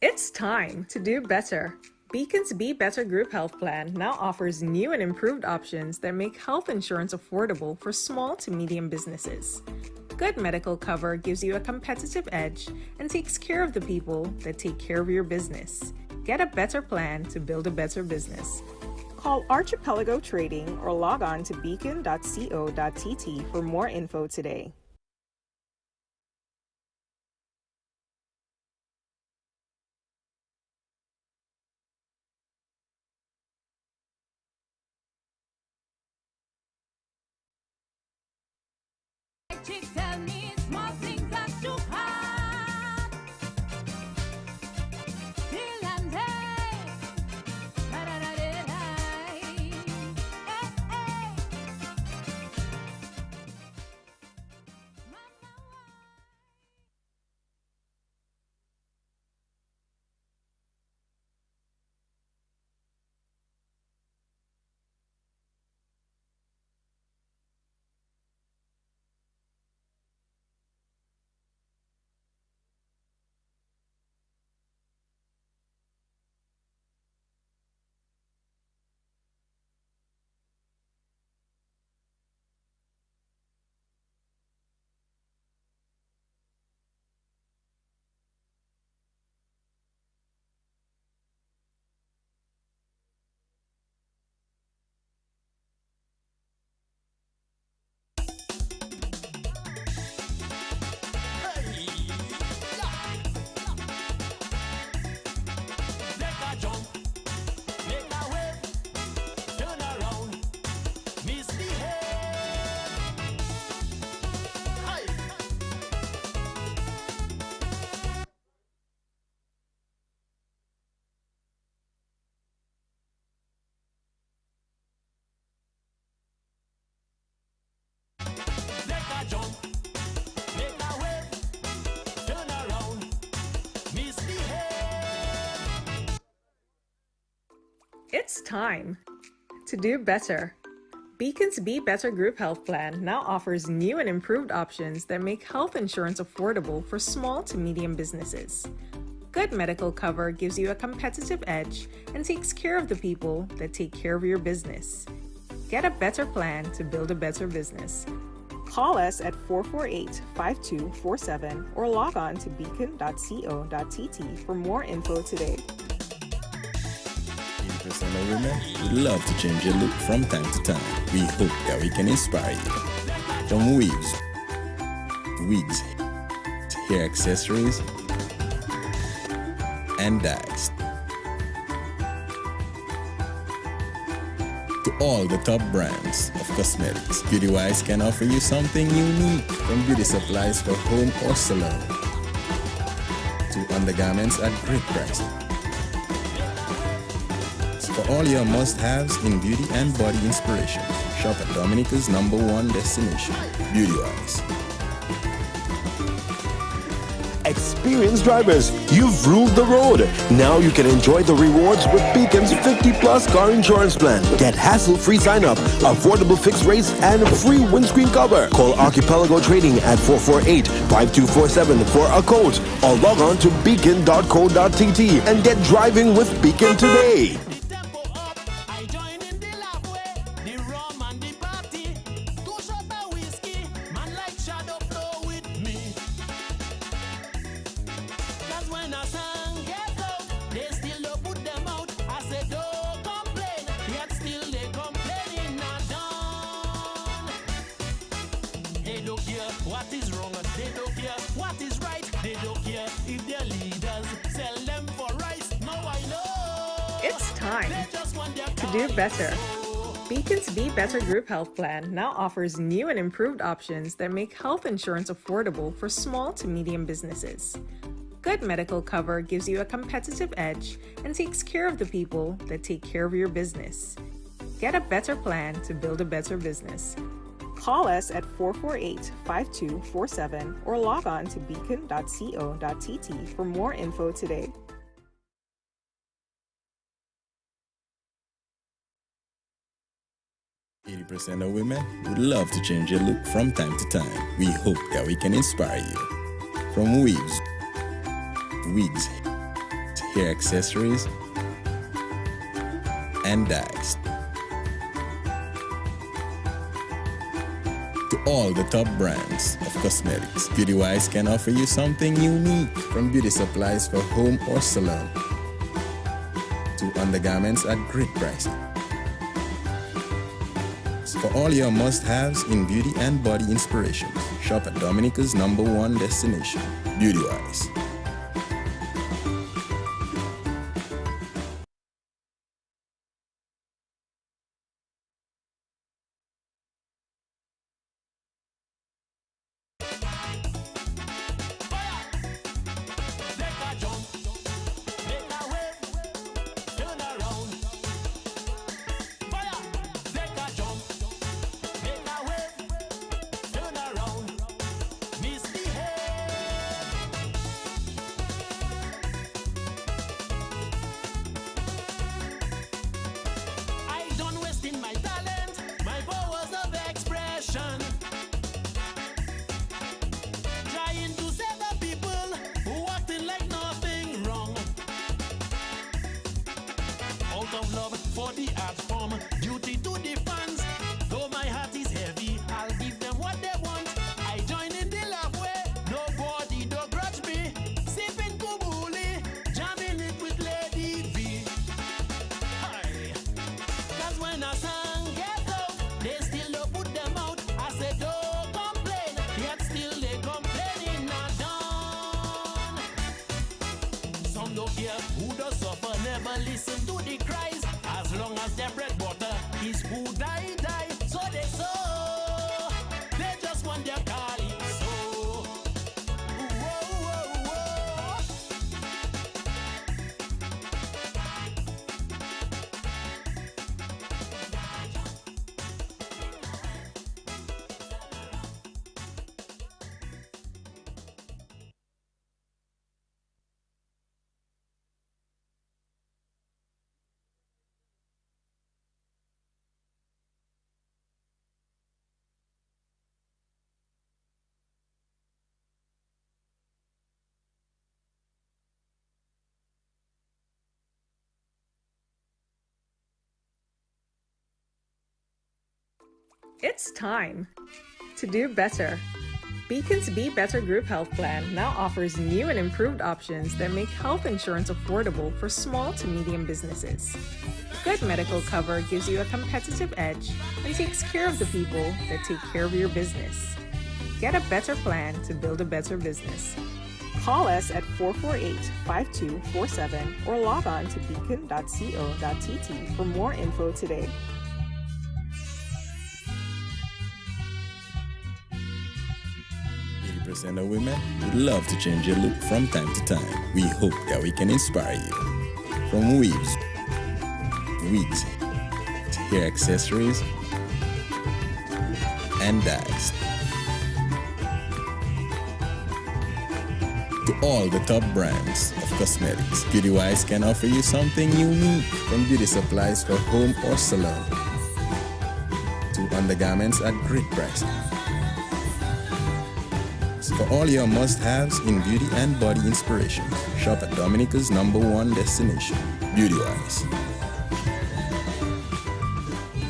It's time to do better. Beacon's Be Better Group Health Plan now offers new and improved options that make health insurance affordable for small to medium businesses. Good medical cover gives you a competitive edge and takes care of the people that take care of your business. Get a better plan to build a better business. Call Archipelago Trading or log on to beacon.co.tt for more info today. Tell me small things that you have. Till and day. It's time to do better. Beacon's Be Better Group Health Plan now offers new and improved options that make health insurance affordable for small to medium businesses. Good medical cover gives you a competitive edge and takes care of the people that take care of your business. Get a better plan to build a better business. Call us at 448-5247 or log on to beacon.co.tt for more info today. Hello, women. We'd love to change your look from time to time. We hope that we can inspire you. From weaves, wigs, hair accessories, and dyes, to all the top brands of cosmetics, Beautywise can offer you something unique, from beauty supplies for home or salon to undergarments at great prices. For For all your must-haves in beauty and body inspiration, shop at Dominica's #1 destination, Beauty-Wise. Experienced drivers, you've ruled the road. Now you can enjoy the rewards with Beacon's 50+ car insurance plan. Get hassle-free sign-up, affordable fixed rates, and free windscreen cover. Call Archipelago Trading at 448-5247 for a quote, or log on to beacon.co.tt and get driving with Beacon today. It's time to do better. Beacon's Be Better Group Health Plan now offers new and improved options that make health insurance affordable for small to medium businesses. Good medical cover gives you a competitive edge and takes care of the people that take care of your business. Get a better plan to build a better business. Call us at 448-5247 or log on to beacon.co.tt for more info today. 80% of women would love to change your look from time to time. We hope that we can inspire you. From weaves, wigs, hair accessories, and dyes, to all the top brands of cosmetics, Beauty-Wise can offer you something unique. From beauty supplies for home or salon to undergarments at great prices. For all your must-haves in beauty and body inspiration, shop at Dominica's #1 destination, Beauty-Wise. It's time to do better. Beacon's Be Better Group Health Plan now offers new and improved options that make health insurance affordable for small to medium businesses. Good medical cover gives you a competitive edge and takes care of the people that take care of your business. Get a better plan to build a better business. Call us at 448-5247 or log on to beacon.co.tt for more info today. Percent of women would love to change your look from time to time. We hope that we can inspire you. From weaves, wigs, hair accessories, and dyes. To all the top brands of cosmetics, Beautywise can offer you something unique, from beauty supplies for home or salon to undergarments at great prices. So for all your must-haves in beauty and body inspiration, shop at Dominica's #1 destination, Beautywise.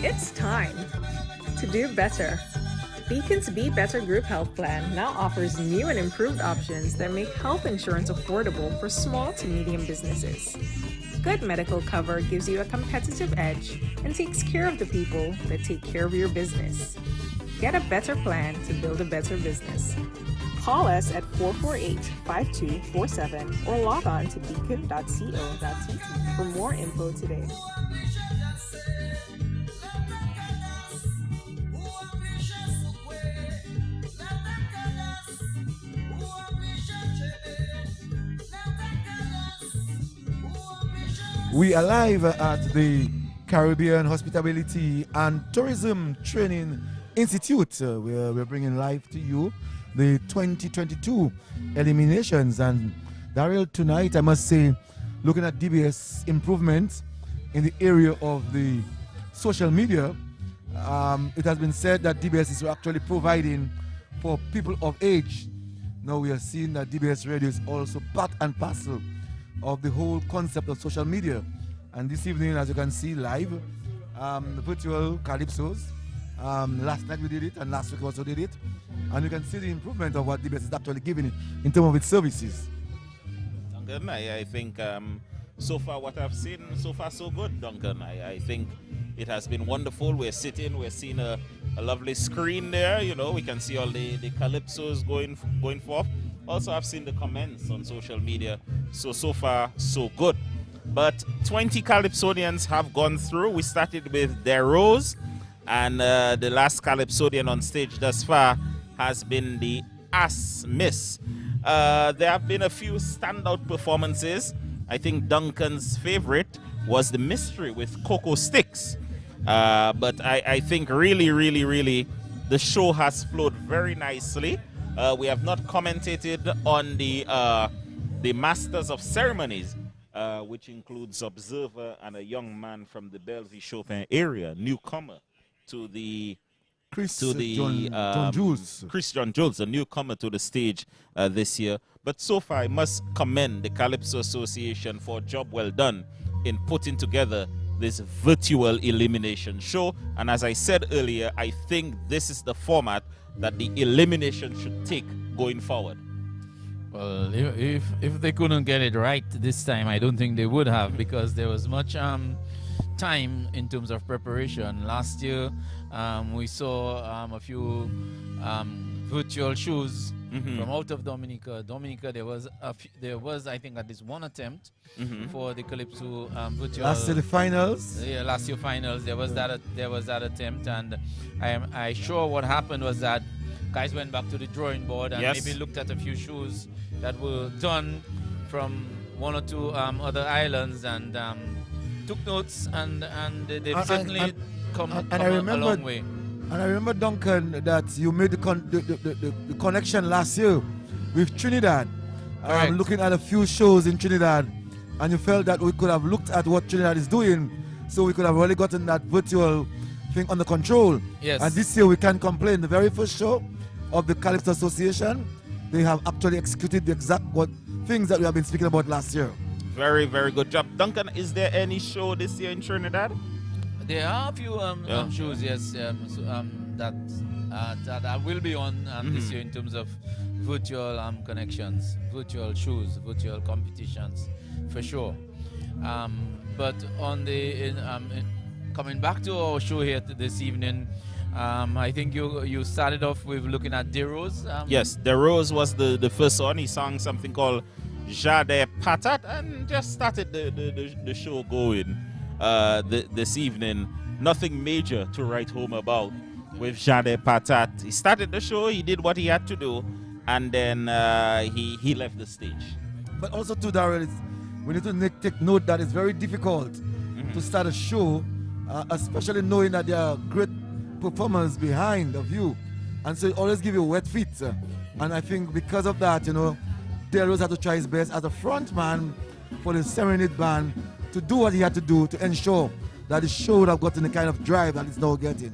It's time to do better. Beacon's Be Better Group Health Plan now offers new and improved options that make health insurance affordable for small to medium businesses. Good medical cover gives you a competitive edge and takes care of the people that take care of your business. Get a better plan to build a better business. Call us at 448-5247 or log on to beacon.co.tt for more info today. We are live at the Caribbean Hospitality and Tourism Training Institute. We're bringing live to you the 2022 eliminations. And Daryl, tonight, I must say, looking at DBS improvements in the area of the social media, it has been said that DBS is actually providing for people of age. Now we are seeing that DBS Radio is also part and parcel of the whole concept of social media. And this evening, as you can see live, the virtual Calypsos. Last night we did it, and last week also did it. And you can see the improvement of what DBS is actually giving in terms of its services. Duncan, I think so far what I've seen, so far so good, Duncan. I think it has been wonderful. We're seeing a lovely screen there. You know, we can see all the Calypsos going forth. Also, I've seen the comments on social media. So far, so good. But 20 Calypsonians have gone through. We started with Deros, and the last Calypsonian on stage thus far has been the Ass Miss. There have been a few standout performances. I think Duncan's favorite was the Mystery with Coco Sticks. But I think really, the show has flowed very nicely. We have not commentated on the Masters of Ceremonies, which includes Observer and a young man from the Bellevue Chopin area, newcomer to the John Jules. Chris John Jules, a newcomer to the stage this year. But so far, I must commend the Calypso Association for a job well done in putting together this virtual elimination show. And as I said earlier, I think this is the format that the elimination should take going forward. Well, if they couldn't get it right this time, I don't think they would have, because there was much time in terms of preparation. Last year, we saw a few virtual shows from out of Dominica. There was I think at least one attempt for the Calypso virtual. Last year the finals. Yeah, last year finals. There was that attempt, and I sure what happened was that guys went back to the drawing board and maybe looked at a few shows that were done from one or two other islands and took notes, and they've certainly come a long way. And I remember, Duncan, that you made the connection last year with Trinidad. Looking at a few shows in Trinidad, and you felt that we could have looked at what Trinidad is doing, so we could have really gotten that virtual thing under control. Yes. And this year we can't complain. The very first show of the Calypso Association, they have actually executed the exact things that we have been speaking about last year. Very, very good job. Duncan, is there any show this year in Trinidad? There are a few shows, yes, that will be on this year in terms of virtual connections, virtual shows, virtual competitions, for sure. But on the coming back to our show here this evening, I think you started off with looking at Deros. Yes, Deros was the first one. He sang something called Jardin Pattat and just started the show going this evening. Nothing major to write home about with Jardin Pattat. He started the show, he did what he had to do, and then he left the stage. But also too, Daryl, we need to take note that it's very difficult to start a show, especially knowing that there are great performers behind of you. And so it always give you wet feet. And I think because of that, Deros had to try his best as a front man for the Serenade band to do what he had to do to ensure that the show would have gotten the kind of drive that it's now getting.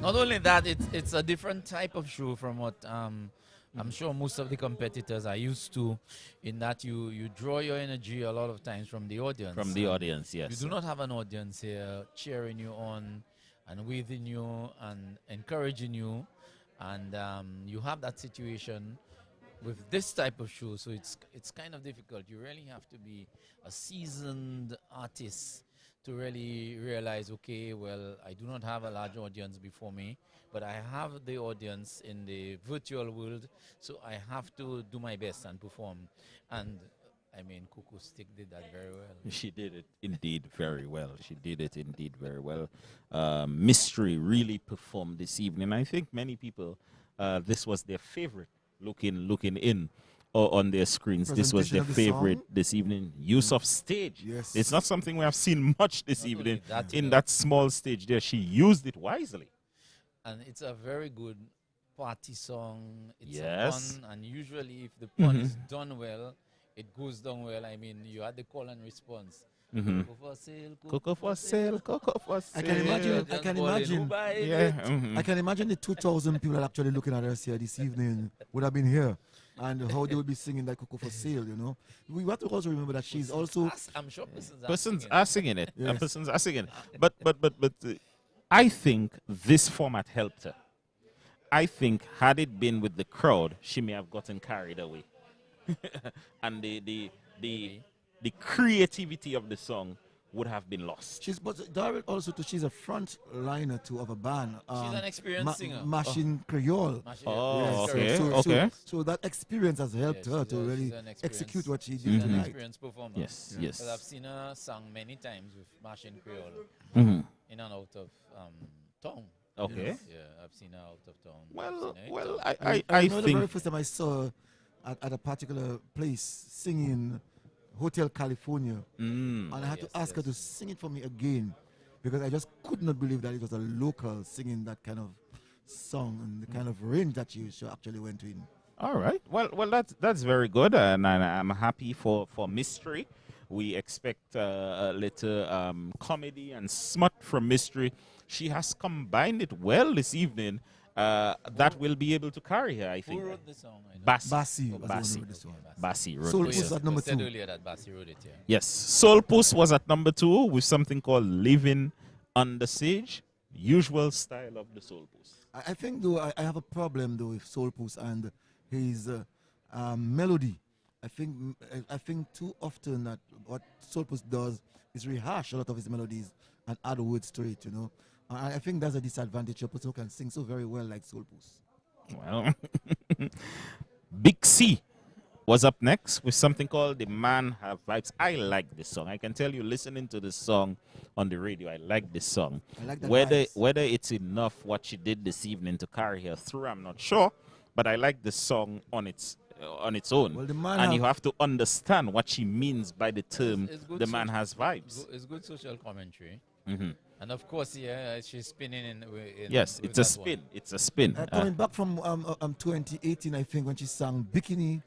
Not only that, it's a different type of show from what I'm sure most of the competitors are used to, in that you draw your energy a lot of times from the audience. From the audience, yes. You do not have an audience here cheering you on and waving you and encouraging you. And you have that situation with this type of show, so it's kind of difficult. You really have to be a seasoned artist to really realize, okay, well, I do not have a large audience before me, but I have the audience in the virtual world, so I have to do my best and perform. And I mean, Coco Stick did that very well. She did it indeed very well. She did it indeed very well. Mystery really performed this evening. I think many people, this was their favorite looking in on their screens. This was their favorite this evening. Use of stage. Yes. It's not something we have seen much this evening in that small stage there. She used it wisely. And it's a very good party song. It's Yes. a pun, and usually if the pun is done well, it goes down well. I mean, you had the call and response. Coco for sale, Coco for sale, Coco for sale. I can imagine. Yeah. I can imagine the 2,000 people that actually looking at us here this evening would have been here, and how they would be singing that Coco for sale. We have to also remember that she's also. I'm sure Persons are singing it. Yes. Persons are singing it. But I think this format helped her. I think had it been with the crowd, she may have gotten carried away. And the creativity of the song would have been lost. But Darryl also too, she's a front liner too of a band. She's an experienced singer. Machine Creole. Oh, Yes. okay. So that experience has helped her to really execute what she did She's an tonight. experienced performer. Yes. Because I've seen her sung many times with Machine Creole in and out of town. Okay. Yes. Yeah, I've seen her out of town. Well, I know think the very first time I saw her at a particular place singing Hotel California, and I had to ask her to sing it for me again, because I just could not believe that it was a local singing that kind of song and the kind of range that she actually went in. All right. Well, that's very good, and I'm happy for Mystery. We expect a little comedy and smut from Mystery. She has combined it well this evening. That will be able to carry her, I think. Who wrote the song? Bassi wrote Soul it. Puss Puss at number 2. Earlier that Bassi wrote it, yeah. Yes, Soul Puss was at number 2 with something called Living Under Seige, usual style of the Soul Puss. I think though I have a problem though with Soul Puss and his melody. I think too often that what Soul Puss does is rehash a lot of his melodies and add words to it. I think that's a disadvantage of a person who can sing so very well like Soul Puss. Well, Big C was up next with something called The Man Have Vibes. I like this song. I can tell you, listening to this song on the radio, I like this song. I like the Whether it's enough what she did this evening to carry her through, I'm not sure. But I like the song on its own. Well, and you have to understand what she means by the term The Man Has Vibes. It's good social commentary. Mm-hmm. And of course, yeah, she's spinning in yes, it's a spin. It's a spin. Coming back from 2018, I think, when she sang Bikini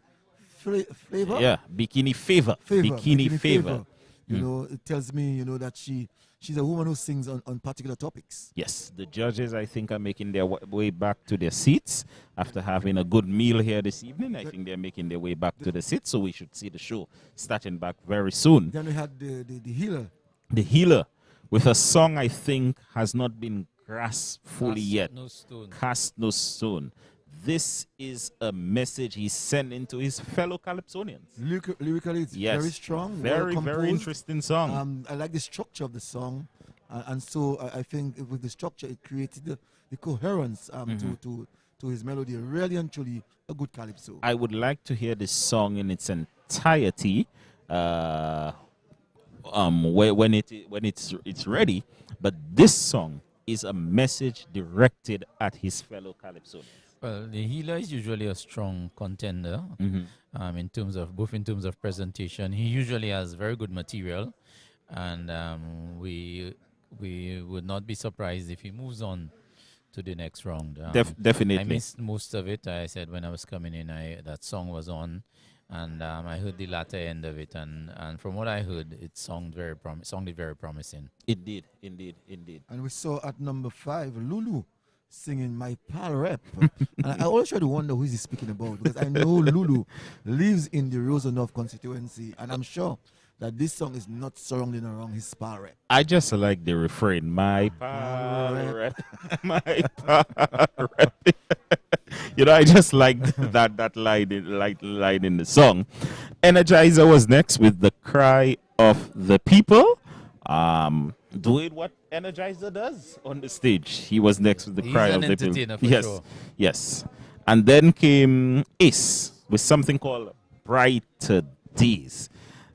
Flavor. Yeah, Bikini Fever. Bikini Fever. It tells me, that she's a woman who sings on particular topics. Yes, the judges, I think, are making their way back to their seats after having a good meal here this evening. I think they're making their way back to the seats, so we should see the show starting back very soon. Then we had the Healer. The Healer, with a song I think has not been grasped fully yet. Cast No Stone. This is a message he's sending to his fellow Calypsonians. Lyrically, it's very strong. Very interesting song. I like the structure of the song. And so I think with the structure, it created the coherence to his melody. Really and truly a good Calypso. I would like to hear this song in its entirety. When it's ready, but this song is a message directed at his fellow Calypsonians. Well, the Healer is usually a strong contender in terms of presentation. He usually has very good material, and we would not be surprised if he moves on to the next round. Definitely. I missed most of it. I said when I was coming in, that song was on, and I heard the latter end of it, and from what I heard, it sounded very promising. It did, indeed. And we saw at number 5 Lulu singing My Parl Rep. And I always try to wonder who is he speaking about, because I know Lulu lives in the Rosenhof constituency, and I'm sure that this song is not surrounding around his Parl Rep. I just like the refrain, my Parl Rep, my Parl Rep. I just like that line in the song. Energizer was next with The Cry of the People. Doing what Energizer does on the stage. He was next with The Cry of the People. Sure. Yes. And then came Ace with something called Brighter Days.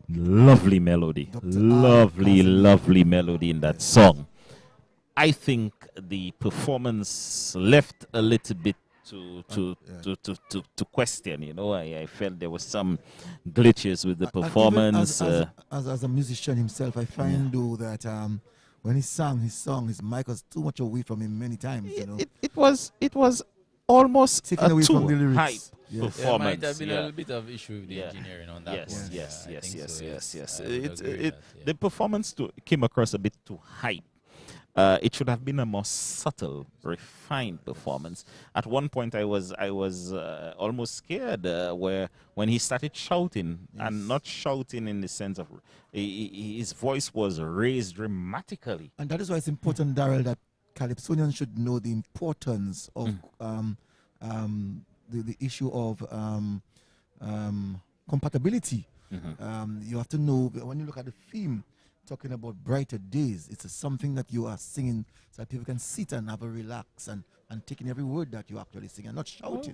Lovely melody. Lovely melody in that song. I think the performance left a little bit to question. I felt there was some glitches with the performance. As a musician himself, I find though that when he sang his song, his mic was too much away from him many times. It was almost taken away from the lyrics. Hype performance. There might have been a little bit of issue with the engineering on that one. Yes. The performance came across a bit too hype. It should have been a more subtle, refined performance. At one point, I was almost scared when he started shouting, and not shouting in the sense of his voice was raised dramatically. And that is why it's important, Darrell, that Calypsonians should know the importance of the issue of compatibility. You have to know, when you look at the theme, talking about brighter days, it's something that you are singing so that people can sit and have a relax and taking every word that you actually sing and not shouting.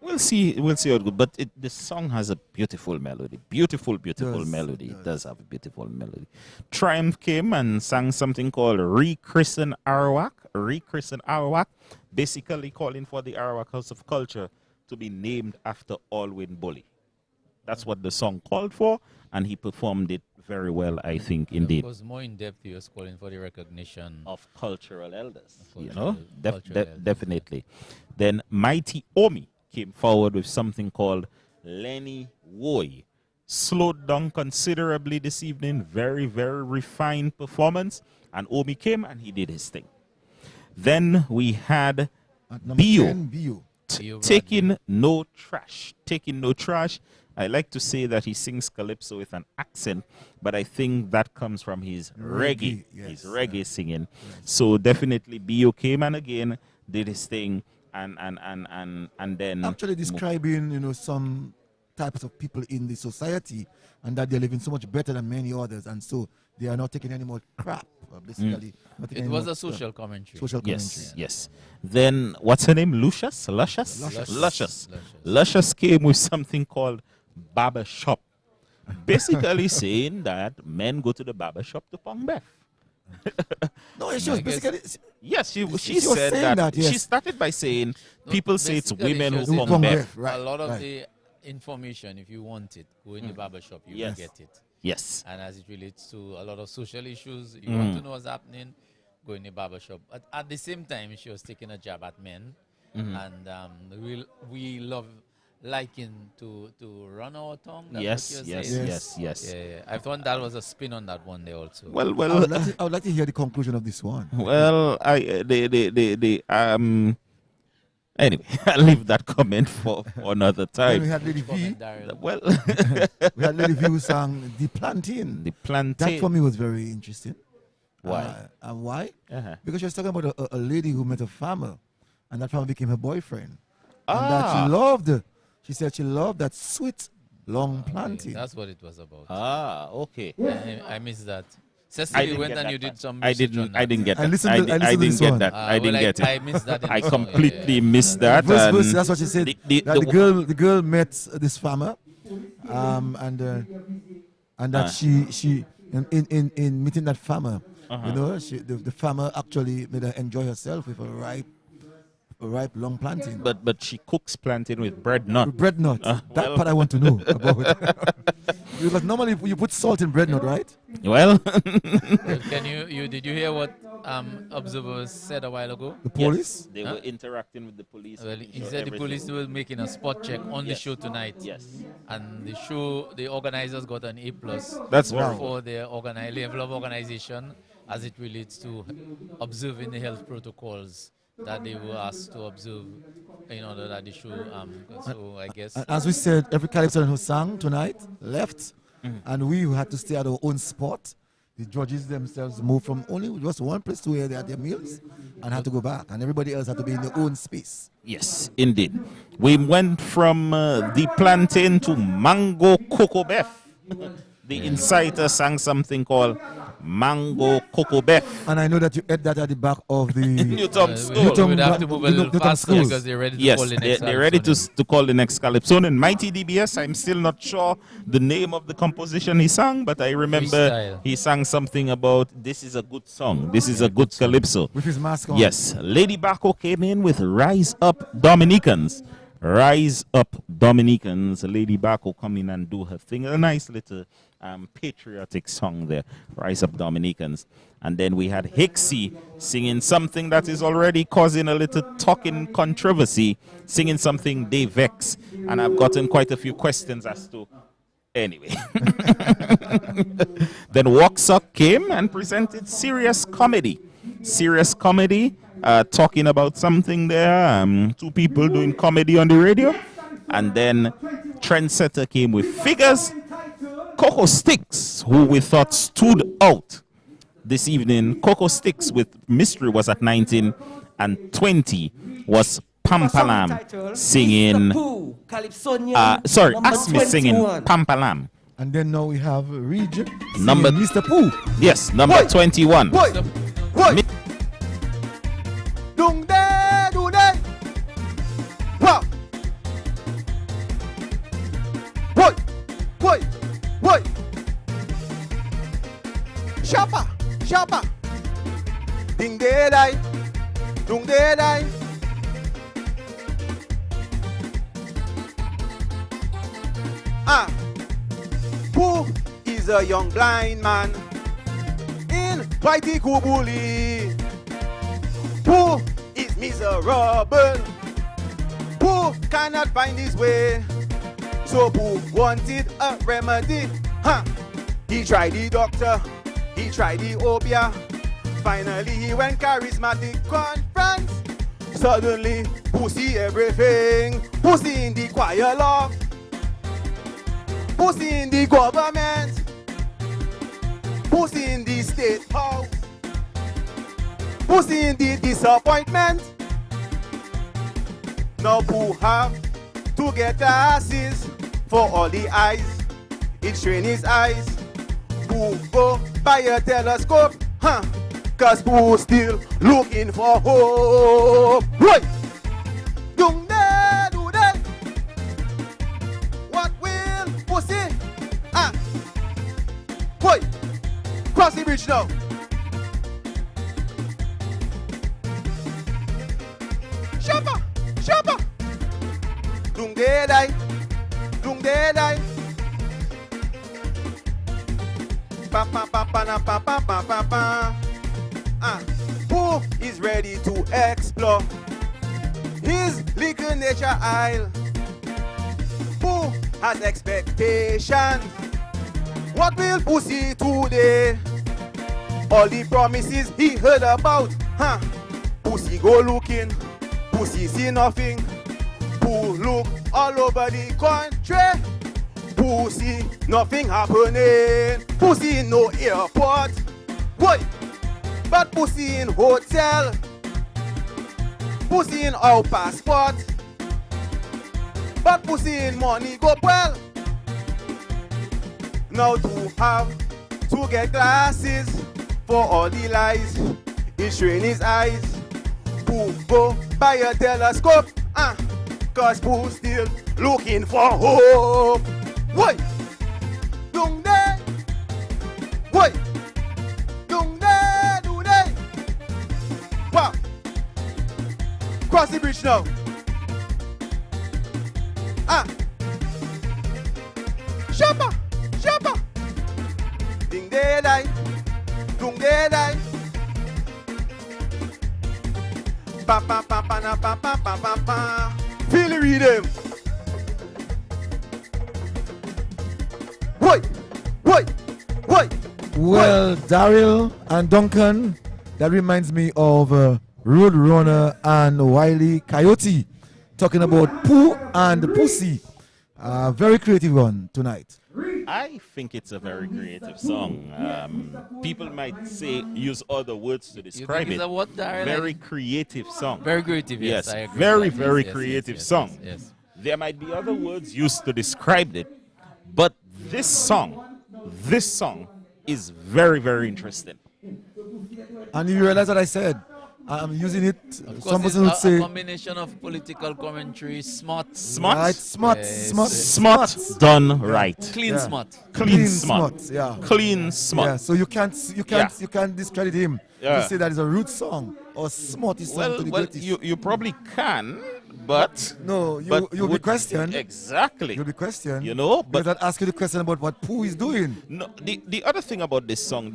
We'll see how it goes. But the song has a beautiful melody. Beautiful melody. It does have a beautiful melody. Triumph came and sang something called Re-christen Arawak. Re-christen Arawak, basically calling for the Arawak House of Culture to be named after Alwyn Bully. That's what the song called for, and he performed it very well, I think, indeed. It was more in depth. He was calling for the recognition of cultural elders. Cultural Definitely. Then Mighty Omee came forward with something called Lenny, Woye. Slowed down considerably this evening. Very, very refined performance. And Omee came and he did his thing. Then we had Bio. Taking no trash. I like to say that he sings Calypso with an accent, but I think that comes from his reggae, singing. Yes. So definitely Bio came and again did his thing, and then actually describing some types of people in the society, and that they're living so much better than many others, and so they are not taking any more crap. Basically, it was a social commentary. Yes. Then what's her name? Luscious came with something called Barbershop, basically saying that men go to the barbershop to pong Beth. No, she was basically. Yes, she said that. Yes. She started by saying people say it's women who pong Beth. Right, a lot of the information, if you want it, go in the barbershop, you will get it. Yes. And as it relates to a lot of social issues, you want to know what's happening, go in the barbershop. But at the same time, she was taking a jab at men, and we liking to run our tongue. That's Yes. Yeah. I thought that was a spin on that one there also. Well, I would like to hear the conclusion of this one. Well, anyway, I'll leave that comment for another time. Then we had Lady V. Well, we had Lady V who sang The Plantain. That for me was very interesting. Why? Why? Because she was talking about a lady who met a farmer, and that farmer became her boyfriend. And that she loved. She said she loved that sweet, long plantain. That's what it was about. Okay. I missed that. Cecily went and you did some I didn't get that. I didn't get that. I didn't get it. I missed that. I completely missed that. That's what she said. The girl met this farmer, and that she in meeting that farmer, the farmer actually made her enjoy herself with a ripe ripe long plantain. But she cooks plantain with bread nut. Bread nut. That part I want to know about. Because normally you put salt in bread nut, right? Well, Can you did you hear what observers said a while ago? The police? Yes, they were interacting with the police. Well, making he sure said the everything- police were making a spot check on the Yes. show tonight. Yes. And the organizers got an A+. That's for wonderful. their level of organization as it relates to observing the health protocols that they were asked to observe in order that the show. So I guess. As we said, every Calypso who sang tonight left, and we had to stay at our own spot. The judges themselves moved from only just one place to where they had their meals and had to go back, and everybody else had to be in their own space. Yes, indeed. We went from the plantain to mango cocoa beef. The Inciter sang something called mango cocoa beef. And I know that you ate that at the back of the Newton school. We'd have to move a little faster because they're ready to Yes, call the next they're ready to call the next Calypsonian. Mighty DBS, I'm still not sure the name of the composition he sang, but I remember Freestyle. he sang something about this is a good song. This is a good Calypso. With his mask on. Yes. Lady Bacco came in with Rise Up Dominicans. Rise Up Dominicans. Lady Bacco come in and do her thing. A nice little patriotic song there. Rise Up Dominicans. And then we had Hixie singing something that is already causing a little talking controversy, singing something they vex. And I've gotten quite a few questions as to anyway. Then Waxuck came and presented serious comedy. Serious comedy, talking about something there. Two people doing comedy on the radio. And then Trendsetter came with figures. Coco Sticks, who we thought stood out this evening. Coco Sticks with Mystery was at 19, and 20 was Pampalam singing. Sorry, Asmi singing Pampalam. And then now we have Region Number Mr. Pooh. Yes, number 21. Dung de do de. Wow. Boy. Boy. Boy. Shapa. Shapa. Ding de dai. Dung de dai. Who is a young blind man in Whitey Kubuli? Who is miserable? Who cannot find his way? So who wanted a remedy? He tried the doctor, he tried the obia. Finally he went charismatic conference. Suddenly, pussy everything. Pussy in the choir loft. Pussy in the government. Pussy in the state house. Pussy in the disappointment. Now who have to get glasses for all the eyes? It strain his eyes. Who go buy a telescope? Cause who still looking for hope? Right! Dung de do de. What will pussy? Boy! Cross the bridge now. Shapa! Shapa! Dung de dai. Dung de dai. Pa pa pa pa na pa pa pa pa pa. Who is ready to explore his little nature isle? Who has expectations? What will pussy today? All the promises he heard about, Pussy go looking, pussy see nothing. Who look all over the country? Pussy, nothing happening. Pussy in no airport. What? But pussy in hotel. Pussy in our passport. But pussy in money go well. Now to have to get glasses for all the lies. It strain his eyes. Who go buy a telescope? Cause who still looking for hope? What? Dung de. What? Dung de do de. Wow. Cross the bridge now. Ah. Shabba. Shabba. Ding de die. Dung de die. Pa pa pa pa na pa pa pa pa pa. Feel the rhythm. Woi. Woi. Woi. Well, Daryl and Duncan, that reminds me of Road Runner and Wiley Coyote talking about Pooh and Pussy. Very creative one tonight. I think it's a very creative song. People might say use other words to describe it. It's a what, Daryl? Very creative song. Very creative, yes. I agree. Very, Yes, very yes, creative yes, song. yes. There might be other words used to describe it, but this song is very, very interesting. And you realize what I said? I'm using it. Of Some course, person would it's say a combination of political commentary, smart. Smart? Right, smart, Yes. Smart done right. Clean Yeah. smart. Clean smart. Yeah. Clean smart. Yeah. So you can't discredit him Yeah. to say that is a root song or smarty song to the Well, greatest. you probably can, but No, but you'll be would- questioned. Exactly. You'll be questioned. You know, but because I'd ask you the question about what Pooh is doing. no, the other thing about this song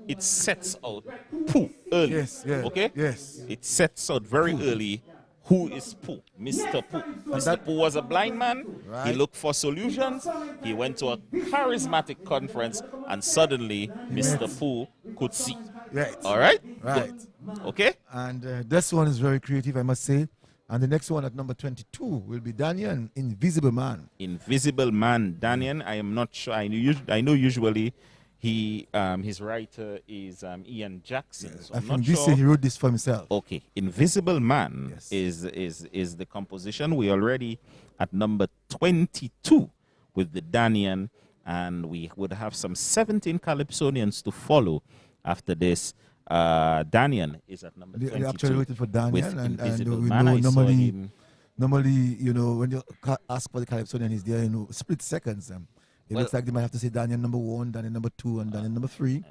it sets out Pooh early. Yes, yeah, Okay? yes. It sets out very early who is Pooh, Mr. Pooh. Mr. Pooh was a blind man. He Right. looked for solutions. He went to a charismatic conference, and suddenly Mr. Pooh could see. Right. All right? Right. Good. Okay? And this one is very creative, I must say. And the next one at number 22 will be Daniel, Invisible Man. Invisible Man, Daniel. I am not sure. I know usually his writer is Ian Jackson. So I I'm think not this sure. he wrote this for himself. Okay, Invisible Man is the composition. We already at number 22 with the Daniel, and we would have some 17 Calypsonians to follow after this. Daniel is at number 22. They actually waited for Daniel, with and Invisible we Man. know I saw him. normally, you know, when you ask for the Calypsonian, he's there, you know, split seconds. It Well- looks like they might have to say Daniel number 1, Daniel number 2, and Daniel number 3.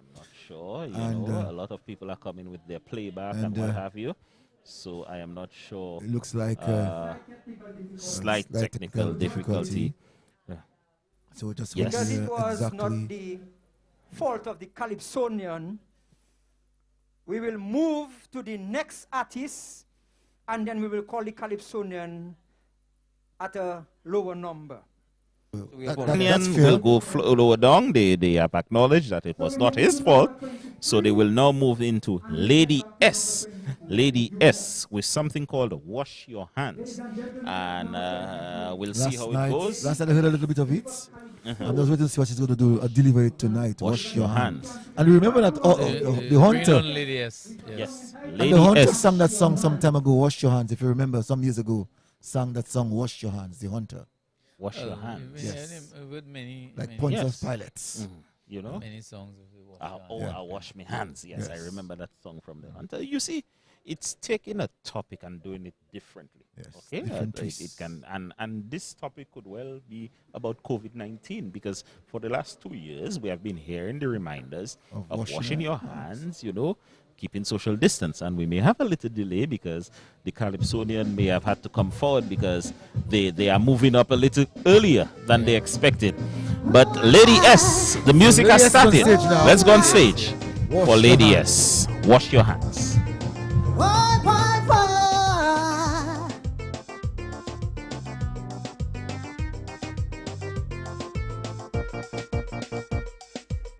Sure, you And, know, a lot of people are coming with their playback and, and, what have you. So I am not sure. It looks like slight technical difficulty. Yeah. So just yes. Because it was exactly. not the fault of the Calypsonian. We will move to the next artist, and then we will call the Calypsonian at a lower number. Daniel will go lower down. They have acknowledged that it was not his fault. So they will now move into Lady S. Lady S with something called Wash Your Hands. And we'll see how it goes. Last night I heard a little bit of it. I'm just waiting to see what she's going to do. Deliver it tonight. Wash your hands. And remember that the Hunter. Lady S. Yes. And Lady the Hunter S. sang that song some time ago, Wash Your Hands. If you remember, some years ago, sang that song, Wash Your Hands, the Hunter. Wash your hands. Yes. With many, Like many, Pontius Pilates. You know? many songs of the I wash my hands. Yes, I remember that song from the Hunter. You see, it's taking a topic and doing it differently. Yes, okay, different it twists. can, and this topic could well be about COVID-19 because for the last 2 years we have been hearing the reminders of washing your hands. You know, keeping social distance, and we may have a little delay because the Calypsonian may have had to come forward because they are moving up a little earlier than they expected. But Lady S, the music Lady has S on started. stage now. Let's go on stage Wash for your Lady hands. S. Wash your hands.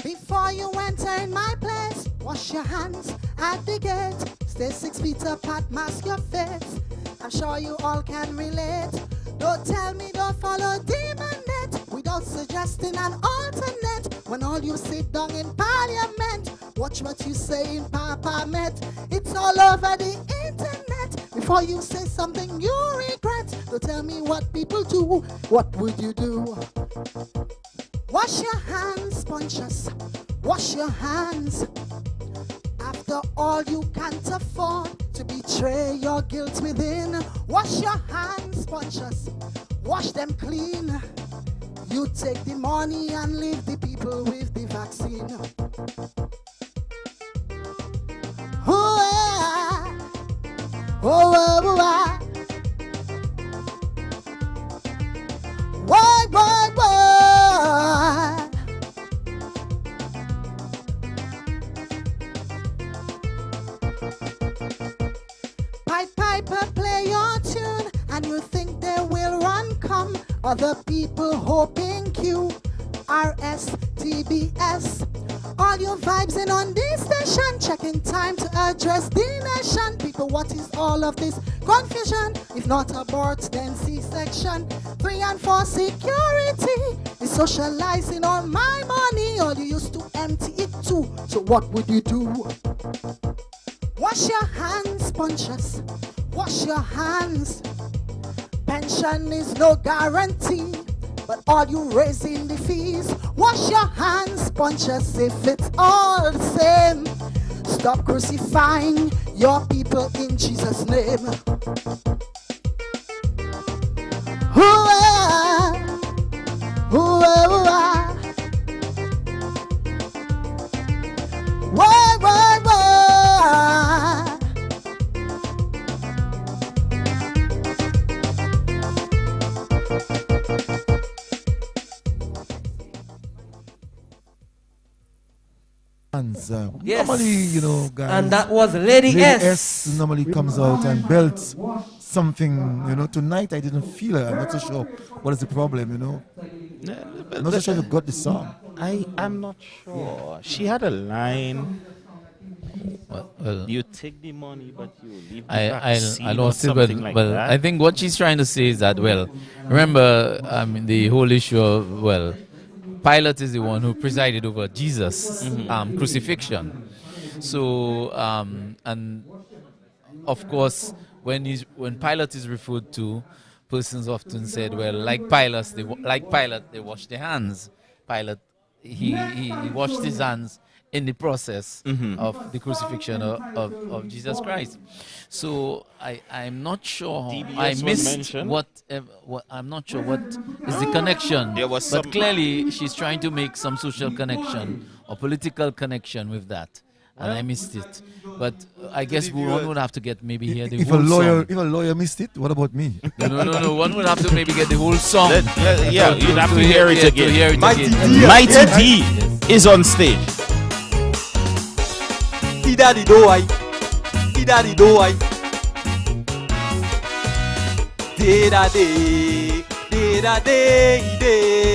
Before you enter in my place, wash your hands at the gate. Stay 6 feet apart, mask your face. I'm sure you all can relate. Don't tell me don't follow demon net without suggesting an alternate. When all you sit down in parliament, watch what you say in Parliament. It's all over the internet. Before you say something you regret, don't tell me what people do. What would you do? Wash your hands, conscious. Wash your hands. After all, you can't afford to betray your guilt within. Wash your hands, conscious. Wash them clean. You take the money and leave the people with the vaccine. Oh, oh, oh, ah. Boy, boy, boy. Pied Piper, play your tune, and you think they will run come. Other people hoping Q, RS, TBS. All your vibes in on this station, checking time to address the nation. People, what is all of this confusion? If not abort, then C-section. 3 and 4 security is socializing on my money. All you used to empty it too. So what would you do? Wash your hands, punches. Wash your hands. Pension is no guarantee, but all you raising the fees. Wash your hands, punches, if it's all the same. Stop crucifying your people in Jesus' name. Hooah, hooah, hooah. Whoa, whoa, whoa. Yes. Normally, you know, guys. And that was Lady S. Normally comes out and belts something, you know. Tonight I didn't feel it. I'm not so sure what is the problem, you know. I'm not so sure you got the song. I'm not sure. She had a line. Well, you take the money, but you leave the I vaccine or lost it, but something like well, that. I think what she's trying to say is that, well, remember, the whole issue of, well, Pilate is the one who presided over Jesus' crucifixion. So, and of course, when Pilate is referred to, persons often said, well, like Pilate, they wash their hands. Pilate, he washed his hands in the process of the crucifixion of Jesus Christ. So I'm not sure. I missed what I'm not sure what is the connection. There was but some clearly she's trying to make some social connection or political connection with that. And I missed it. But I guess one would have to get maybe hear the If whole song. If a lawyer missed it, what about me? No. One would have to maybe get the whole song. Yeah, you'd have to hear it again. To hear it Mighty again. D, Mighty D is on stage. Daddy do I, daddy do I. Da day, da day, day.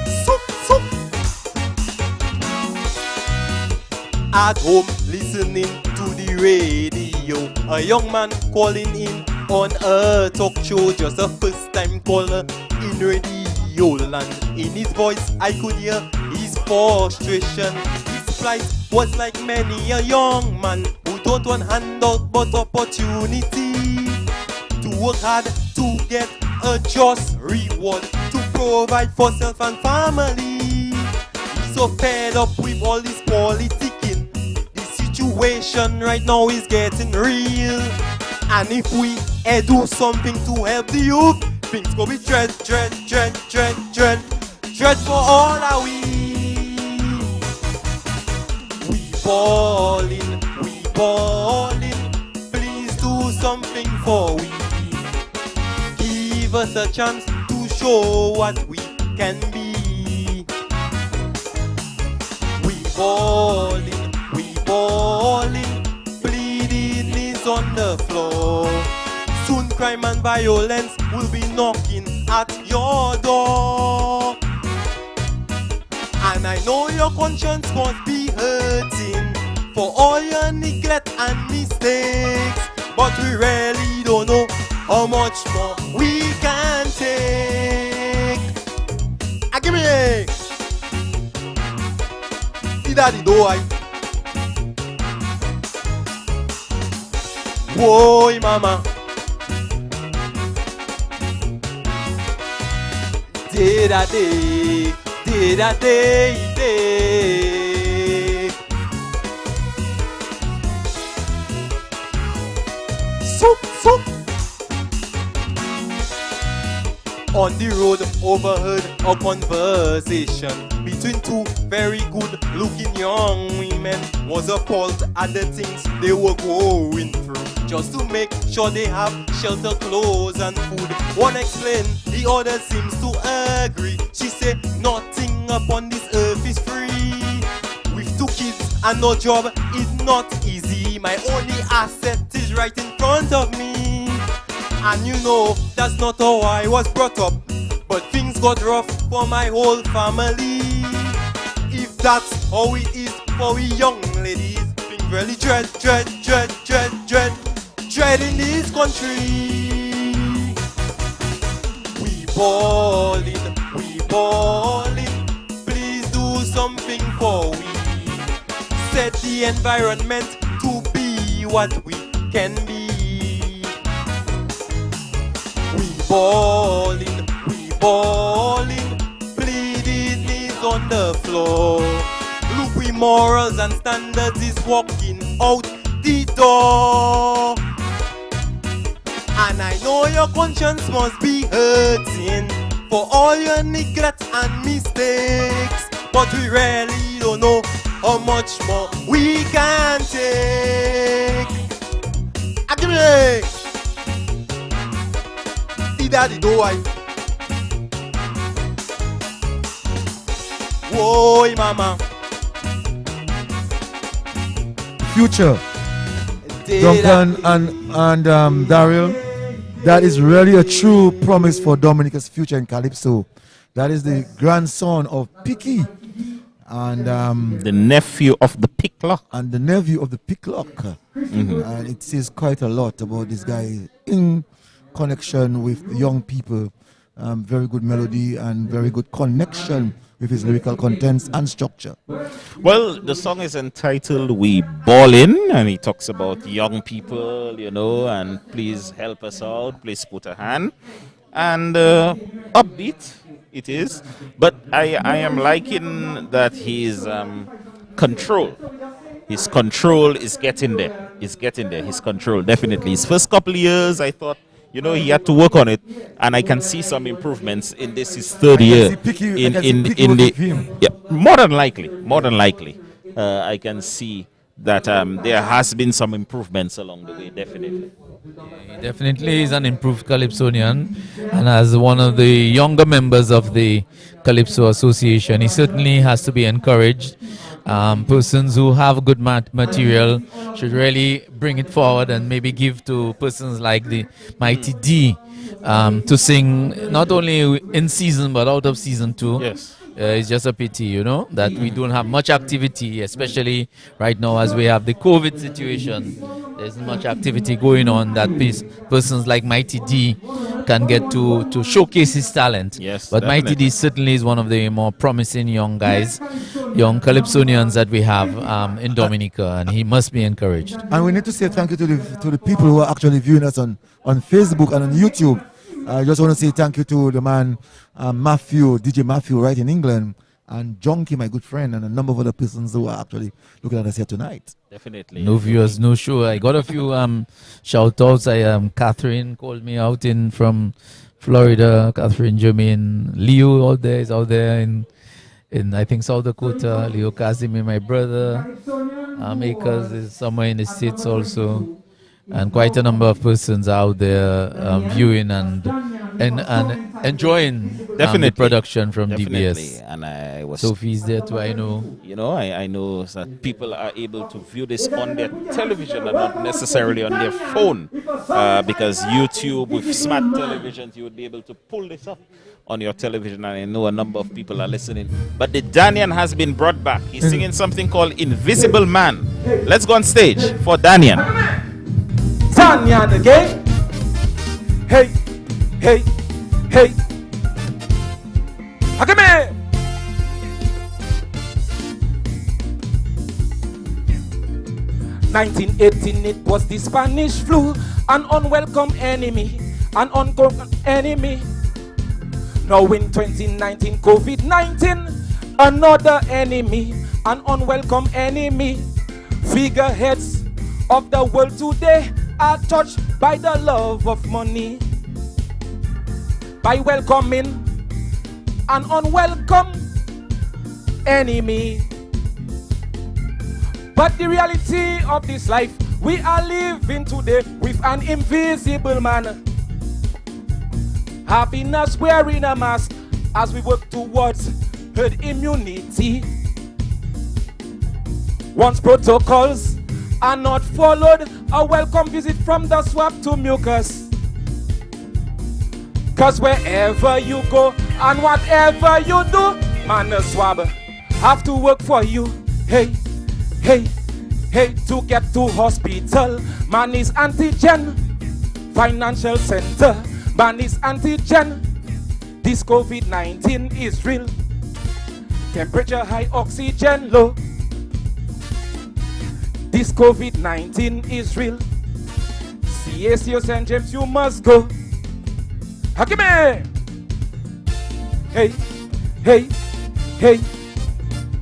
Soup, soup. At home, listening to the radio. A young man calling in on a talk show. Just a first time caller in radio. And in his voice I could hear his frustration. His plight was like many a young man who don't want handout but opportunity to work hard to get a just reward, to provide for self and family. He's so fed up with all this politicking. The situation right now is getting real, and if we do something to help the youth, things go be dread for all our we. We ballin', please do something for we. Give us a chance to show what we can be. We ballin', bleeding is on the floor. Soon crime and violence will be knocking at your door. And I know your conscience must be hurting for all your neglect and mistakes, but we really don't know how much more we can take. Give me a daddy do I. Woye mama. Da day, da day, day. Soup, soup. On the road, overheard a conversation between two very good looking young women. Was appalled at the things they were going through, just to make sure they have shelter, clothes and food. One explained, the other seems to agree. She said, nothing upon this earth is free. With 2 kids and no job, it's not easy. My only asset is right in front of me. And you know, that's not how I was brought up. But things got rough for my whole family. If that's how it is for we young ladies, things really dread in this country. We ballin', please do something for we. Set the environment to be what we can be. We ballin', bleeding knees on the floor. Look, we morals and standards is walking out the door. And I know your conscience must be hurting for all your neglect and mistakes, but we really don't know how much more we can take. Agree. Daddy do I. Woye mama. Future. Duncan and Daryl. That is really a true promise for Dominica's future in Calypso. That is the grandson of Picky. And the nephew of the Picklock. And the nephew of the Picklock. And it says quite a lot about this guy in connection with young people. Very good melody and very good connection with his lyrical contents and structure. Well, the song is entitled We Ballin', and he talks about young people, you know, and please help us out, please put a hand. And upbeat it is, but I am liking that his control. His control is getting there. His control, definitely. His first couple of years, I thought, you know, he had to work on it, and I can see some improvements in this his third year. More than likely, I can see that there has been some improvements along the way. Definitely. He definitely is an improved Calypsonian, and as one of the younger members of the Calypso Association, he certainly has to be encouraged. Persons who have good material should really bring it forward and maybe give to persons like the Mighty D to sing not only in season but out of season too. Yes. It's just a pity, you know, that we don't have much activity, especially right now as we have the COVID situation. There's much activity going on that persons like Mighty D can get to showcase his talent. Yes, but definitely. Mighty D certainly is one of the more promising young guys, young Calypsonians that we have in Dominica, and he must be encouraged. And we need to say thank you to the people who are actually viewing us on Facebook and on YouTube. I just want to say thank you to the man Matthew, DJ Matthew, right in England, and Junkie, my good friend, and a number of other persons who are actually looking at us here tonight. Definitely. No viewers, no show. I got a few shout outs. Catherine called me out from Florida. Catherine Jermaine, Leo out there is out there in I think South Dakota. Leo Casimir, my brother. Akers is somewhere in the States also. And quite a number of persons out there viewing and enjoying the production from DBS. And I was Sophie's there too, I know. You know, I know that people are able to view this on their television and not necessarily on their phone, because YouTube with smart televisions, you would be able to pull this up on your television, and I know a number of people are listening. But the Danian has been brought back. He's singing something called Invisible Man. Let's go on stage for Danian. Danian again. Hey, hey, hey. Akame. "1918, it was the Spanish flu, an unwelcome enemy, an unwelcome enemy. Now in 2019, COVID-19, another enemy, an unwelcome enemy. Figureheads of the world today are touched by the love of money. By welcoming an unwelcome enemy. But the reality of this life, we are living today with an invisible man, having us wearing a mask as we work towards herd immunity. Once protocols are not followed, a welcome visit from the swab to mucus. Cause wherever you go and whatever you do, man, the swab have to work for you. Hey, hey, hey, to get to hospital, man is antigen. Financial center, man is antigen. This COVID-19 is real. Temperature high, oxygen low. This COVID-19 is real. CACO St. James, you must go. Hakime! Hey, hey, hey.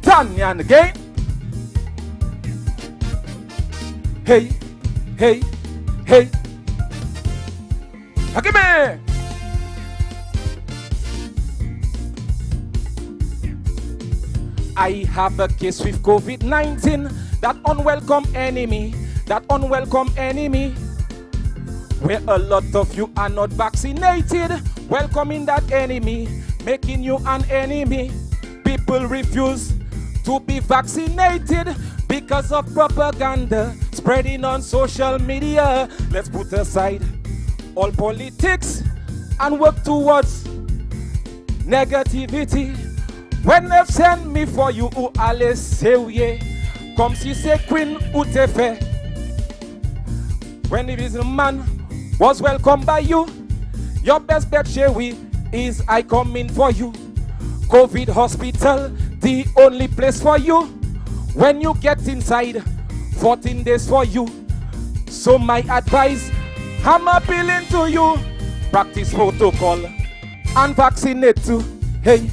Tanya again. Hey, hey, hey. Hakime! I have a case with COVID-19, that unwelcome enemy, where a lot of you are not vaccinated, welcoming that enemy, making you an enemy. People refuse to be vaccinated because of propaganda spreading on social media. Let's put aside all politics and work towards negativity. When they've sent me for you, who alles say yeah, come si se queen ou te fait. When the visible man was welcomed by you, your best bet, Chewy, is I come in for you. COVID hospital, the only place for you. When you get inside, 14 days for you. So my advice, I'm appealing to you. Practice protocol and vaccinate too. Hey,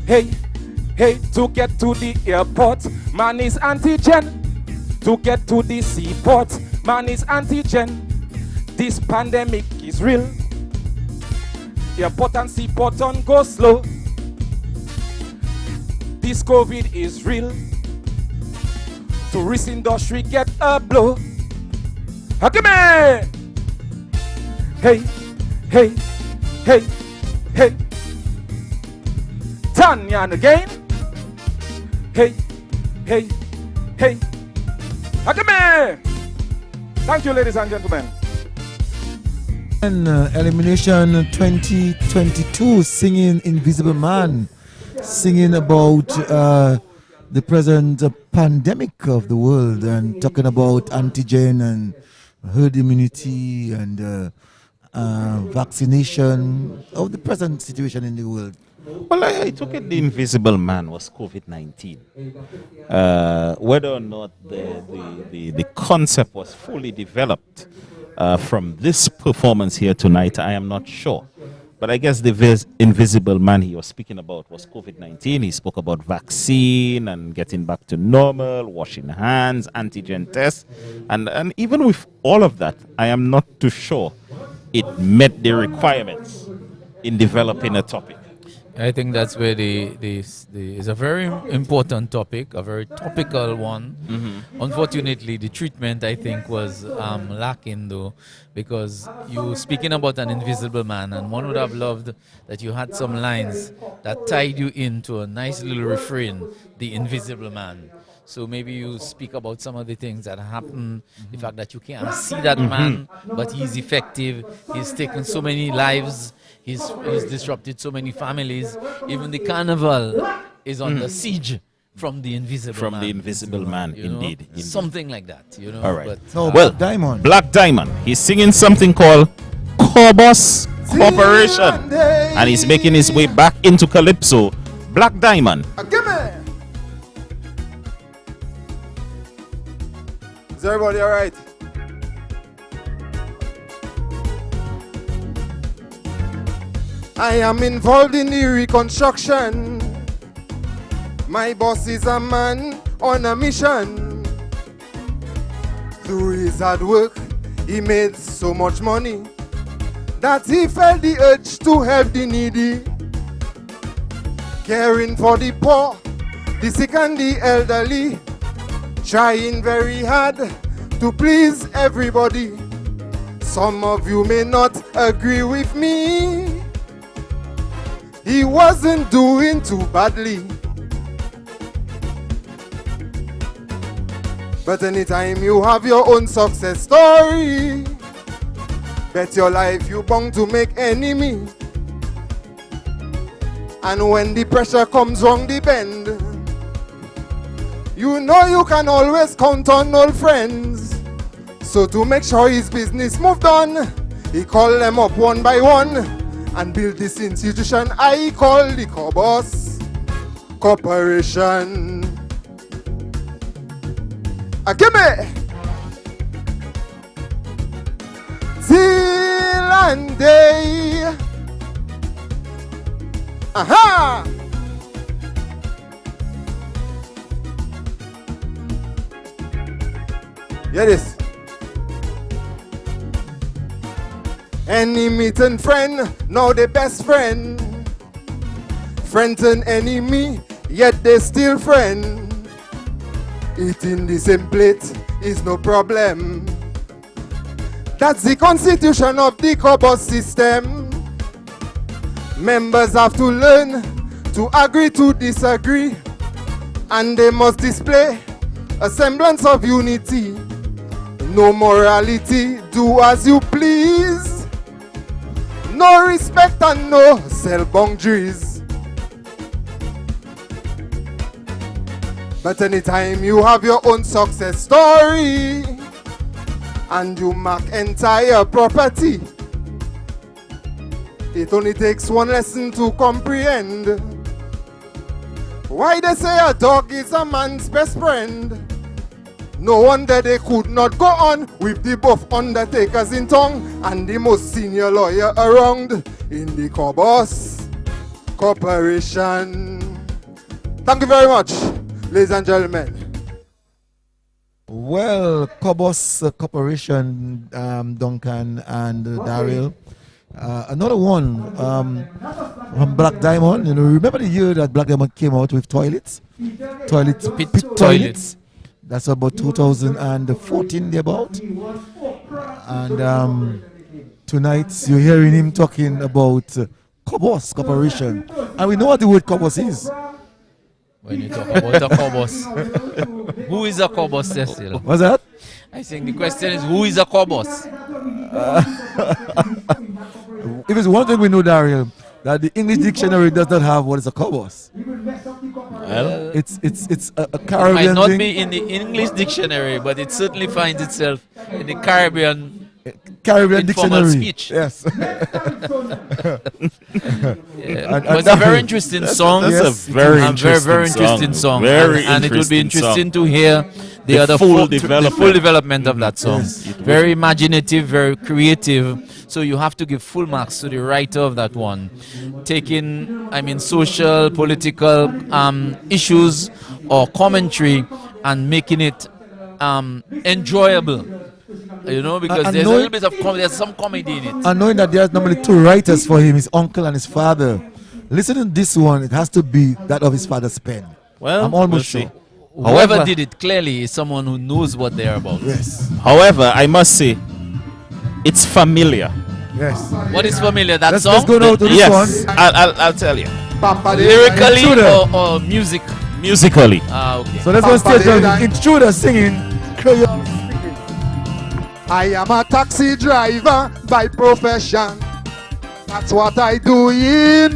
hey, hey, to get to the airport, man is antigen. To get to the seaport, man is antigen. This pandemic is real. Airport and seaport on go slow. This COVID is real. Tourist industry get a blow. Hakime! Hey, hey, hey, hey. Tanya again. Hey, hey, hey. Hakime! Thank you, ladies and gentlemen. And Elimination 2022, singing Invisible Man, singing about the present pandemic of the world and talking about antigen and herd immunity and vaccination of the present situation in the world. Well, I took it the Invisible Man was COVID-19. Whether or not the concept was fully developed from this performance here tonight, I am not sure. But I guess the Invisible Man he was speaking about was COVID-19. He spoke about vaccine and getting back to normal, washing hands, antigen tests. And even with all of that, I am not too sure it met the requirements in developing a topic. I think that's where it's a very important topic, a very topical one. Mm-hmm. Unfortunately, the treatment, I think, was lacking, though, because you speaking about an invisible man, and one would have loved that you had some lines that tied you into a nice little refrain, the invisible man. So maybe you speak about some of the things that happen, the fact that you can't see that man, but he's effective, he's taken so many lives, he's disrupted so many families. Even the carnival is under siege from the invisible man. From the invisible man, indeed. Something like that, you know. All right. But, No, well, Diamond. Black Diamond, he's singing something called Cobos Corporation. And he's making his way back into Calypso. Black Diamond. Is everybody all right? I am involved in the reconstruction. My boss is a man on a mission. Through his hard work, he made so much money that he felt the urge to help the needy. caring for the poor, the sick and the elderly, trying very hard to please everybody. Some of you may not agree with me. He wasn't doing too badly. But anytime you have your own success story, bet your life you bound to make enemy. And when the pressure comes wrong the bend, you know you can always count on old friends. So to make sure his business moved on, he called them up one by one and built this institution I call the Cobos Corporation. Give me! Till and day. Aha! Hear this. Enemy and friend, now they best friend. Friend and enemy, yet they still friend. Eating the same plate is no problem. That's the constitution of the Cobos system. Members have to learn to agree to disagree, and they must display a semblance of unity. No morality, do as you please. No respect and no self-boundaries. But anytime you have your own success story and you mark entire property, it only takes one lesson to comprehend why they say a dog is a man's best friend. No wonder they could not go on with the both undertakers in town and the most senior lawyer around in the Cobos Corporation. Thank you very much, ladies and gentlemen. Well, Cobos Corporation, Duncan and Daryl. Another one from Black Diamond. You know, remember the year that Black Diamond came out with toilets? Pit toilets. That's about 2014 about. And tonight you're hearing him talking about Cobos Corporation. And we know what the word Cobos is. When you talk about a Cobos, who is a Cobos, Cecil? What's that? I think the question is, who is a Cobos? If it's one thing we know, Daryl, that the English dictionary does not have what is a Cobos. Well, it's a Caribbean it might not thing. be in the English dictionary, but it certainly finds itself in the Caribbean informal dictionary. Speech. Yes. Yeah. But it's a very interesting song. That's a very interesting song. And it will be interesting to hear the full development of that song. Yes. Very imaginative, very creative. So you have to give full marks to the writer of that one. Taking, social, political issues or commentary and making it enjoyable. You know, because there's a little bit of there's some comedy in it. And knowing that there's normally two writers for him, his uncle and his father. Listen to this one, it has to be that of his father's pen. Well, I'm almost sure. Whoever did it clearly is someone who knows what they're about. Yes. However, I must say, it's familiar. Yes. What is familiar? That song? Let's go now to this yes, one. I'll tell you. Lyrically or music? Musically. Okay. So let's go stage the intruder singing. I am a taxi driver by profession. That's what I do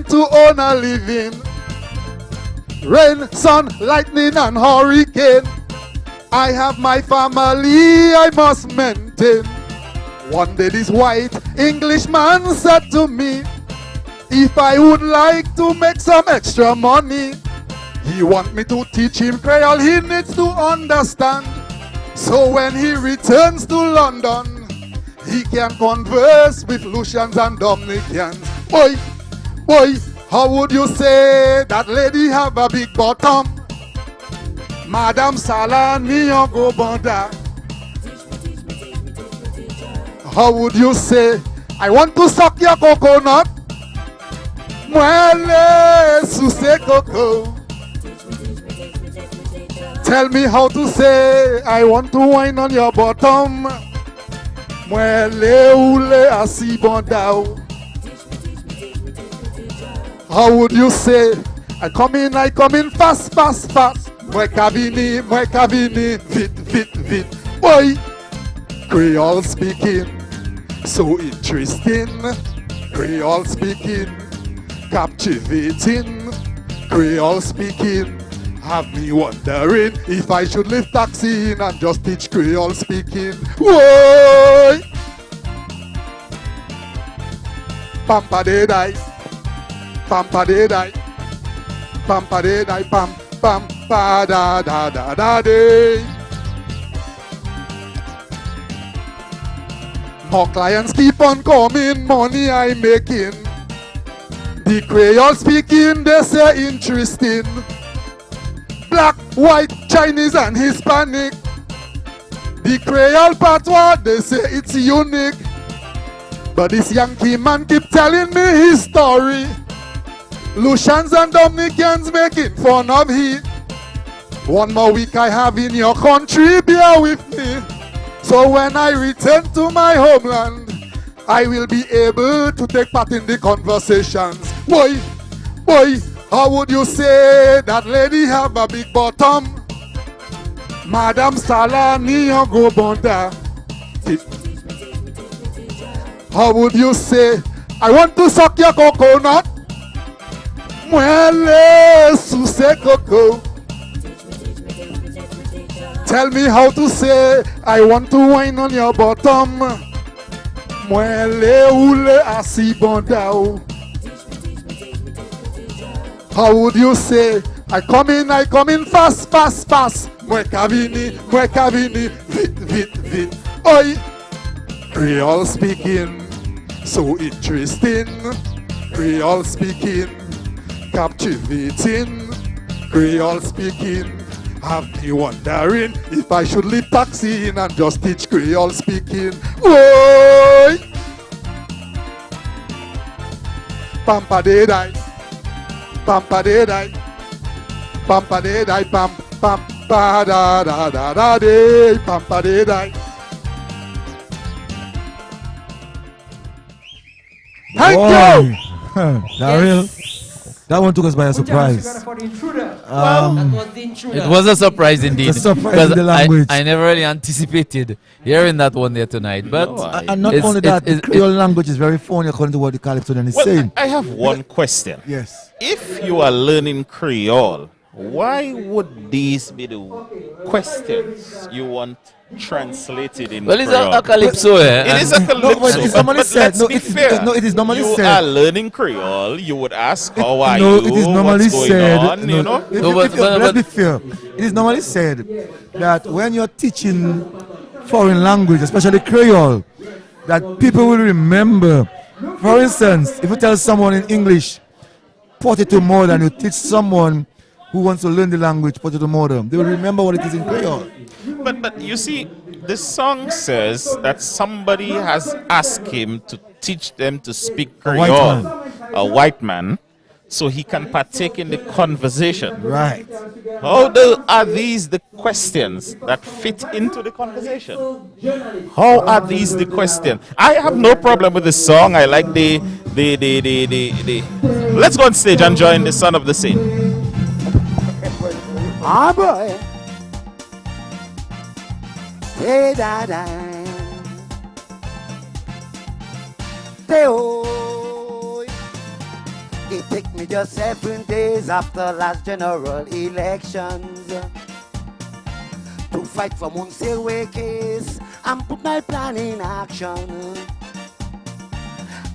to earn a living. Rain, sun, lightning and hurricane. I have my family I must maintain. One day this white Englishman said to me, if I would like to make some extra money, he want me to teach him Creole, he needs to understand. So when he returns to London, he can converse with Luscious and Dominicans. Boy, how would you say that lady have a big bottom? Madame Salani on go banda. How would you say, I want to suck your coconut? Muele suse Coco. Tell me how to say I want to wine on your bottom. Muele ule asibondao. How would you say I come in fast, fast, fast. Mwe kavini, vit. Boy, Creole speaking, so interesting. Creole speaking, captivating. Creole speaking, have me wondering if I should live taxi in and just teach Creole speaking. Whoa! Pampa de die, pampa de die, pampa de die, pam pam pa da da da da de. More clients keep on coming, money I'm making. The Creole speaking, they say interesting. Black, white, Chinese and Hispanic. The Creole patois, they say it's unique. But this Yankee man keep telling me his story. Luscious and Dominicans making fun of he. One more week I have in your country, bear with me. So when I return to my homeland, I will be able to take part in the conversations. Boy, how would you say that lady have a big bottom? Madame Salani go bonda. How would you say, I want to suck your coconut? Muele suse Coco. Tell me how to say, I want to wine on your bottom. Muele ule asibondao. How would you say, I come in fast, fast, fast. Mwe kavini, vit. Oi! Creole speaking, so interesting. Creole speaking, captivating. Creole speaking, have me wondering if I should leave taxi in and just teach Creole speaking. Oi! Pampa de die, pampa de die, pampa de die, pam pa da da da da de, pampa de die. Thank you. That one took us by a surprise. It was a surprise indeed. It's a surprise in the language. I never really anticipated hearing that one there tonight. But and not only that, the Creole language is very funny according to what the Calypsonian is saying. I have one question. Yes. If you are learning Creole, why would these be the questions you want translated in Well, it's Creole? a calypso, It is a calypso. but it's normally said. Let's be fair. It is normally you said. are learning Creole. You would ask, how are No, you? it is normally What's going said. on? You know? Let's be fair. It is normally said that when you're teaching foreign language, especially Creole, that people will remember. For instance, if you tell someone in English, put it to more than you teach someone who wants to learn the language, put it to more than they will remember what it is in Creole. But you see, the song says that somebody has asked him to teach them to speak Creole, a white man, so he can partake in the conversation. Right. How are these the questions that fit into the conversation? How are these the questions? I have no problem with the song. I like the. Let's go on stage and join the son of the scene. Ah boy, hey da da, oh. It took me just 7 days after last general elections to fight for Monselway case and put my plan in action.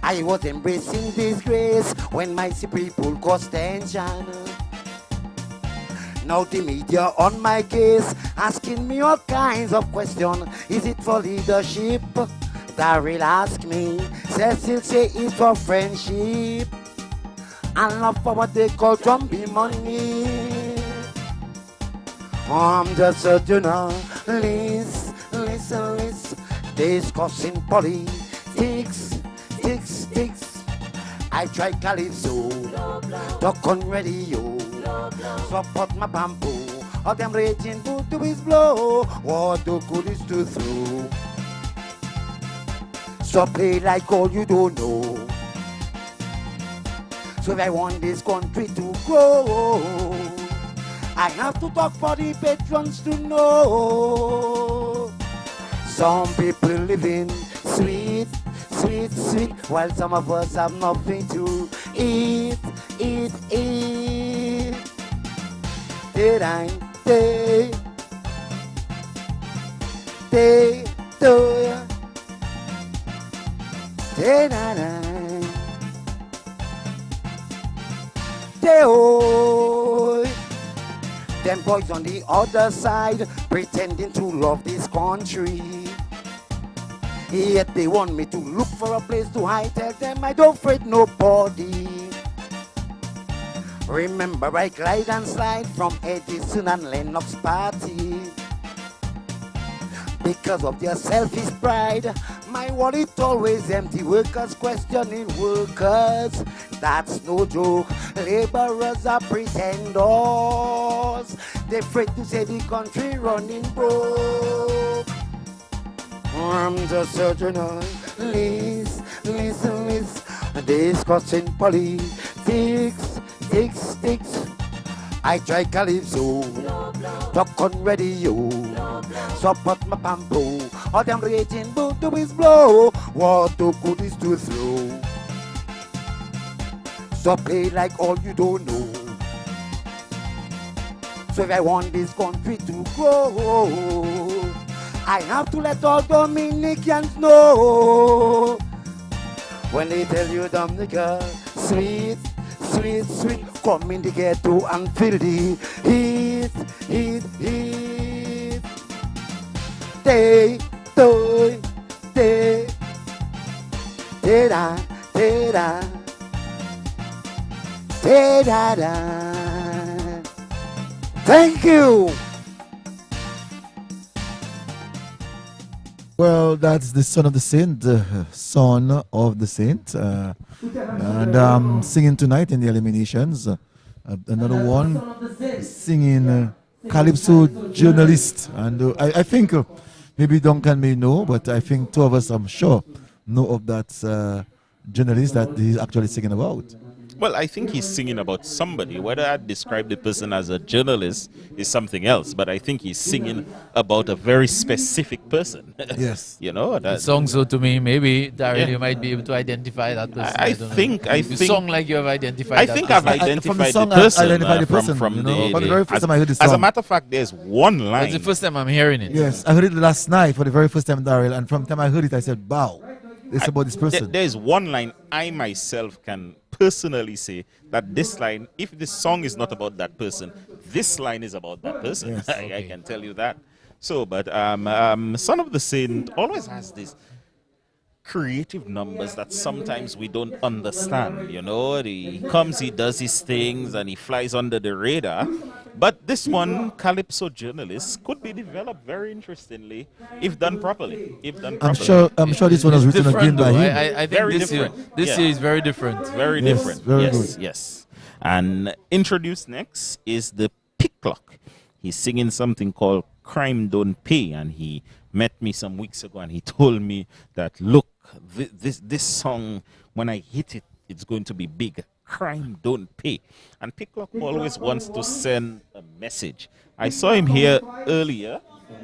I was embracing disgrace when my people caused tension. Now the media on my case, asking me all kinds of questions. Is it for leadership? Daryl ask me. Cecil say it's for friendship. And not for what they call jumpy money. I'm just a journalist, listen, discussing politics. I try Calypso, talk on radio, support my bamboo. All them raging good to his blow. What the good is to throw. So play like all you don't know. So if I want this country to grow, I have to talk for the patrons to know. Some people living sweet, sweet, sweet, while some of us have nothing to eat, eat, eat. Did I day, day, do ya? Day, night, day, oh. Them boys on the other side pretending to love this country. Yet they want me to look for a place to hide. Tell them I don't afraid nobody. Remember I glide and slide from Edison and Lennox party. Because of their selfish pride, my wallet always empty. Workers questioning workers. That's no joke. Laborers are pretenders. They're afraid to say the country running broke. I'm just a journalist, listen, discussing politics, sticks. I try Calypso, talk on radio, support my bamboo. All them raging boot to his blow. What the good is to throw. So play like all you don't know. So if I want this country to grow, I have to let all Dominicans know. When they tell you Dominica, sweet, sweet, sweet, come in the ghetto and feel the heat, heat, heat. Day, day, day, da, da, da, da. Thank you. Well, that's the son of the saint, son of the saint, and singing tonight in the eliminations. Another one singing Calypso journalist, and I think maybe Duncan may know, but I think two of us, I'm sure, know of that journalist that he's actually singing about. Well, I think he's singing about somebody. Whether I describe the person as a journalist is something else, but I think he's singing about a very specific person. Yes. You know? It sounds so to me. Maybe, Daryl, Yeah. you might be able to identify that person. I don't know. think. You song like you have identified I that think person. I've identified From the song, the person. I identified the person, from you know, the, for the very first time I heard the As a song. matter of fact, there's one line. It's the first time I'm hearing it. Yes, I heard it last night for the very first time, Daryl, and from the time I heard it, I said, wow, it's about this person. There's one line I myself can personally say that this line, if this song is not about that person, this line is about that person. Yes. I can tell you that. So, but Son of the Saint always has this creative numbers that sometimes we don't understand. You know, he comes, he does his things, and he flies under the radar. But this one, Calypso journalist, could be developed very interestingly if done properly. I'm sure this one was written again by him. I think Very this year different. is very different. Very Yes, different. very yes, good. yes. And introduced next is the Picklock. He's singing something called Crime Don't Pay, and he met me some weeks ago and he told me that, look, this song, when I hit it, it's going to be big. Crime don't pay. And Picklock always wants to send a message. I saw him here earlier.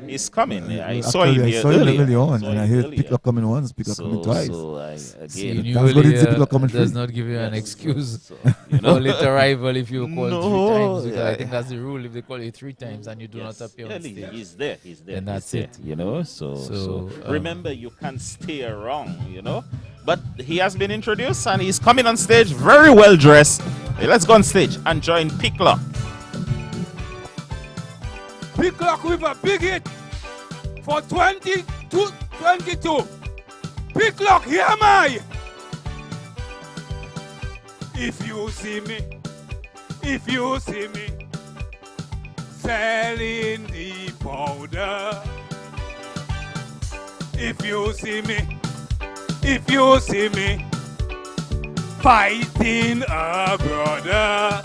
He's coming. I saw him here earlier. early on, Saw and him I heard earlier. Picklock coming once, Picklock coming twice. So See, again, That's what it's newly, Picklock coming does free. not give you an excuse you for late arrival if you call No, 3 times. Because I yeah. think that's the rule. If they call you 3 times and you do not appear on Yeah, stage, he's there. He's there. then that's he's it. there, you know. So So, remember, you can't stay around. You know. But he has been introduced and he's coming on stage very well dressed. Hey, let's go on stage and join Picklock. Picklock with a big hit for 2022. Picklock, hear me. If you see me selling the powder. If you see me fighting a brother.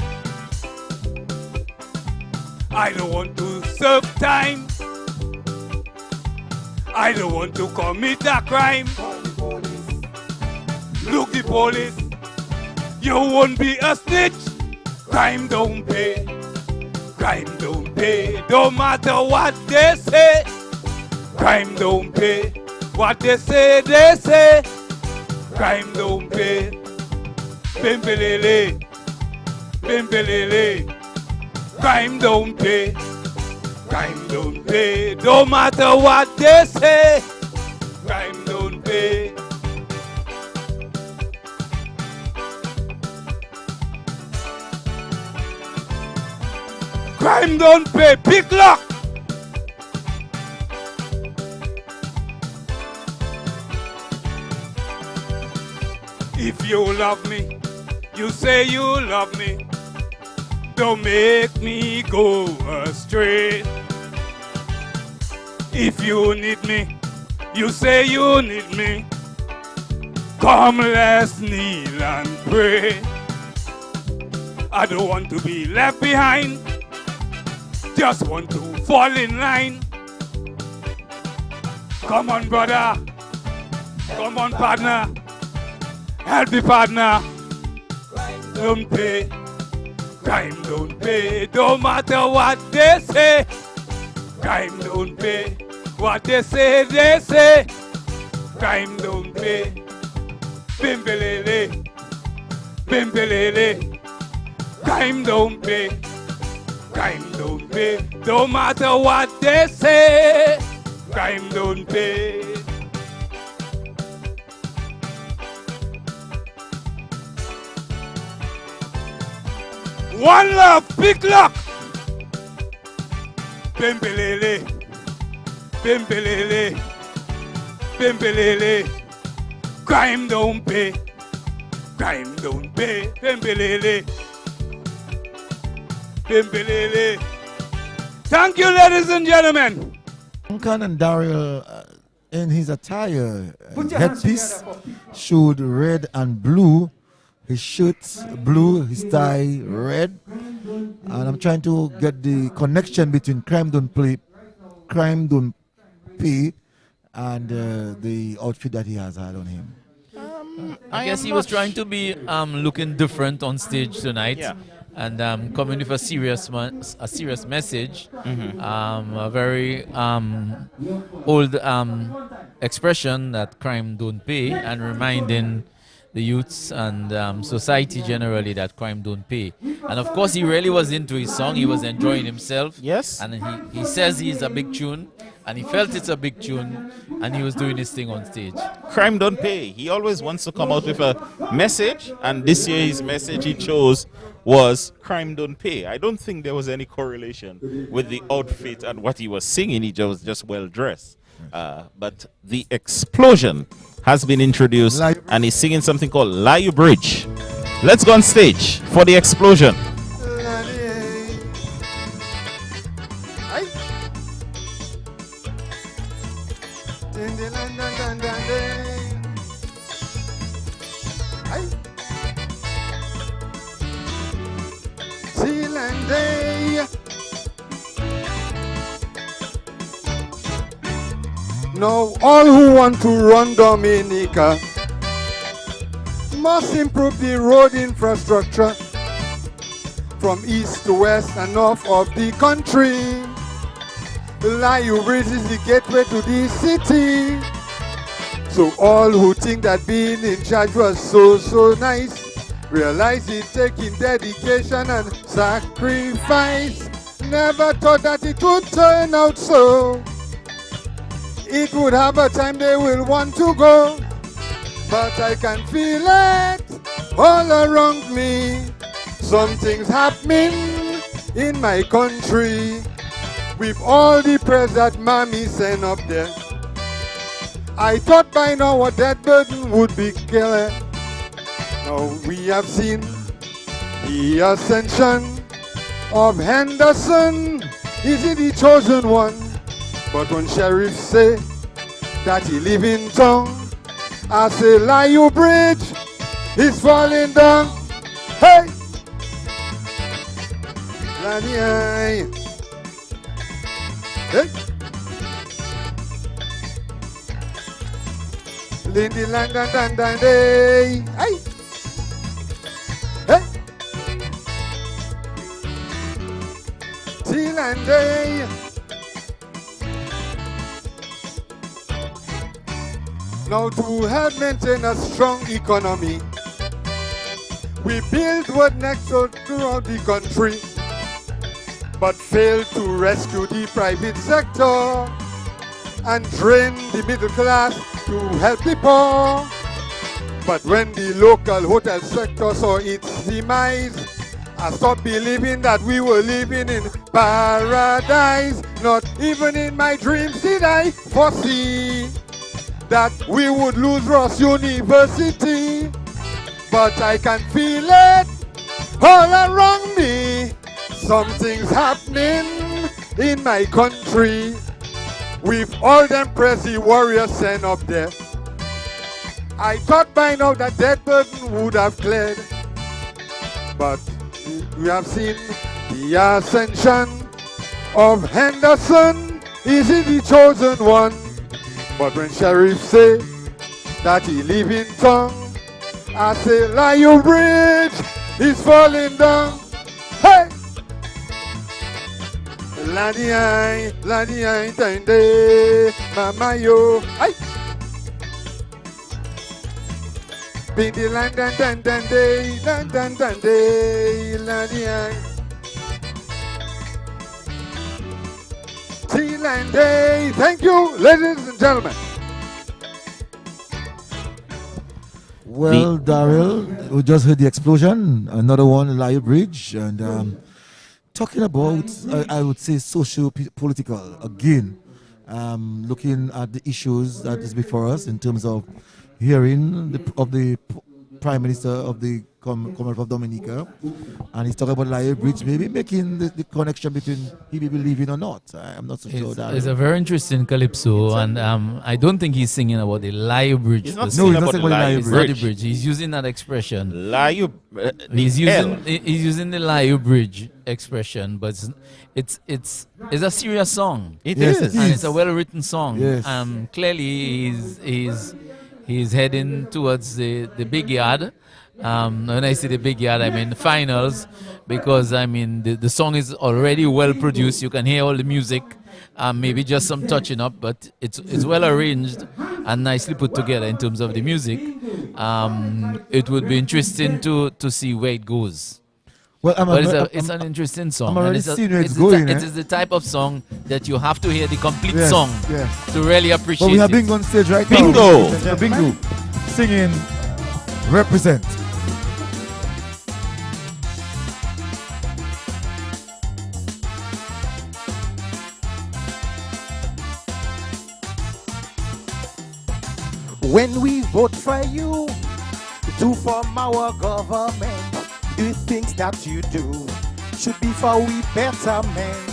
I don't want to serve time. I don't want to commit a crime. Look, the police, you won't be a snitch. Crime don't pay. Crime don't pay. Don't matter what they say. Crime don't pay. What they say, they say. Crime don't pay. Bimbelele, bimbelele. Crime don't pay. Crime don't pay. Don't matter what they say. Crime don't pay. Crime don't pay. Pick lock. If you love me, you say you love me. Don't make me go astray. If you need me, you say you need me. Come, let's kneel and pray. I don't want to be left behind. Just want to fall in line. Come on, brother. Come on, partner. Help me, partner. Don't pay. Crime don't pay. Don't matter what they say. Crime don't pay. What they say, they say. Crime don't pay. Bimbelele. Bimbelele. Crime don't pay. Crime don't pay. Don't matter what they say. Crime don't pay. One love, big luck. Bimbelele. Bimbelele. Bimbelele. Crime don't pay. Crime don't pay. Bimbelele. Bimbelele. Thank you, ladies and gentlemen. Duncan and Daryl, in his attire, Put your hands headpiece together showed red and blue. His shirt blue, his tie red. And I'm trying to get the connection between crime don't pay, and the outfit that he has had on him. I guess he was trying to be looking different on stage tonight. Yeah. And coming with a serious message, a very old expression that crime don't pay, and reminding the youths and society generally that crime don't pay. And of course, he really was into his song. He was enjoying himself. Yes. And he says he's a big tune, and he felt it's a big tune, and he was doing his thing on stage. Crime don't pay. He always wants to come out with a message, and this year his message he chose was crime don't pay. I don't think there was any correlation with the outfit and what he was singing. He was just well dressed. But the explosion has been introduced, and he's singing something called Liu Bridge. Let's go on stage for the explosion. Now all who want to run Dominica must improve the road infrastructure from east to west and north of the country. Liu Bridge is the gateway to the city. So all who think that being in charge was so nice, realize it taking dedication and sacrifice. Never thought that it would turn out so. It would have a time they will want to go, but I can feel it all around me. Something's happening in my country with all the prayers that mommy sent up there. I thought by now a dead burden would be killer. Now we have seen the ascension of Henderson. Is he the chosen one? But when sheriff say that he live in town, I say Liu Bridge is falling down. Hey! Lenny, hey! Lindy lang dan dan dan day. Hey! Hey! Till and day. Now to help maintain a strong economy, we build what next out throughout the country, but fail to rescue the private sector and train the middle class to help the poor. But when the local hotel sector saw its demise, I stopped believing that we were living in paradise. Not even in my dreams did I foresee that we would lose Ross University. But I can feel it all around me. Something's happening in my country. With all them crazy warriors sent up there, I thought by now that that burden would have cleared. But we have seen the ascension of Henderson. Is he the chosen one? But when sheriff say that he live in town, I say Lion Bridge is falling down. Hey! Ladi tende, mama yo. Hey! Bindi land dan day, dan day, ladi Land Day. Thank you, ladies and gentlemen. Well, Daryl, we just heard the explosion. Another one, Lion Bridge, and talking about, I would say, socio-political again. Looking at the issues that is before us in terms of hearing of the Prime Minister of the Commonwealth of Dominica, and he's talking about Lion Bridge, maybe making the connection between he may be leaving or not. I'm not so sure that. It's a very interesting calypso, and I don't think he's singing about the Lion Bridge. He's not singing about the Lion Bridge. He's using that expression. He's using the Lion Bridge expression, but it's a serious song. It is, and it's a well-written song. Yes. Clearly, he's heading towards the big yard. When I say the big yard, I mean the finals, because I mean the song is already well produced. You can hear all the music, maybe just some touching up, but it's well arranged and nicely put together in terms of the music. It would be interesting to see where it goes. Well, it's an interesting song. I'm already and seeing where it's going. It is the type of song that you have to hear the complete Yes, song yes. to really appreciate But we have it. Bingo on stage right Bingo! now. Bingo singing Represent. When we vote for you to form our government, the things that you do should be for we betterment.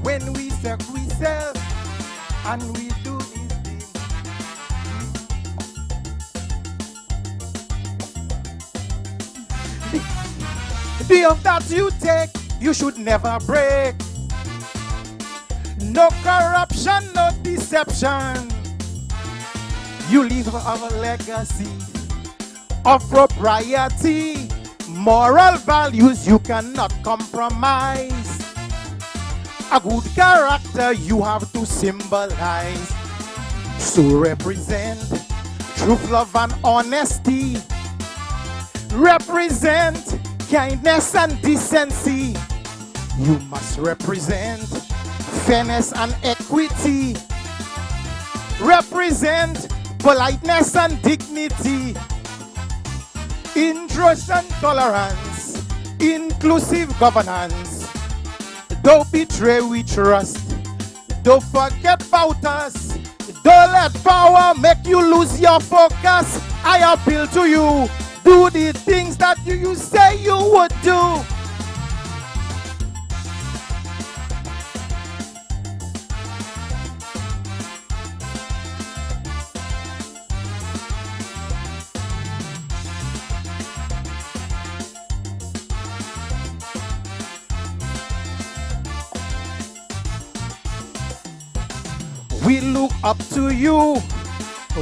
When we serve ourselves and we do these things, the oath that you take, you should never break. No corruption, no deception. You leave our legacy of propriety, moral values you cannot compromise. A good character you have to symbolize. So represent truth, love, and honesty. Represent kindness and decency. You must represent fairness and equity. Represent politeness and dignity, interest and tolerance, inclusive governance. Don't betray we trust, don't forget about us, don't let power make you lose your focus. I appeal to you, do the things that you say you would do. look up to you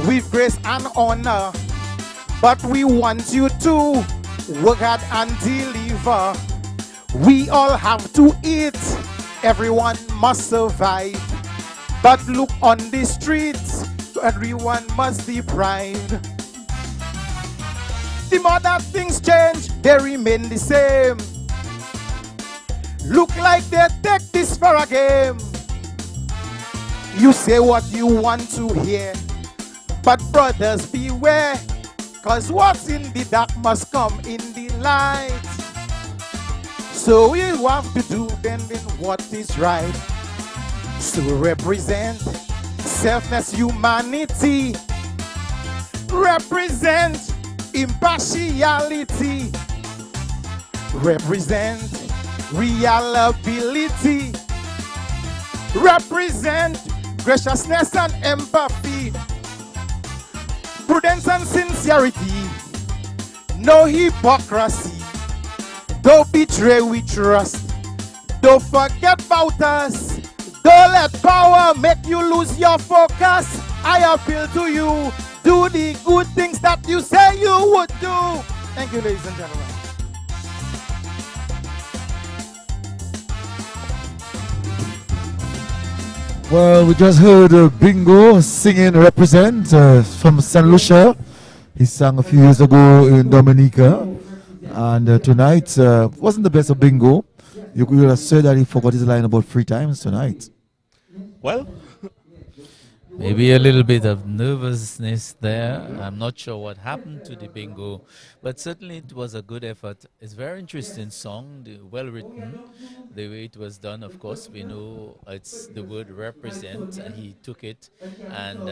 with grace and honor, but we want you to work hard and deliver. We all have to eat, everyone must survive, but look on the streets, everyone must deprive. The more that things change, they remain the same. Look like they take this for a game. You say what you want to hear, but brothers beware, cause what's in the dark must come in the light. So you have to do then what is right. So represent selfless humanity, represent impartiality, represent real ability, represent graciousness and empathy, prudence and sincerity, no hypocrisy, don't betray we trust, don't forget about us, don't let power make you lose your focus. I appeal to you, do the good things that you say you would do. Thank you, ladies and gentlemen. Well, we just heard Bingo singing Represent from St. Lucia. He sang a few years ago in Dominica. And tonight wasn't the best of Bingo. You could have said that he forgot his line about 3 times tonight. Well, maybe a little bit of nervousness there. I'm not sure what happened to the bingo, but certainly it was a good effort. It's a very interesting song, well written. The way it was done, of course, we know it's the word represent, and he took it and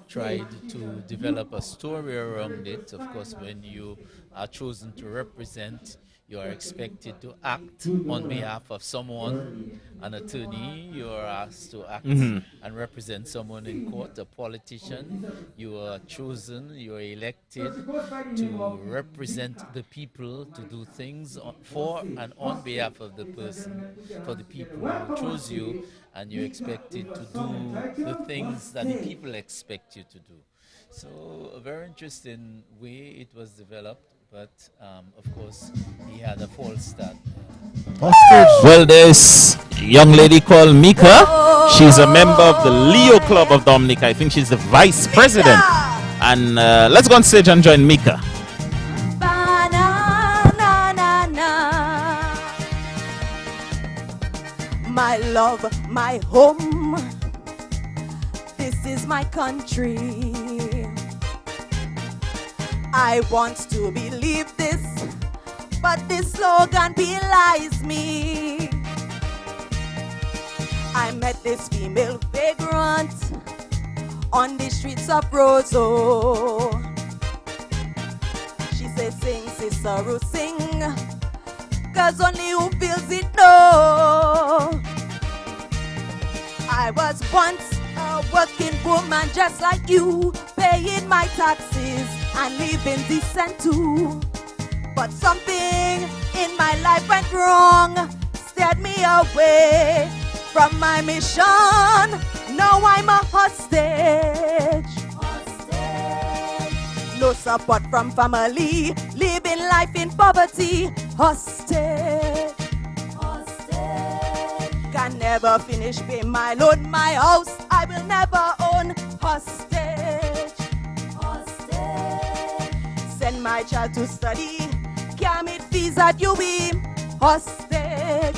tried to develop a story around it. Of course, when you are chosen to represent, you are expected to act on behalf of someone, an attorney. You are asked to act and represent someone in court, a politician. You are chosen, you are elected to represent the people, to do things for and on behalf of the person, for the people who chose you, and you're expected to do the things that the people expect you to do. So a very interesting way it was developed. But, of course, he had a false start. Well, there's a young lady called Mika. She's a member of the Leo Club of Dominica. I think she's the vice president. And let's go on stage and join Mika. My love, my home. This is my country. I want to believe this, but this slogan belies me. I met this female vagrant on the streets of Roseau. She said, sing, sister, sing, cause only who feels it know. I was once a working woman just like you, paying my taxes and living decent too. But something in my life went wrong, steered me away from my mission. Now I'm a hostage. No support from family, living life in poverty. Hostage. Can never finish paying my loan, my house I will never own. Hostage. Send my child to study, can't meet fees at UE. Hostage.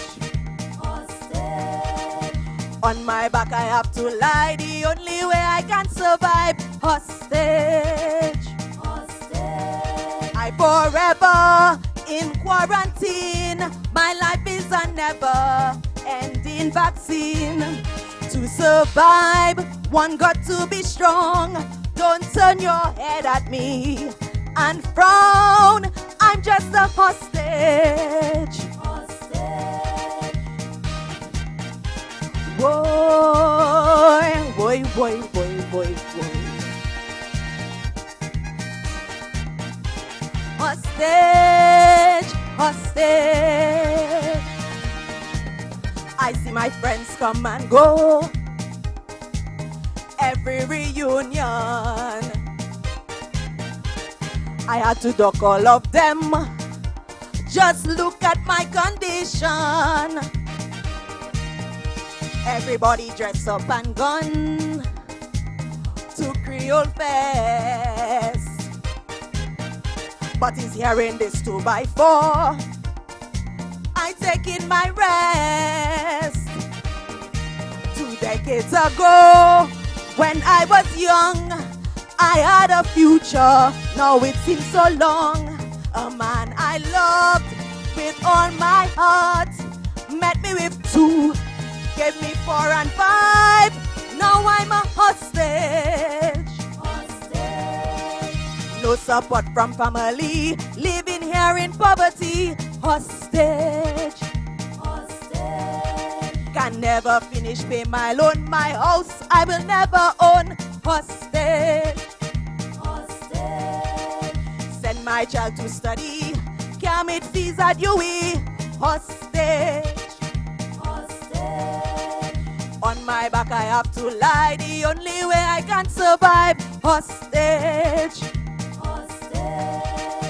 On my back I have to lie, the only way I can survive. Hostage. I forever in quarantine, my life is a never-ending vaccine. To survive, one got to be strong. Don't turn your head at me and frown. I'm just a hostage. Boy, boy, boy, boy, boy, boy. Hostage, hostage. I see my friends come and go. every reunion. I had to duck all of them. Just look at my condition. Everybody dressed up and gone to Creole Fest. But he's hearing this 2x4. I taking my rest. 2 decades ago, when I was young, I had a future. Now it seems so long. A man I loved with all my heart met me with 2, gave me 4 and 5. Now I'm a hostage. No support from family, living here in poverty. Hostage. Can never finish pay my loan. My house I will never own. Hostage. Send my child to study. Can't meet fees at UE. Hostage. On my back I have to lie. The only way I can survive. Hostage.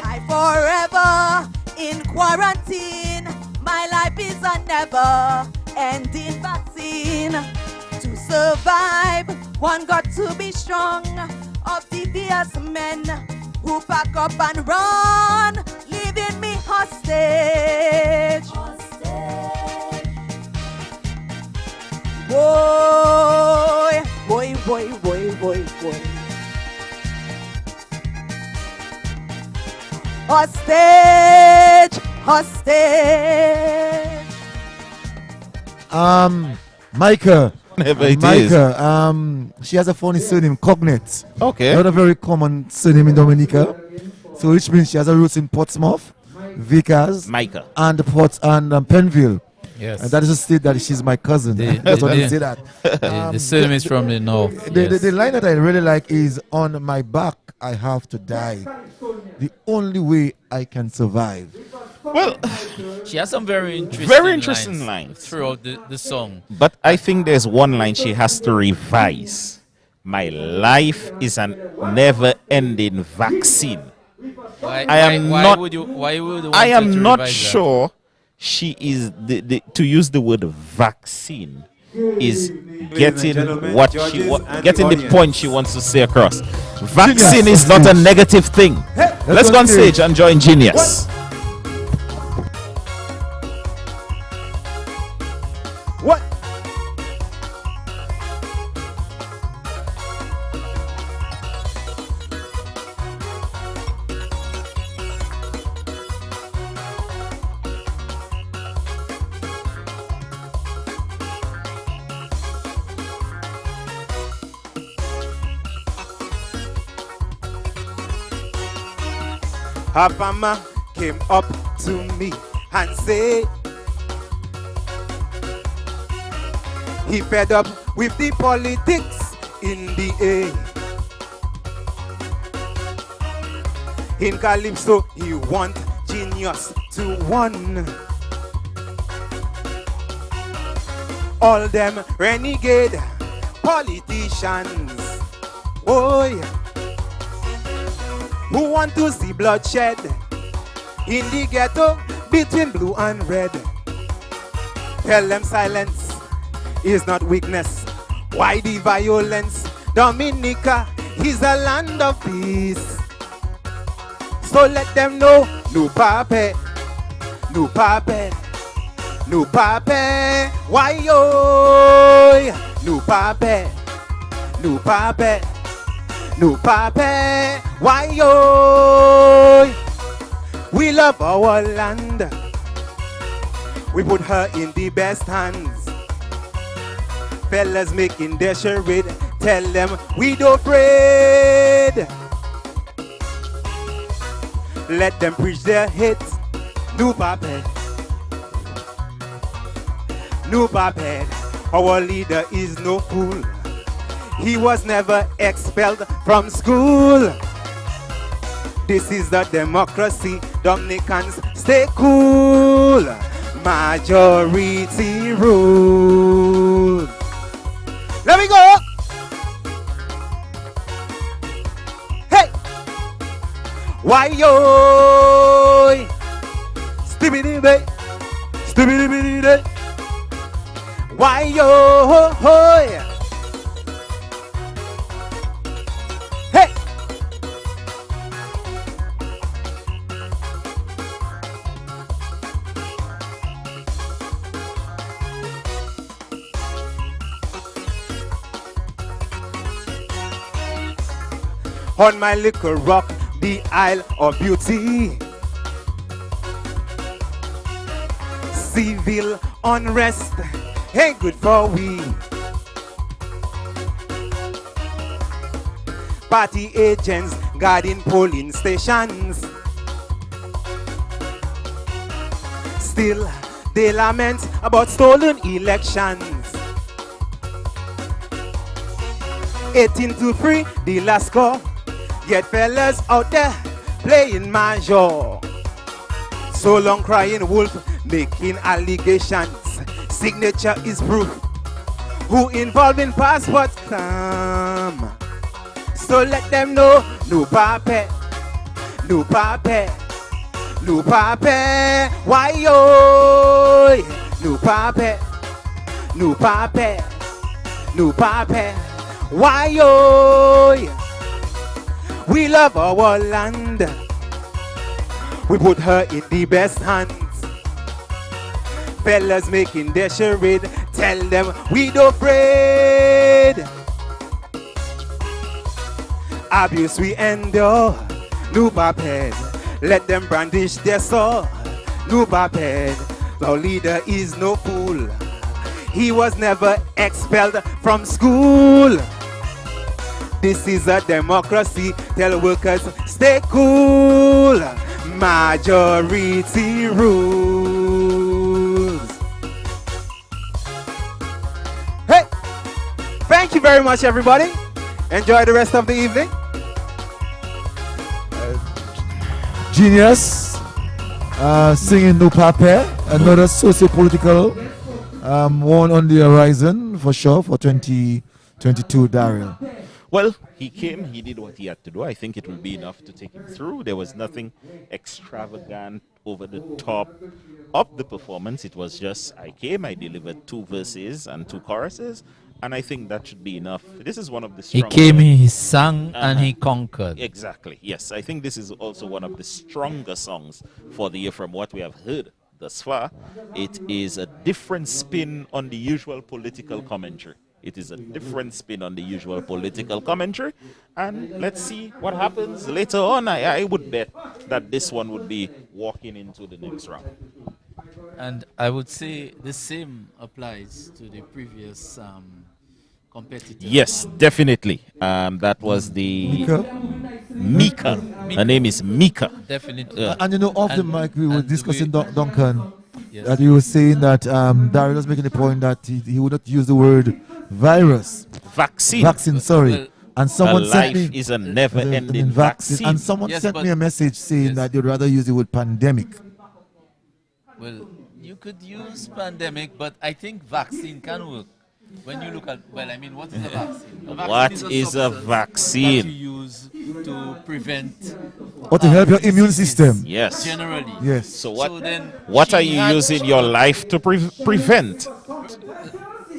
I forever in quarantine. My life is a never ending vaccine. To survive, one got to be strong. Of devious men who pack up and run, leaving me hostage. Boy, boy, boy, boy, boy, boy. Hostage, hostage. Micah. Whatever it Micah, she has a funny surname, Cognate. Okay. Not a very common surname in Dominica. So which means she has a roots in Portsmouth, Vickers, Micah, and Port and Penville. Yes. And that is a state that she's my cousin. That's why I say that. The surname is from the north. The line that I really like is, on my back I have to die. The only way I can survive. Well, she has some very interesting lines throughout the song. But I think there's one line she has to revise. My life is an never-ending vaccine. Why would you I want am her to not revise that? sure she is to use the word vaccine is getting what she getting the point she wants to say across. Vaccine is not a negative thing. Let's go on stage and join Genius. What? Her mama came up to me and said he fed up with the politics in the air. In Calypso, he want Genius to won. All them renegade politicians, oh yeah, who want to see bloodshed in the ghetto between blue and red. Tell them silence is not weakness. Why the violence? Dominica is a land of peace. So let them know, no pape, no pape, no pape. Why yo? No pape, no pape, no pape. Why yo? We love our land. We put her in the best hands. Fellas making their charade. Tell them we don't afraid. Let them preach their hits. No puppet, no puppet. Our leader is no fool. He was never expelled from school. This is the democracy. Dominicans, stay cool. Majority rule. Let me go. Why yo? Stibbity bay, stibbity bitty day. Why yo? Hey. On my little rock, the Isle of Beauty. Civil unrest ain't good for we. Party agents guarding polling stations. Still, they lament about stolen elections. 18-3, the last score. Yet fellas out there playing major. So long crying wolf, making allegations. Signature is proof. Who involved in passport come? So let them know, no pape, no pape, no pape. Why yo? No pape, no pape, no pape. Why yo? We love our land. We put her in the best hands. Fellas making their charade. Tell them we don't afraid. Abuse we endure. No baped. Let them brandish their sword. No baped. Our leader is no fool. He was never expelled from school. This is a democracy. Tell workers stay cool. Majority rules. Hey, thank you very much, everybody. Enjoy the rest of the evening. Genius, singing No Pape, another socio-political one on the horizon for sure for 2022, Daryl. Well, he came, he did what he had to do. I think it will be enough to take him through. There was nothing extravagant over the top of the performance. It was just, I came, I delivered 2 verses and 2 choruses, and I think that should be enough. This is one of the He stronger... came, he sang, and he conquered. Exactly, yes. I think this is also one of the stronger songs for the year from what we have heard thus far. It is a different spin on the usual political commentary. It is a different spin on the usual political commentary. And let's see what happens later on. I would bet that this one would be walking into the next round. And I would say the same applies to the previous competitor. Yes, definitely. That was the... Mika. Her name is Mika. Definitely. And you know, off the mic, we were discussing Duncan. Yes. That he was saying that Daryl was making the point that he would not use the word virus. Vaccine, sorry. Well, and someone sent me is a never-ending vaccine. And someone sent me a message saying that you'd rather use the word pandemic. Well, you could use pandemic, but I think vaccine can work. When you look at, well, I mean, what is a vaccine? A vaccine what is a vaccine? That you use to prevent... Or to help your immune system. Yes. Generally. Yes. So what are you using your life to prevent?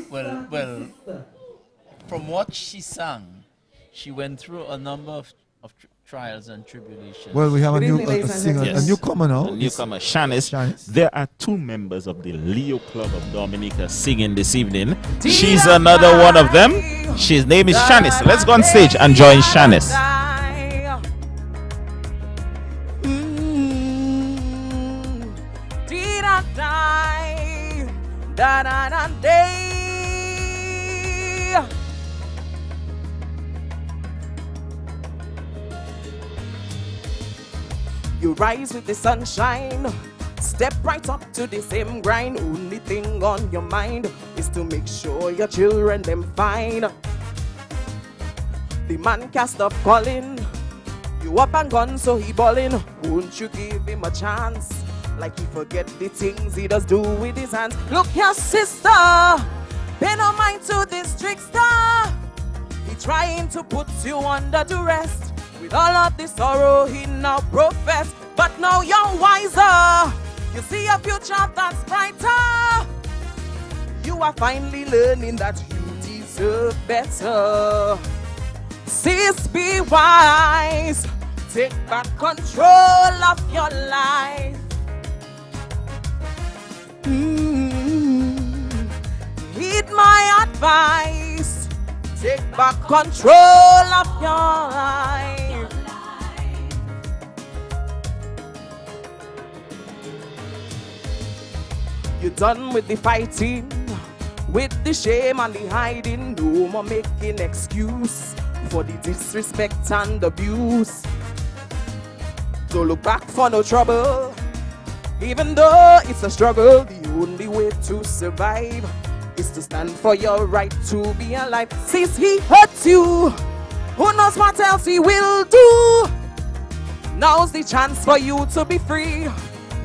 Well, from what she sang, she went through a number of trials and tribulations. Well, we have a new singer, a newcomer now. A newcomer, Shanice. There are 2 members of the Leo Club of Dominica singing this evening. She's another one of them. His name is Shanice. Let's go on stage and join Shanice. You rise with the sunshine, step right up to the same grind. Only thing on your mind is to make sure your children them fine. The man can't stop calling, you up and gone so he ballin'. Won't you give him a chance? Like he forget the things he does do with his hands. Look here, sister, pay no mind to this trickster. He trying to put you under duress. With all of the sorrow he now profess, but now you're wiser. You see a future that's brighter. You are finally learning that you deserve better. Sis, be wise. Take back control of your life. Heed my advice. Take back control of your life. You're done with the fighting, with the shame and the hiding. No more making excuse for the disrespect and abuse. Don't look back for no trouble. Even though it's a struggle, the only way to survive is to stand for your right to be alive. Since he hurts you, who knows what else he will do? Now's the chance for you to be free.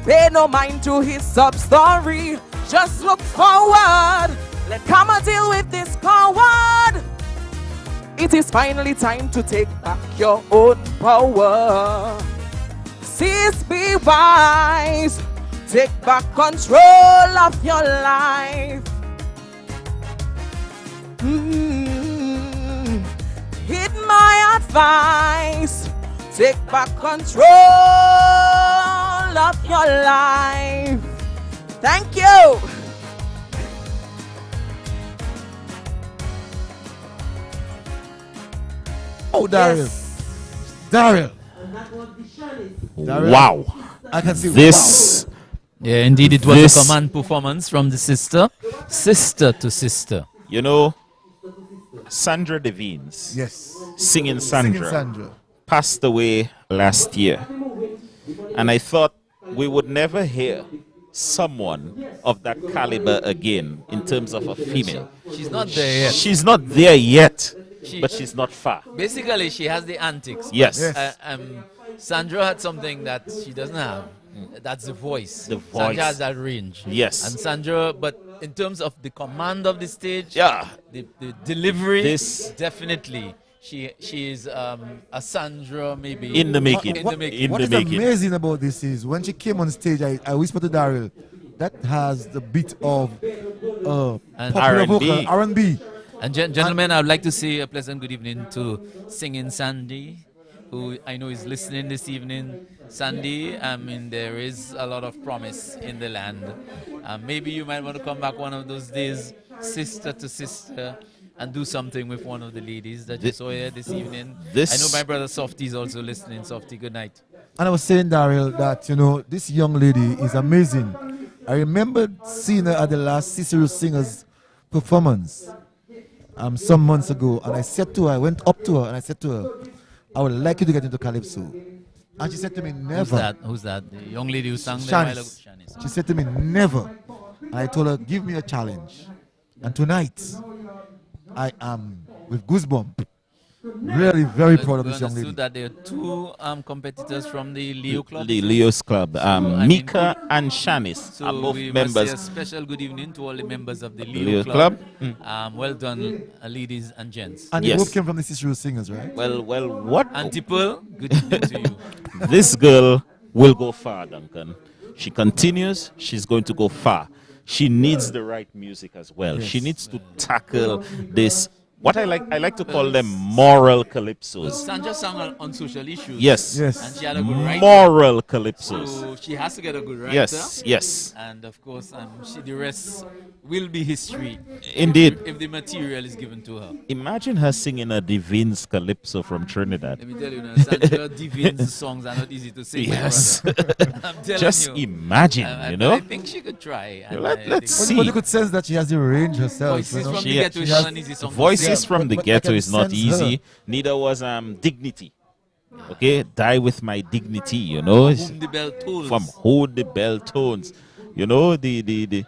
Pay no mind to his sub-story. Just look forward. Let karma deal with this coward. It is finally time to take back your own power. Sis, be wise. Take back control of your life. Heed my advice. Take back control of your life. Thank you. Oh, Daryl. Daryl. Wow. I can see this. Wow. Yeah, indeed, it was a command performance from the sister to sister. You know, Sandra Devines, yes, singing Sandra, passed away last year. And I thought we would never hear someone of that caliber again in terms of a female. She's not there yet. She's not there yet, but she's not far. Basically, she has the antics. Yes. Sandra had something that she doesn't have. That's the voice. The voice. Sandra has that range. Yes. And Sandra, but in terms of the command of the stage, yeah, the delivery, this definitely. She is a Sandra maybe in the making. What is amazing about this is when she came on stage, I whispered to Daryl, that has the beat of popular vocal, R&B. And gentlemen, I would like to say a pleasant good evening to Singing Sandy, who I know is listening this evening. Sandy, I mean, there is a lot of promise in the land. Maybe you might want to come back one of those days, sister to sister, and do something with one of the ladies that you saw here this evening. I know my brother Softy is also listening. Softy, good night. And I was saying, Daryl, that, you know, this young lady is amazing. I remember seeing her at the last Cicero Singers performance some months ago, and I said to her, I went up to her and I said to her, I would like you to get into Calypso. And she said to me, never. Who's that? The young lady who sang there a while ago? She said to me, never. And I told her, give me a challenge. And tonight, I am with goosebumps. Really very proud of this young lady. That there are two competitors from the Leo Club. The Leo's Club, Mika and Shanice are both we members. Must say a special good evening to all the members of the Leo Leo Club. Club. Well done, ladies and gents. And you both came from the Cicero Singers, right? Well, what? Antipol, good evening to you. This girl will go far, Duncan. She continues, she's going to go far. She needs the right music as well. Yes. She needs to tackle this. What I like to call them moral calypsos. Sandra sang on social issues. Yes. And she had a good writer. Moral calypsos. So she has to get a good writer. Yes. And of course, the rest will be history. Indeed. If the material is given to her. Imagine her singing a Divines calypso from Trinidad. Let me tell you now, Sandra Divines songs are not easy to sing. Yes. I'm telling Just you. imagine, you know. I think she could try. Let's see. But you could sense that she has the range herself. Voices you know? from the Ghetto is not an easy song. Voices from the but I Ghetto can is not sense easy. her. Neither was Dignity. Okay, Die With My Dignity, you know. Whom the Bell Tolls. From Who the Bell Tones. You know, the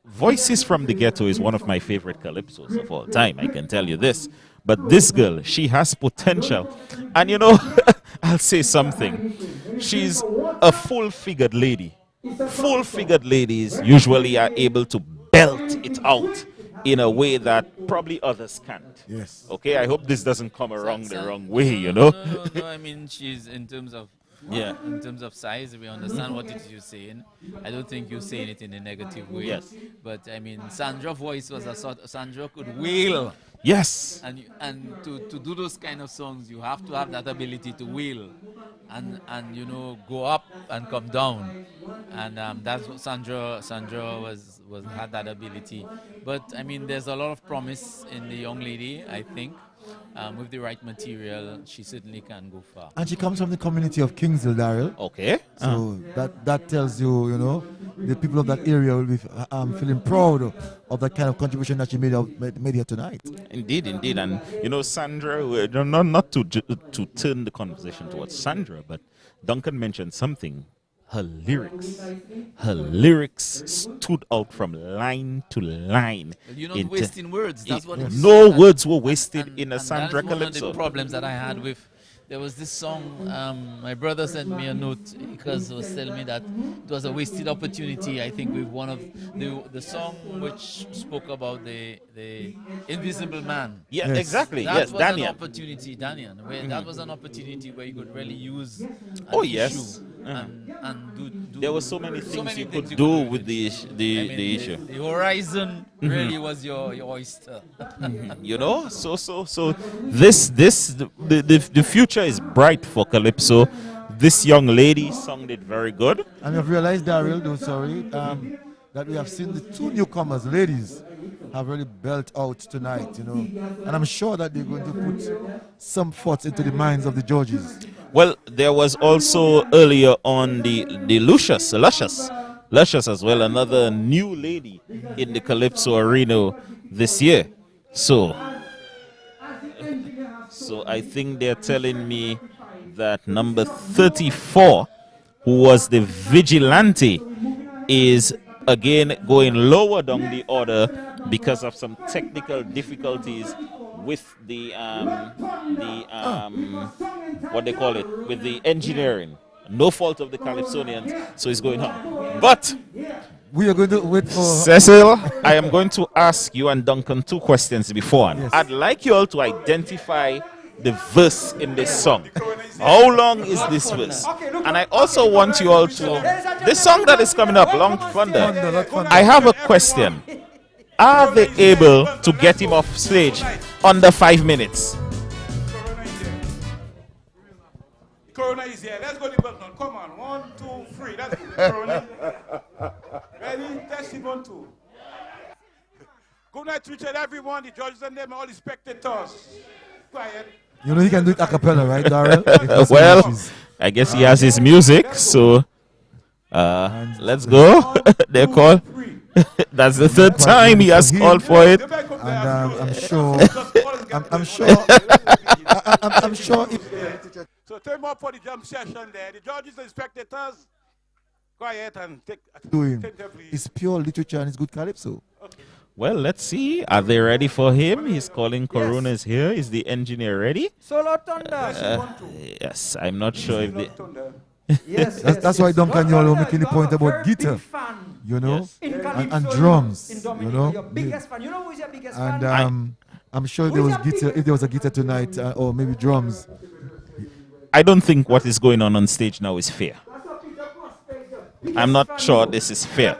Voices from the Ghetto is one of my favorite calypsos of all time, I can tell you this. But this girl, she has potential. And you know, I'll say something. She's a full-figured lady. Full-figured ladies usually are able to belt it out in a way that probably others can't. Yes. Okay, I hope this doesn't come around the wrong way, you know. No, I mean, she's in terms of in terms of size, we understand what it is you're saying. I don't think you're saying it in a negative way. Yes. But I mean, Sandra's voice was a sort. Sandra could wail. Yes. And to do those kind of songs, you have to have that ability to wail, and you know, go up and come down, and that's what Sandra had that ability. But I mean, there's a lot of promise in the young lady. I think with the right material, she certainly can go far. And she comes from the community of Kingsville, Daryl. Okay. So that tells you, you know, the people of that area will be feeling proud of that kind of contribution that she made here tonight. Indeed. And, you know, Sandra, not to turn the conversation towards Sandra, but Duncan mentioned something. Her lyrics stood out from line to line. You're not wasting words. That's what no words were wasted in a Sandra Calypso. One of Calypso. the problems that I had with, there was this song, my brother sent me a note because he was telling me that it was a wasted opportunity, I think, with one of the song which spoke about the invisible man. Yeah, yes. Exactly. That yes, was Daniel. an opportunity, Daniel. That was an opportunity where you could really use yes. and do there were so many things you could do with the issue. The horizon really was your oyster. You know, so the future is bright for Calypso. This young lady sounded very good. And I've realized, Daryl, that we have seen the two newcomers, ladies, have really belt out tonight, you know. And I'm sure that they're going to put some thoughts into the minds of the judges. Well, there was also earlier on the Luscious as well, another new lady in the Calypso arena this year. So I think they're telling me that number 34, who was the vigilante, is again going lower down the order because of some technical difficulties with the what they call it, with the engineering. No fault of the Calypsonians, so it's going on. But we are going to wait for Cecil. I am going to ask you and Duncan two questions before. Yes. I'd like you all to identify the verse in this song. How long is this verse? And I also want you all to, this song that is coming up, Long Thunder, I have a question. Are they able to get him off stage under 5 minutes? Corona is here. Let's go to Burton. Come on. 1, 2, 3. That's Corona. Ready? Testing 1, 2. Good night, Richard, everyone. The judges and them, all the spectators. Quiet. You know he can do it a cappella, right, Daryl? Well, I guess he has his music, so let's go. They call. That's the third time he has called for it. And I'm sure. I'm sure. So turn more for the jump session there. The judges and spectators, quiet and take. It's pure literature and it's good calypso. Well, let's see. Are they ready for him? He's calling Coronas here. Is the engineer ready? Solo Thunder. Yes, I'm not sure if they. Yes, that's why Duncan Yolo making the point about guitar, you know, and drums, you know. Your biggest fan. You know who's your biggest and fan? I'm sure if there was a guitar tonight, or maybe drums. I don't think what is going on stage now is fair. I'm not sure this is fair.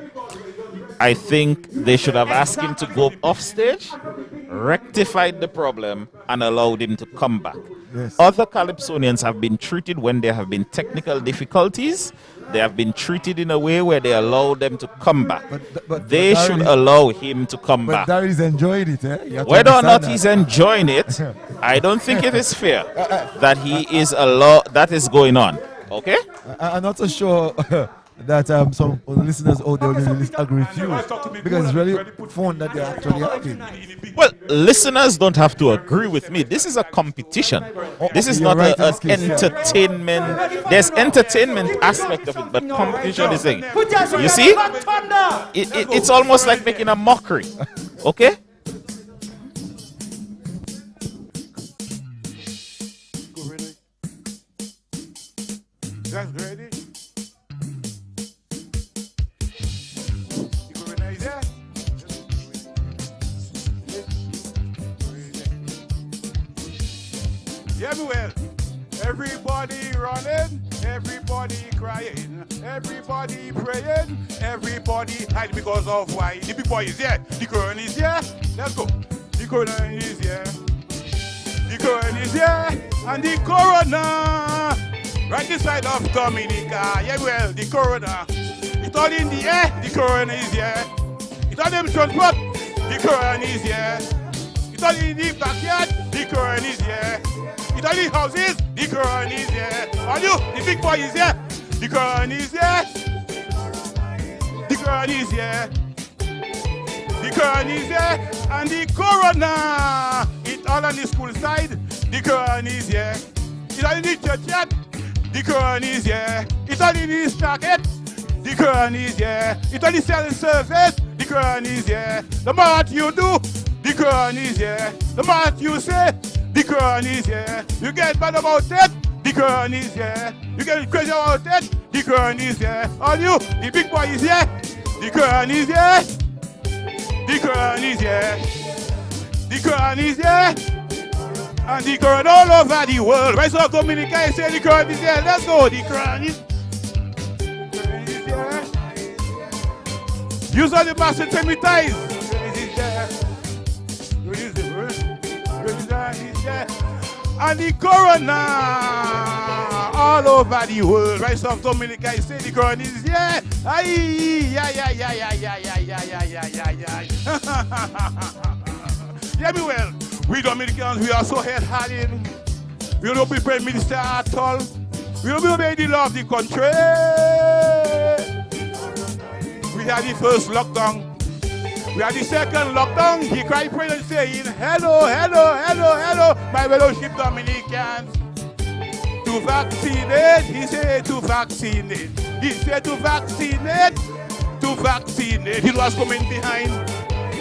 I think they should have asked him to go off stage, rectified the problem, and allowed him to come back. Yes. Other Calypsonians have been treated when there have been technical difficulties. They have been treated in a way where they allow them to come back. But they should allow him to come back. But Daryl enjoying it, eh? Whether or not he's enjoying it, I don't think it is fair that he is that is going on. Okay? I'm not so sure that some listeners out there will agree with you, because it's really fun that they're actually having. Well, listeners don't have to agree with me. This is a competition. This is not an entertainment. There's entertainment aspect of it, but competition is thing. You see? It's almost like making a mockery. Okay? Guys, ready? Everybody running, everybody crying, everybody praying, everybody hiding because of why? The big boy is here, the Kerwin is here. Let's go. The Kerwin is here. The Kerwin is here, and the Corona. Right this side of Dominica. Yeah, well, the Corona. It's all in the air, the Kerwin is here. It's all in transport, the Kerwin is here. It's all in the backyard, the Kerwin is here. It's all in houses, the Kerwin is here. All you, the big boy is here. The Kerwin is here. The Kerwin is here. The Kerwin is here. And the Corona. It's all on the school side, the Kerwin is here. It's all in the churchyard, the Kerwin is here. It's all in the market, the Kerwin is here. It's all in the selling service, the Kerwin is here. The more you do, the Kerwin is here. The more you say, the Kerwin is here. You get bad about it, the Kerwin is here. You get crazy about it, the Kerwin is here. All you, the big boy is here, the Kerwin is here. The Kerwin is here. The Kerwin is here. And the Kerwin all over the world. Right, so Dominica, I say the Kerwin is here. Let's go, the Kerwin is here. Use all the mask and sanitize. And the Corona all over the world. Right, so Dominica, I say the Kerwin is here. Aye, yeah, me well. We Dominicans, we are so head-hardy. We don't be prime minister at all. We don't be obeying the law of the country. We had the first lockdown. We had the second lockdown. He cried president saying, hello, hello, hello, hello, my fellowship Dominicans. To vaccinate, he said to vaccinate. He said to vaccinate, to vaccinate. He was coming behind.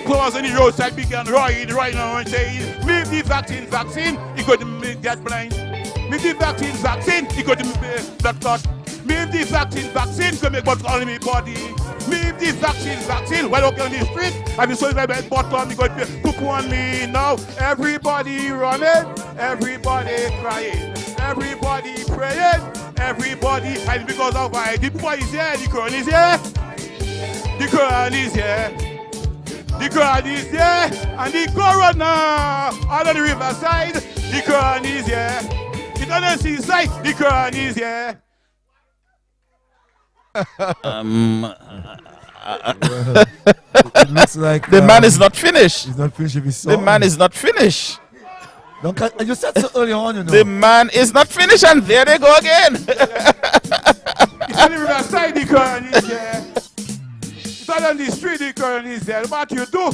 Close on the roadside began right now and saying, leave the vaccine, he got to make that blind. Leave the vaccine, he got to make that cut. Leave the vaccine, to make what's on my body. Leave the vaccine, while walking on the street, I've been showing my bottom, he got to poop on me now. Everybody running, everybody crying, everybody praying, everybody hiding because of why. The boy is here, the Kerwin is here. The Kerwin is here. The Kerwin is here, and the Corona all on the riverside. The Kerwin is here. It's on the seaside. The Kerwin is here. It looks like the man is not finished. He's not finished with his song. The man is not finished. Don't you said so early on, you know. The man is not finished, and there they go again. It's on the riverside. The Kerwin is here. It's not on the street, the Kerwin is there. What you do?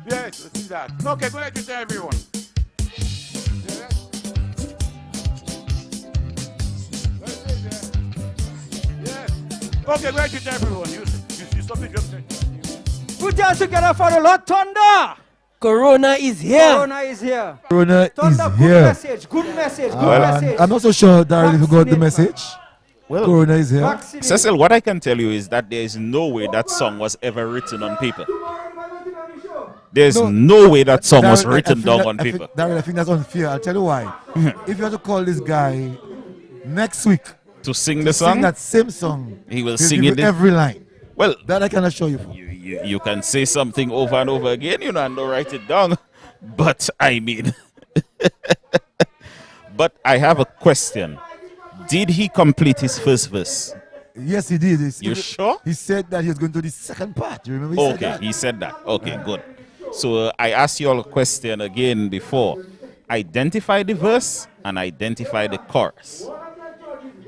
Yes, let's see that. Okay, go ahead and tell everyone. Yeah. Okay, go ahead and tell everyone. You something just said. Put your hands together for the Lord Thunder. Corona is here. Corona is here. Corona Thunder, is good here. message, good message, good message. I'm not so sure, Darren, if you got the message. Well, Corona is here. Cecil, what I can tell you is that there is no way that song was ever written on paper. There's no way that song was written down on paper. Darren, I think that's unfair. I'll tell you why. If you have to call this guy next week to sing the song, sing that same song, he will he'll sing give it you every line. Well, that I can assure you. You can say something over and over again, you know, and don't write it down. But I mean, but I have a question. Did he complete his first verse? Yes, he did. You sure? He said that he was going to the second part. You remember? He said that? He said that. Okay, good. So I asked you all a question again before. Identify the verse and identify the chorus.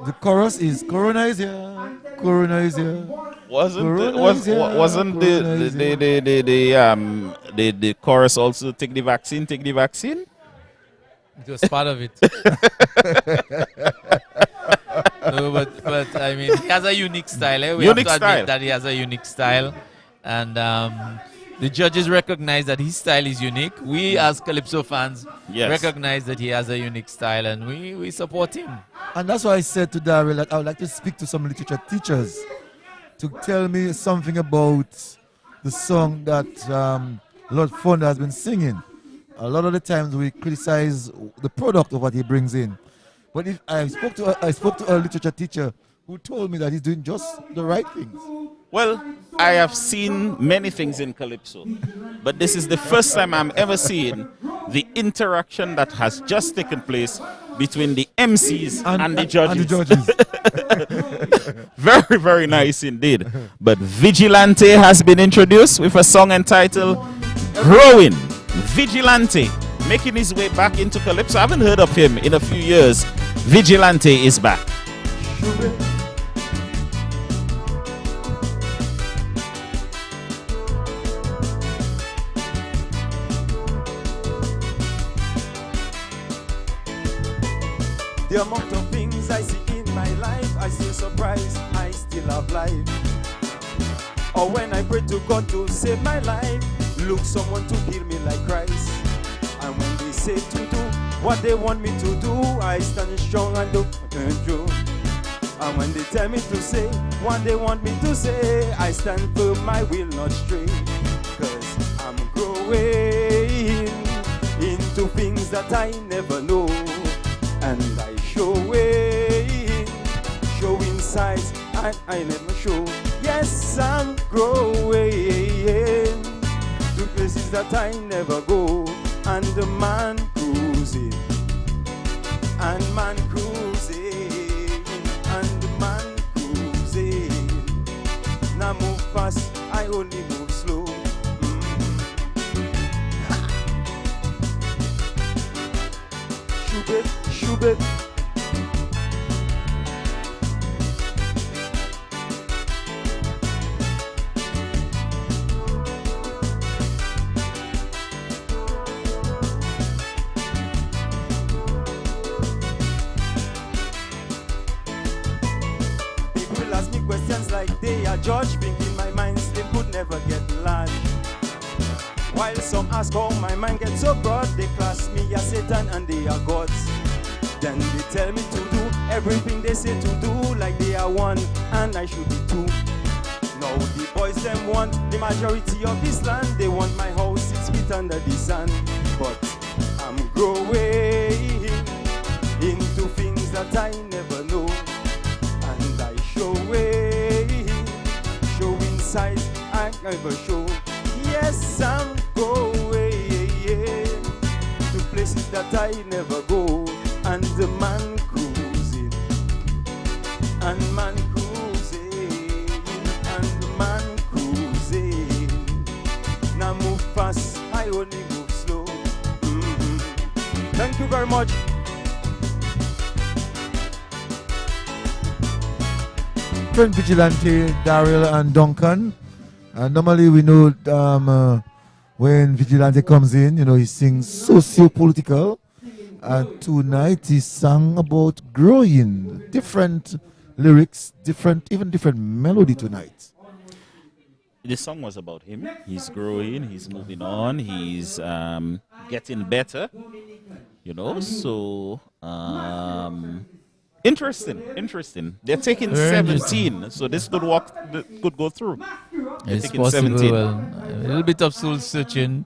The chorus is Corona is here. Corona is here. Wasn't the chorus also take the vaccine? Take the vaccine. It was part of it. No, but I mean, he has a unique style. Eh? We Unique have to admit style. that he has a unique style, and the judges recognize that his style is unique. We, as Calypso fans, recognize that he has a unique style, and we support him. And that's why I said to Daryl that I would like to speak to some literature teachers to tell me something about the song that Lord Fonda has been singing. a lot of the times we criticize the product of what he brings in. But if I spoke to a literature teacher who told me that he's doing just the right things. Well, I have seen many things in Calypso, but this is the first time I'm ever seeing the interaction that has just taken place between the MCs and the judges. Very, very nice indeed. But Vigilante has been introduced with a song entitled Growing. Vigilante making his way back into Calypso. I haven't heard of him in a few years. Vigilante is back. The amount of things I see in my life, I still surprised, I still have life. Or when I pray to God to save my life, look, someone to heal me like Christ. And when they say to do what they want me to do, I stand strong and do true. And when they tell me to say what they want me to say, I stand firm, I will not stray. Cause I'm growing into things that I never know. And I showing signs I never show. Yes, I'm growing to places that I never go. And the man cruising, and man cruising, and the man cruising. Now move fast, I only move slow. Shoot it. People ask me questions like they are judge, thinking my mind slim could never get large. While some ask how my mind gets so broad, they class me as Satan and they are gods. Then they tell me to do everything they say to do, like they are one and I should be two. Now the boys them want the majority of this land. They want my house 6 feet under the sun. But I'm growing into things that I never know. And I showing size I never show. Yes, I'm going to places that I never go. And the man cruising, and man cruising, and the man cruising. Now move fast, I only move slow. Thank you very much. Friend Vigilante, Daryl and Duncan. Normally we know when Vigilante comes in, he sings socio-political. And tonight he sang about growing, different lyrics, even different melody tonight. The song was about him. He's growing, he's moving on, he's getting better, so interesting. They're taking 17, so this could go through. It's possible. 17. Well, a little bit of soul searching.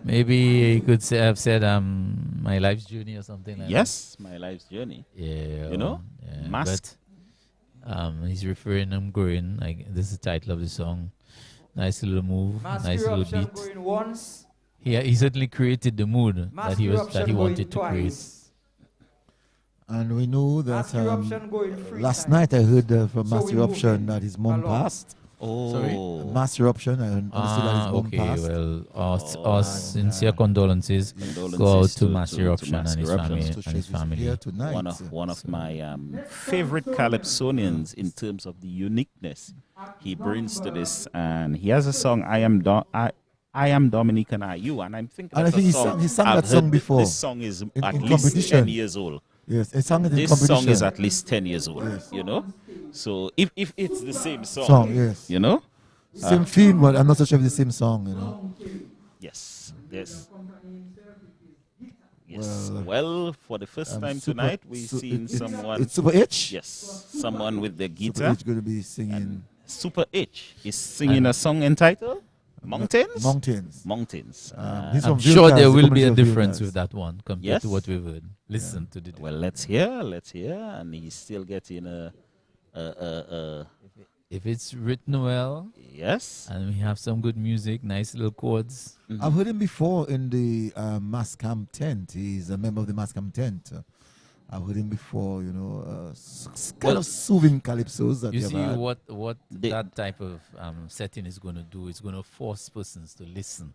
Maybe he could have said my life's journey or something like that. Yes, my life's journey. Yeah. Mask. But he's referring I'm growing. This is the title of the song. Nice little move, nice little beat. He certainly created the mood that he wanted to create. And we know that last night I heard from Master Eruption that his mom passed. Oh, sorry? Mass Eruption. I understood that his mom passed. Well, our sincere condolences go out to Mass Eruption and his family. Here tonight. One of my favorite Calypsonians in terms of the uniqueness he brings to this, and he has a song I am Dominic and I you, and I'm thinking. And I think he sang that song before. This song is at least 10 years old. Yes, he sang it in this competition. Song is at least 10 years old. Yes. So if it's the same song, yes, same theme, but I'm not so sure if it's the same song, Yes. Well, for the first time tonight, we've seen someone. It's Super H. Yes, someone with the guitar. Super H going to be singing. And Super H is singing a song entitled. Mountains? Mountains. Mountains. I'm sure there will be a difference with that one compared to what we've heard. Listen to the. Well, let's hear. And he's still getting If it's written well, yes, and we have some good music, nice little chords. I've heard him before in the Mascam tent. He's a member of the Mascam tent. I've heard him before, kind of soothing calypsos that you see had. what that type of setting is going to do. It's going to force persons to listen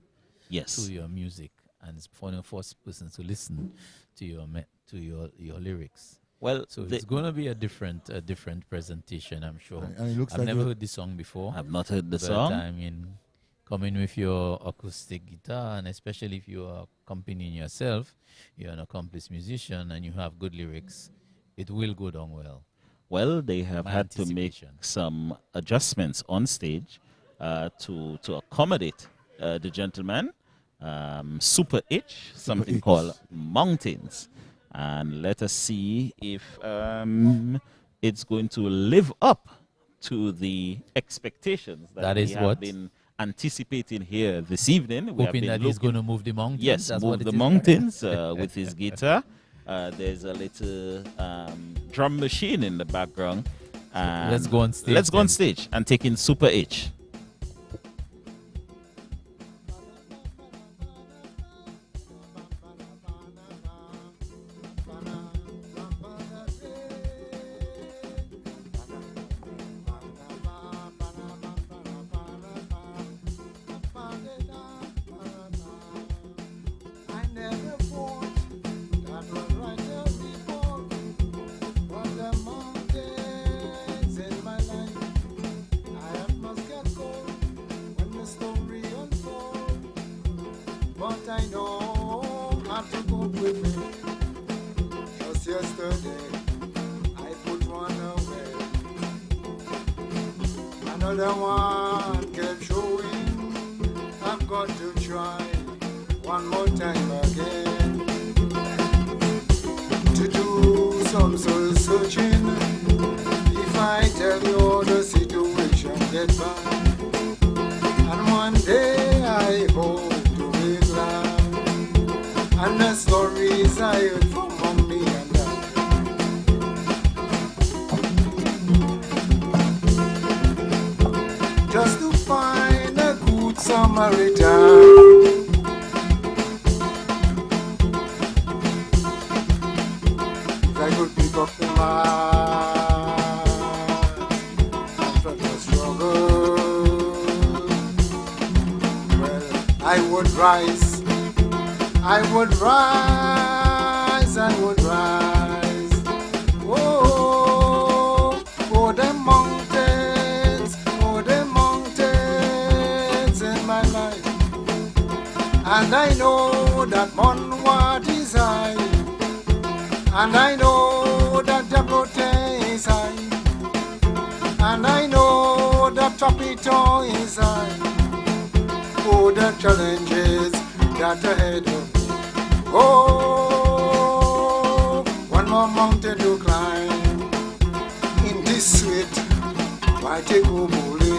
to your music, and it's going to force persons to listen to your lyrics. Well, so it's going to be a different presentation, I'm sure. And it looks I've like never heard the song before. I've not heard the but, song. I mean, coming with your acoustic guitar, and especially if you are accompanying yourself, you're an accomplished musician and you have good lyrics, it will go down well. Well, they have My had to make some adjustments on stage to accommodate the gentleman. Super H, something called Mountains. And let us see if it's going to live up to the expectations that we have been anticipating here this evening. We have Hoping been that he's going to move the mountains. Yes, That's move what the it is. mountains with his guitar. There's a little drum machine in the background. And Let's go on stage Let's go on then. stage and take in Super H. Another one kept showing. I've got to try one more time again to do some soul searching. If I tell you the situation get bad, and one day I hope to be glad, and the stories I heard from mommy and dad. Just to find a good Samaritan. If I could pick up the man after the struggle, well, I would rise, I would rise, I would rise. Oh, oh, the mountains, oh, the mountains in my life. And I know that Monwat is high, and I know that Jabote is high, and I know that Topito is high. Oh, the challenges that ahead of me. Oh, one more mountain to climb in this sweet mighty Kumuli.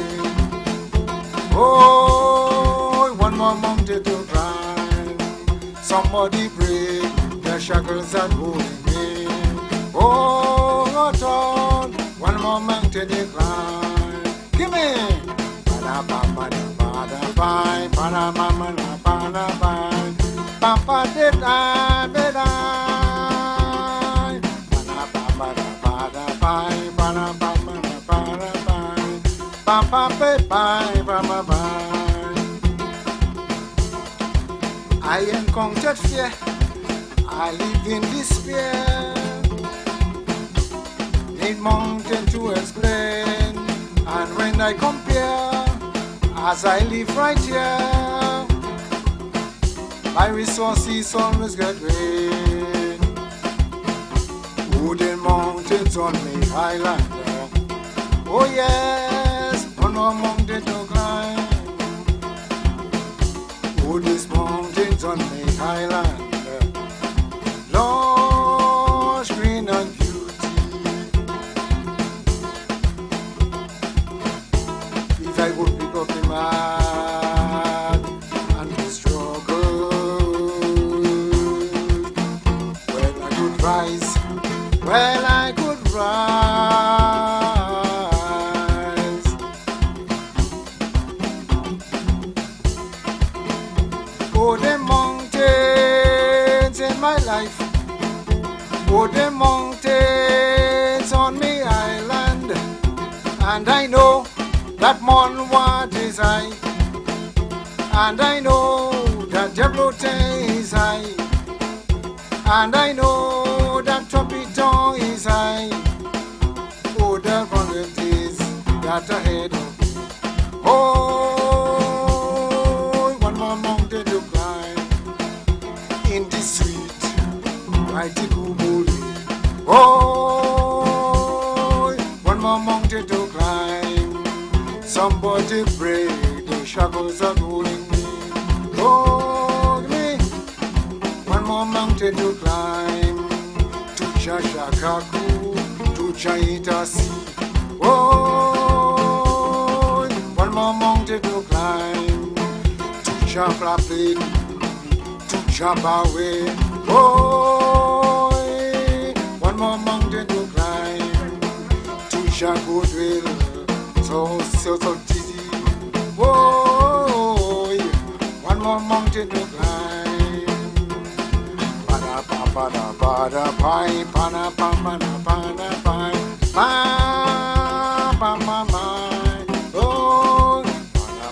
Oh, one more mountain to climb. Somebody break the shackles that holding me. Oh, Lord, one more mountain to climb. Give me. Papa did I, did I. I encountered fear, I live in despair. Need mountain to explain, and when I compare, as I live right here, my resources always get rain. Wooden mountains on me highland. Oh yes, on a mountain to climb. Oh, these mountains on me highland. Lush, green and beauty. If I would pick up the man Well, I could rise. Oh, the mountains in my life. Oh, the mountains on me island. And I know that Monwat is high. And I know that Jablote is high. And I know that Tropiton is high. Oh, the quantities that ahead. Oh, one more mountain to climb in the sweet, mighty Kubuli. Oh, one more mountain to climb. Somebody break the shackles are holding me. Oh, me. One more mountain to climb, to Chashakaku, to Chaitasi. Oh, one more mountain to climb, to Chaplapin, to Chabawe. Oh, one more mountain to climb, to Chagodwil, so dizzy. Oh, one more mountain to climb. Pada pada pai pana pana pana pai pa pa ma mai oh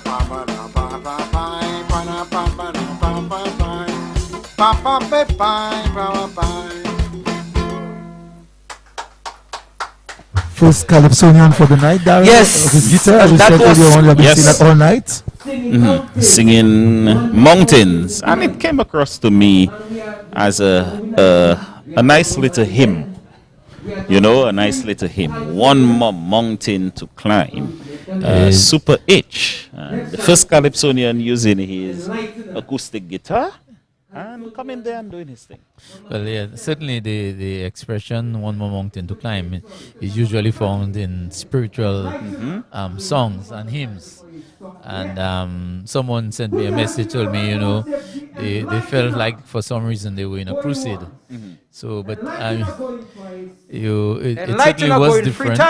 pada pada pai pana pana pa pa pai pa pa pe pai pa pai. First Calypsonian for the night, Darren. Yes, His guitar. that was yes. All night. Singing Mountains, and it came across to me as a nice little hymn, you know, a nice little hymn. One more mountain to climb. Super H, the first Calypsonian using his acoustic guitar and coming there and doing his thing. Well, yeah, certainly the expression "one more mountain to climb" is usually found in spiritual songs and hymns. And someone sent me a message, told me, you know, they felt like for some reason they were in a crusade. So, but it certainly was different.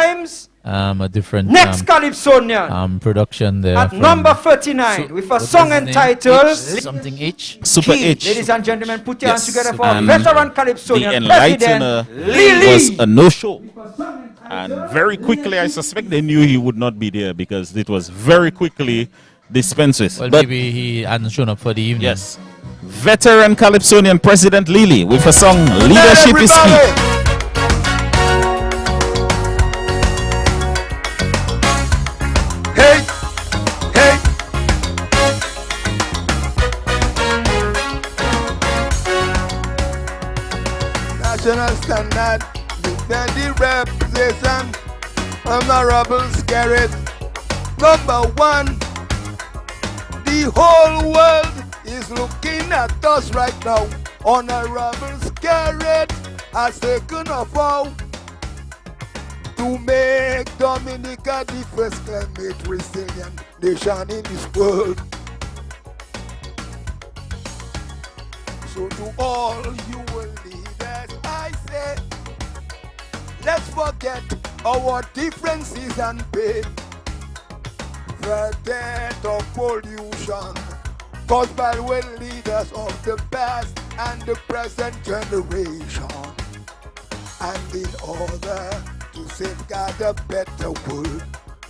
A different next Calypsonian production there at number 39 with a song entitled something H. Super H. Ladies and gentlemen, put your hands together for veteran Calypsonian the President Enlightener was a no-show. And very quickly, I suspect they knew he would not be there because it was very quickly dispensed with. Well, but maybe he hadn't shown up for the evening. Yes. Veteran Calypsonian President Lily with a song, Leadership is Key. Hey, hey. National standard, defend the reputation of the rebels carried. Number one, the whole world is looking at us right now. Honorable Scarlet has taken a vow to make Dominica the first climate resilient nation in this world. So to all you leaders, I say, let's forget our differences and pain. The death of pollution caused by world leaders of the past and the present generation. And in order to safeguard a better world,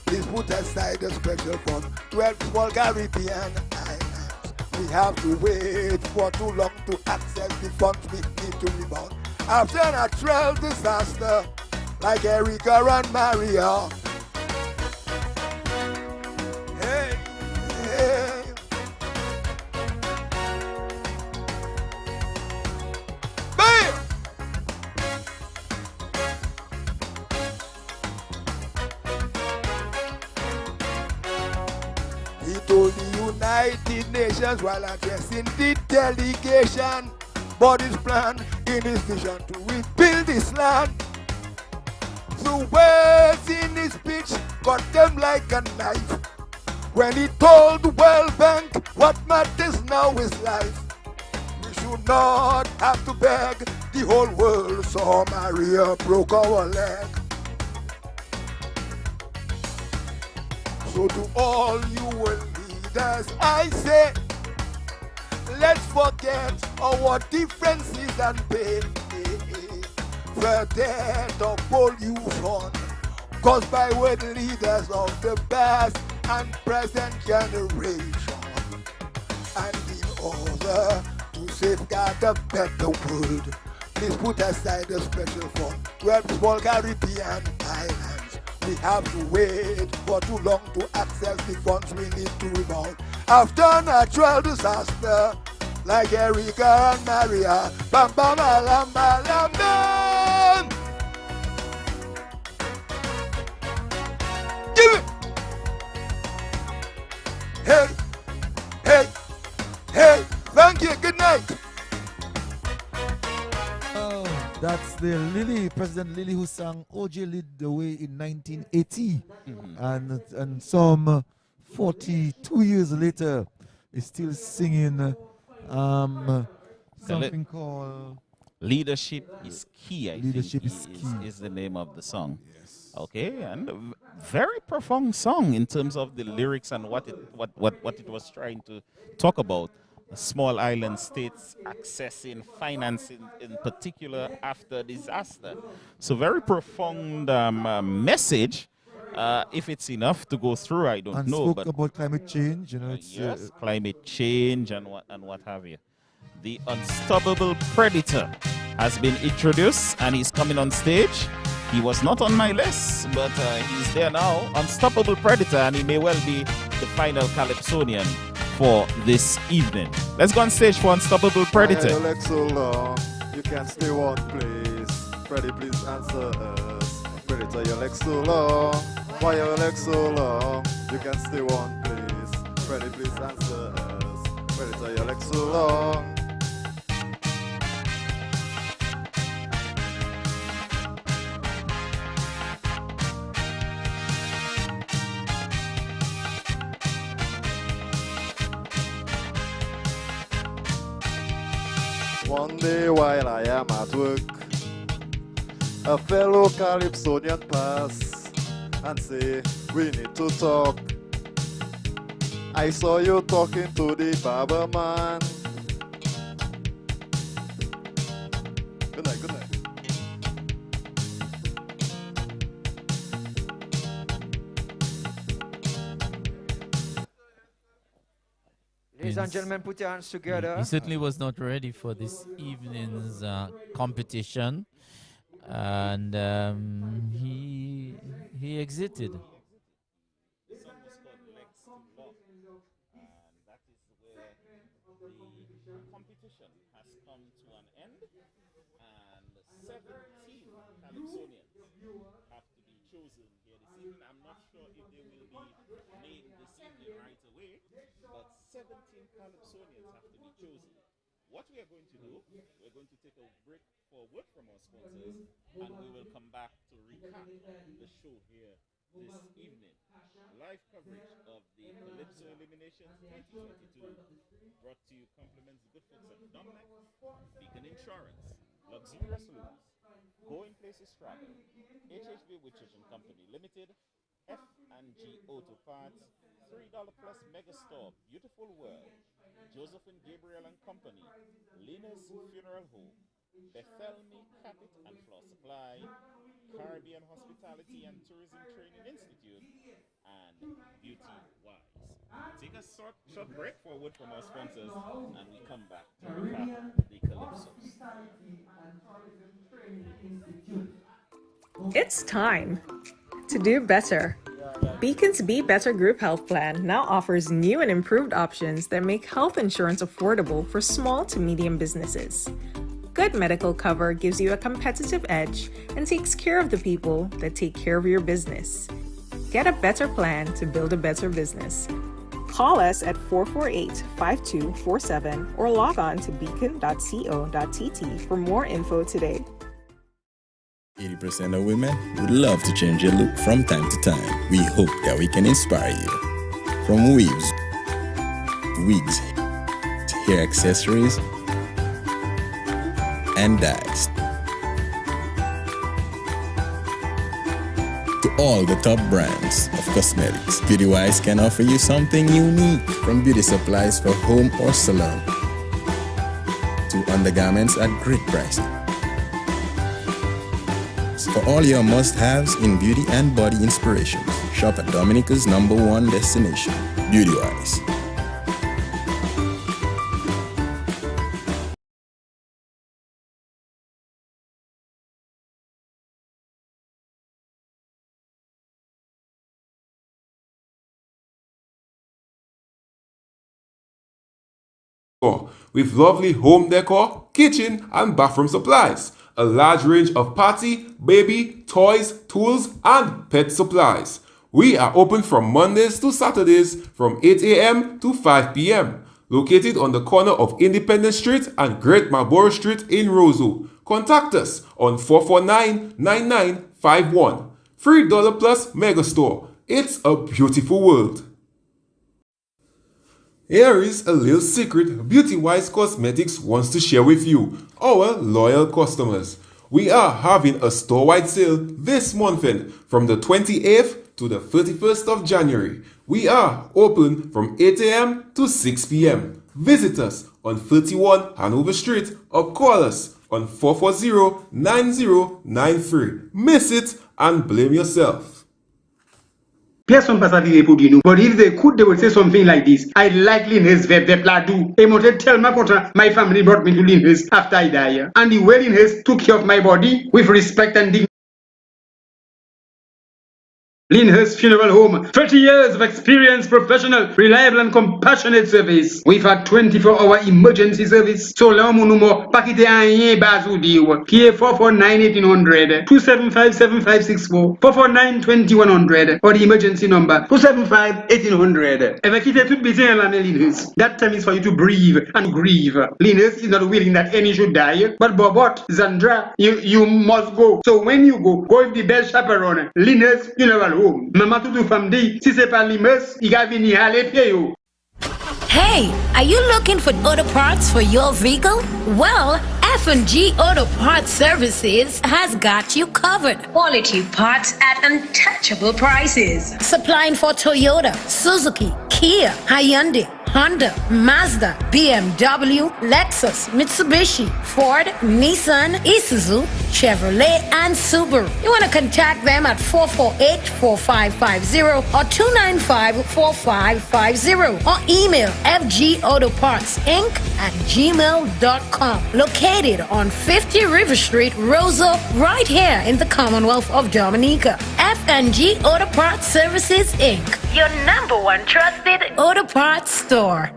please put aside a special fund, 12 small Caribbean islands. We have to wait for too long to access the funds we need to rebound. After a natural disaster like Erica and Maria. Hey, hey. Bam! He told the United Nations while addressing the delegation about his plan in his vision to rebuild this land. The words in his speech cut them like a knife. When he told the World Bank what matters now is life. We should not have to beg The whole world saw Maria broke our leg. So to all you leaders, I say, let's forget our differences and pay the debt of pollution caused by with leaders of the past and present generation. And in order to safeguard a better world, please put aside a special fund to help small Caribbean islands. We have to wait for too long to access the funds we need to rebound after natural disaster like Erika and Maria. Bam bam alam alam bam. Give it. Hey, hey, hey. Thank you. Good night. Oh, that's the Lily, President Lily, who sang OJ Lead the Way in 1980. And some 42 years later is still singing something called Leadership is Key. Leadership is Key. Is the name of the song. Yes. Okay, and a very profound song in terms of the lyrics and what it was trying to talk about. Small island states accessing financing, in particular after disaster. So very profound message. If it's enough to go through, I don't know. Spoke but about climate change, you know. It's, yes, climate change and what have you. The unstoppable predator has been introduced and he's coming on stage. He was not on my list, but he's there now. Unstoppable predator, and he may well be the final Calypsonian for this evening. Let's go on stage for Unstoppable Predator. Why you like so long? You can stay one place. Freddy, please answer us. Predator, you like so long? Why you like so long? You can stay one place. Freddy, please answer us. Predator, you like so long? One day while I am at work, a fellow Calypsonian pass and say, we need to talk. I saw you talking to the barber man. Good night, good night. Ladies and gentlemen, put your hands together. He certainly was not ready for this evening's competition, and he exited. Competition has come to an end, and 17 Calypsonians have to be chosen here this evening. I'm not sure if they will be named this evening right away, but 17 Calypsonians have to be chosen. What we are going to do, we're going to take a break for a word from our sponsors, and we will come back to recap the show here this evening. Live coverage of the Calypso Elimination 2022, brought to you compliments the good folks at Dominic, Beacon Insurance, Luxurious Lulu, Going Places Travel, HHB Witches and Company Limited, F&G Auto Parts, $3 plus Mega Store, Beautiful World, Joseph and Gabriel and Company, Lina's Funeral Home, Bethelme Capit and Floor Supply, Caribbean Hospitality and Tourism Training Institute, and Beauty Wise. Take a short break for a word from our sponsors, and we come back to recap the Calypso. It's time to do better. Beacon's Be Better Group Health Plan now offers new and improved options that make health insurance affordable for small to medium businesses. Good medical cover gives you a competitive edge and takes care of the people that take care of your business. Get a better plan to build a better business. Call us at 448-5247 or log on to beacon.co.tt for more info today. 80% of women would love to change your look from time to time. We hope that we can inspire you. From weaves, wigs, hair accessories, and dyes. To all the top brands of cosmetics, Beautywise can offer you something unique, from beauty supplies for home or salon to undergarments at great pricing. For all your must-haves in beauty and body inspirations, shop at Dominica's #1 destination, Beautywise. With lovely home decor, kitchen and bathroom supplies, a large range of party, baby, toys, tools and pet supplies. We are open from Mondays to Saturdays from 8 a.m. to 5 p.m. Located on the corner of Independence Street and Great Marlborough Street in Roseau. Contact us on 449-9951. $3 plus Megastore. It's a beautiful world. Here is a little secret Beautywise Cosmetics wants to share with you, our loyal customers. We are having a store-wide sale this month from the 28th to the 31st of January. We are open from 8 a.m. to 6 p.m. Visit us on 31 Hanover Street or call us on 440-9093. Miss it and blame yourself. Personne pas savait pour dire nous. But if they could, they would say something like this. I like Linhurst Vepladu. I wanted to tell my content, my family brought me to Linhurst after I died. And the way Linhurst took care of my body with respect and dignity. Linhurst Funeral Home, 30 years of experience, professional, reliable and compassionate service. We've had 24-hour emergency service. So long nous pas quitter rien bazou diou. Qui est 449-1800, 275-7564, 449-2100, or the emergency number 275-1800. If I quitte tout besoin la Linhurst, that time is for you to breathe and grieve. Linhurst is not willing that any should die, but Bobot, Zandra, you must go. So when you go with the best chaperone. Linhurst Funeral Home. Maman tout femme dit, si c'est pas Linhurst, il va venir à l'épied yo. Hey, are you looking for auto parts for your vehicle? Well, F&G Auto Parts Services has got you covered. Quality parts at untouchable prices. Supplying for Toyota, Suzuki, Kia, Hyundai, Honda, Mazda, BMW, Lexus, Mitsubishi, Ford, Nissan, Isuzu, Chevrolet, and Subaru. You want to contact them at 448-4550 or 295-4550 or email fgautopartsinc@gmail.com. Located on 50 River Street, Roseau, right here in the Commonwealth of Dominica. F&G Auto Parts Services, Inc., your #1 trusted auto parts store.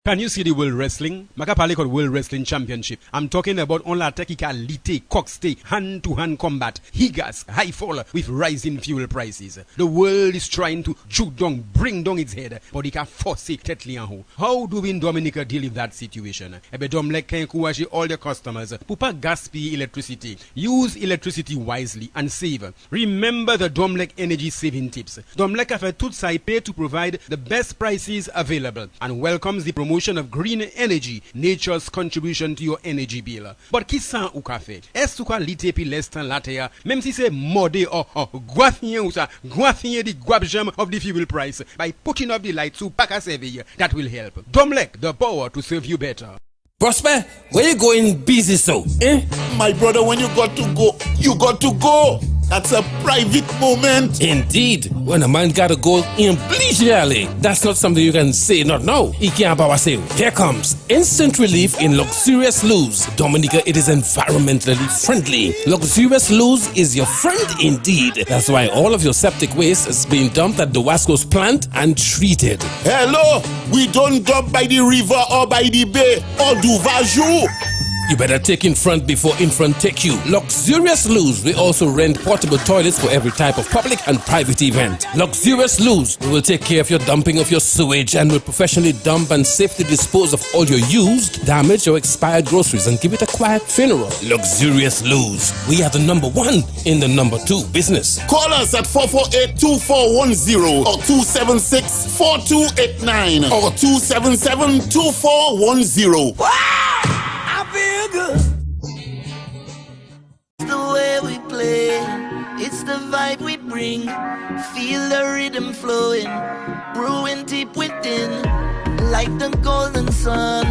Can you see the World Wrestling? Makapale called World Wrestling Championship. I'm talking about only technicality, cockstay, hand-to-hand combat, higas, high fall with rising fuel prices. The world is trying to shoot down, bring down its head, but it can force it tetli en haut. How do we in Dominica deal with that situation? Ebe Domlek can encourage all the customers pour pas gaspiller electricity. Use electricity wisely and save. Remember the Domlek energy saving tips. Domlek a fait tout ça pay to provide the best prices available and welcomes the promotion of green energy, nature's contribution to your energy bill. But qui sa ou ka fait? Est-ce ou ka lite pi lestan la terre, même si c'est modé or guathien ou sa, guathien the guabjam of the fuel price by putting up the lights to pack a service that will help. Domlek, the power to serve you better. Prosper, where you going busy so? My brother, when you got to go, you got to go. That's a private moment. Indeed. When a man gotta go in pleasure, that's not something you can say not now. Here comes instant relief in luxurious loose. Dominica, it is environmentally friendly. Luxurious loose is your friend indeed. That's why all of your septic waste is being dumped at the Wasco's plant and treated. Hello, we don't dump by the river or by the bay or do vajou. You better take in front before in front take you. Luxurious Loose, we also rent portable toilets for every type of public and private event. Luxurious Loose, we will take care of your dumping of your sewage and will professionally dump and safely dispose of all your used, damaged or expired groceries and give it a quiet funeral. Luxurious Loose, we are the #1 in the #2 business. Call us at 448-2410 or 276-4289 or 277-2410. Wow! I feel nigga. It's the way we play, it's the vibe we bring. Feel the rhythm flowing, brewing deep within, like the golden sun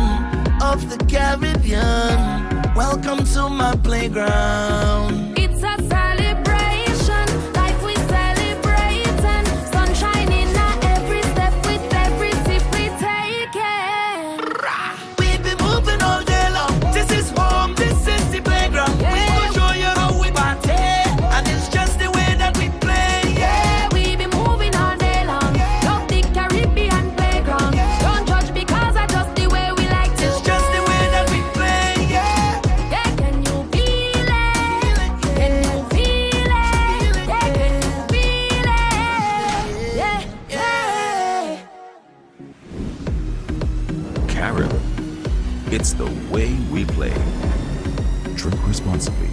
of the Caribbean. Welcome to my playground. It's a celebration, like we celebrating. Sunshine in every step with every sip we taking. We be moving all day long. This is home, this is the playground. We gon' show you how we party, and it's just the way that we play. Yeah, we be moving all day long. Love the Caribbean playground. Don't judge because I just the way we like to. It's just the way that we play. Yeah. Yeah, can you feel it? Can you feel it? Yeah, can you feel it? Yeah, yeah. Carol, it's the way we play. Drink responsibly.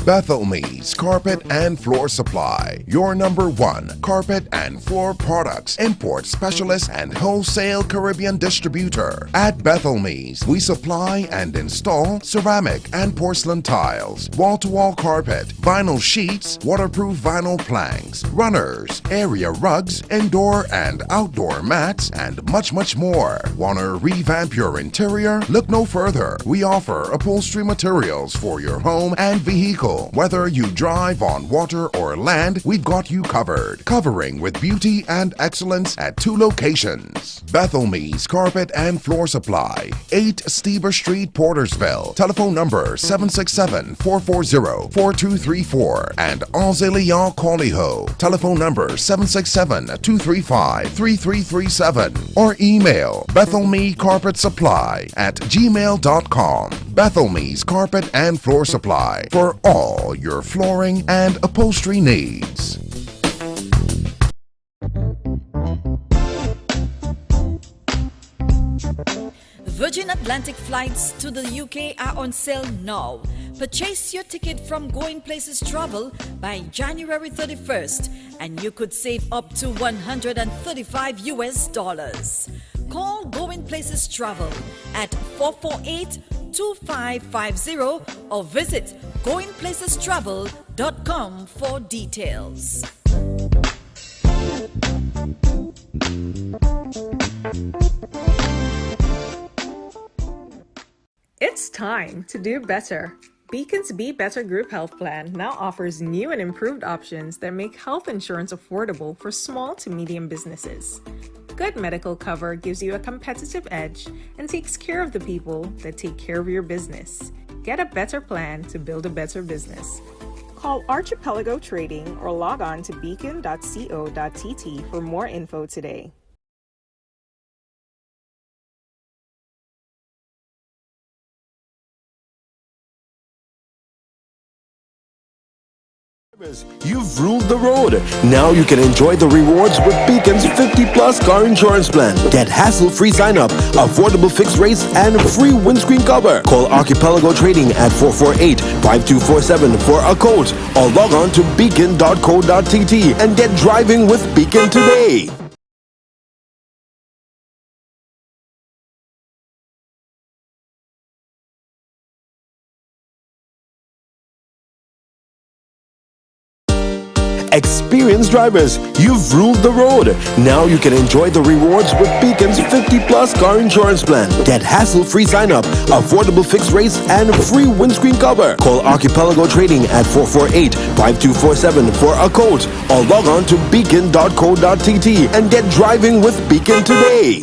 Bethelme's Carpet and Floor Supply, your #1 carpet and floor products, import specialist and wholesale Caribbean distributor. At Bethelme's, we supply and install ceramic and porcelain tiles, wall-to-wall carpet, vinyl sheets, waterproof vinyl planks, runners, area rugs, indoor and outdoor mats, and much, much more. Wanna revamp your interior? Look no further. We offer upholstery materials for your home and vehicle. Whether you drive on water or land, we've got you covered. Covering with beauty and excellence at 2 locations. Bethelme's Carpet and Floor Supply, 8 Steber Street, Portersville. Telephone number 767-440-4234 and Auxiliar Coliho. Telephone number 767-235-3337 or email bethelmecarpetsupply@gmail.com. Bethelme's Carpet and Floor Supply for all your flooring and upholstery needs. Virgin Atlantic flights to the UK are on sale now. Purchase your ticket from Going Places Travel by January 31st and you could save up to $135. Call Going Places Travel at 448-2550 or visit goingplacestravel.com for details. It's time to do better. Beacon's Be Better Group Health Plan now offers new and improved options that make health insurance affordable for small to medium businesses. Good medical cover gives you a competitive edge and takes care of the people that take care of your business. Get a better plan to build a better business. Call Archipelago Trading or log on to beacon.co.tt for more info today. You've ruled the road. Now you can enjoy the rewards with Beacon's 50+ car insurance plan. Get hassle-free sign-up, affordable fixed rates, and free windscreen cover. Call Archipelago Trading at 448-5247 for a quote or log on to beacon.co.tt and get driving with Beacon today. Experienced drivers, you've ruled the road. Now you can enjoy the rewards with Beacon's 50+ car insurance plan. Get hassle-free sign-up, affordable fixed rates, and free windscreen cover. Call Archipelago Trading at 448-5247 for a quote or log on to beacon.co.tt and get driving with Beacon today.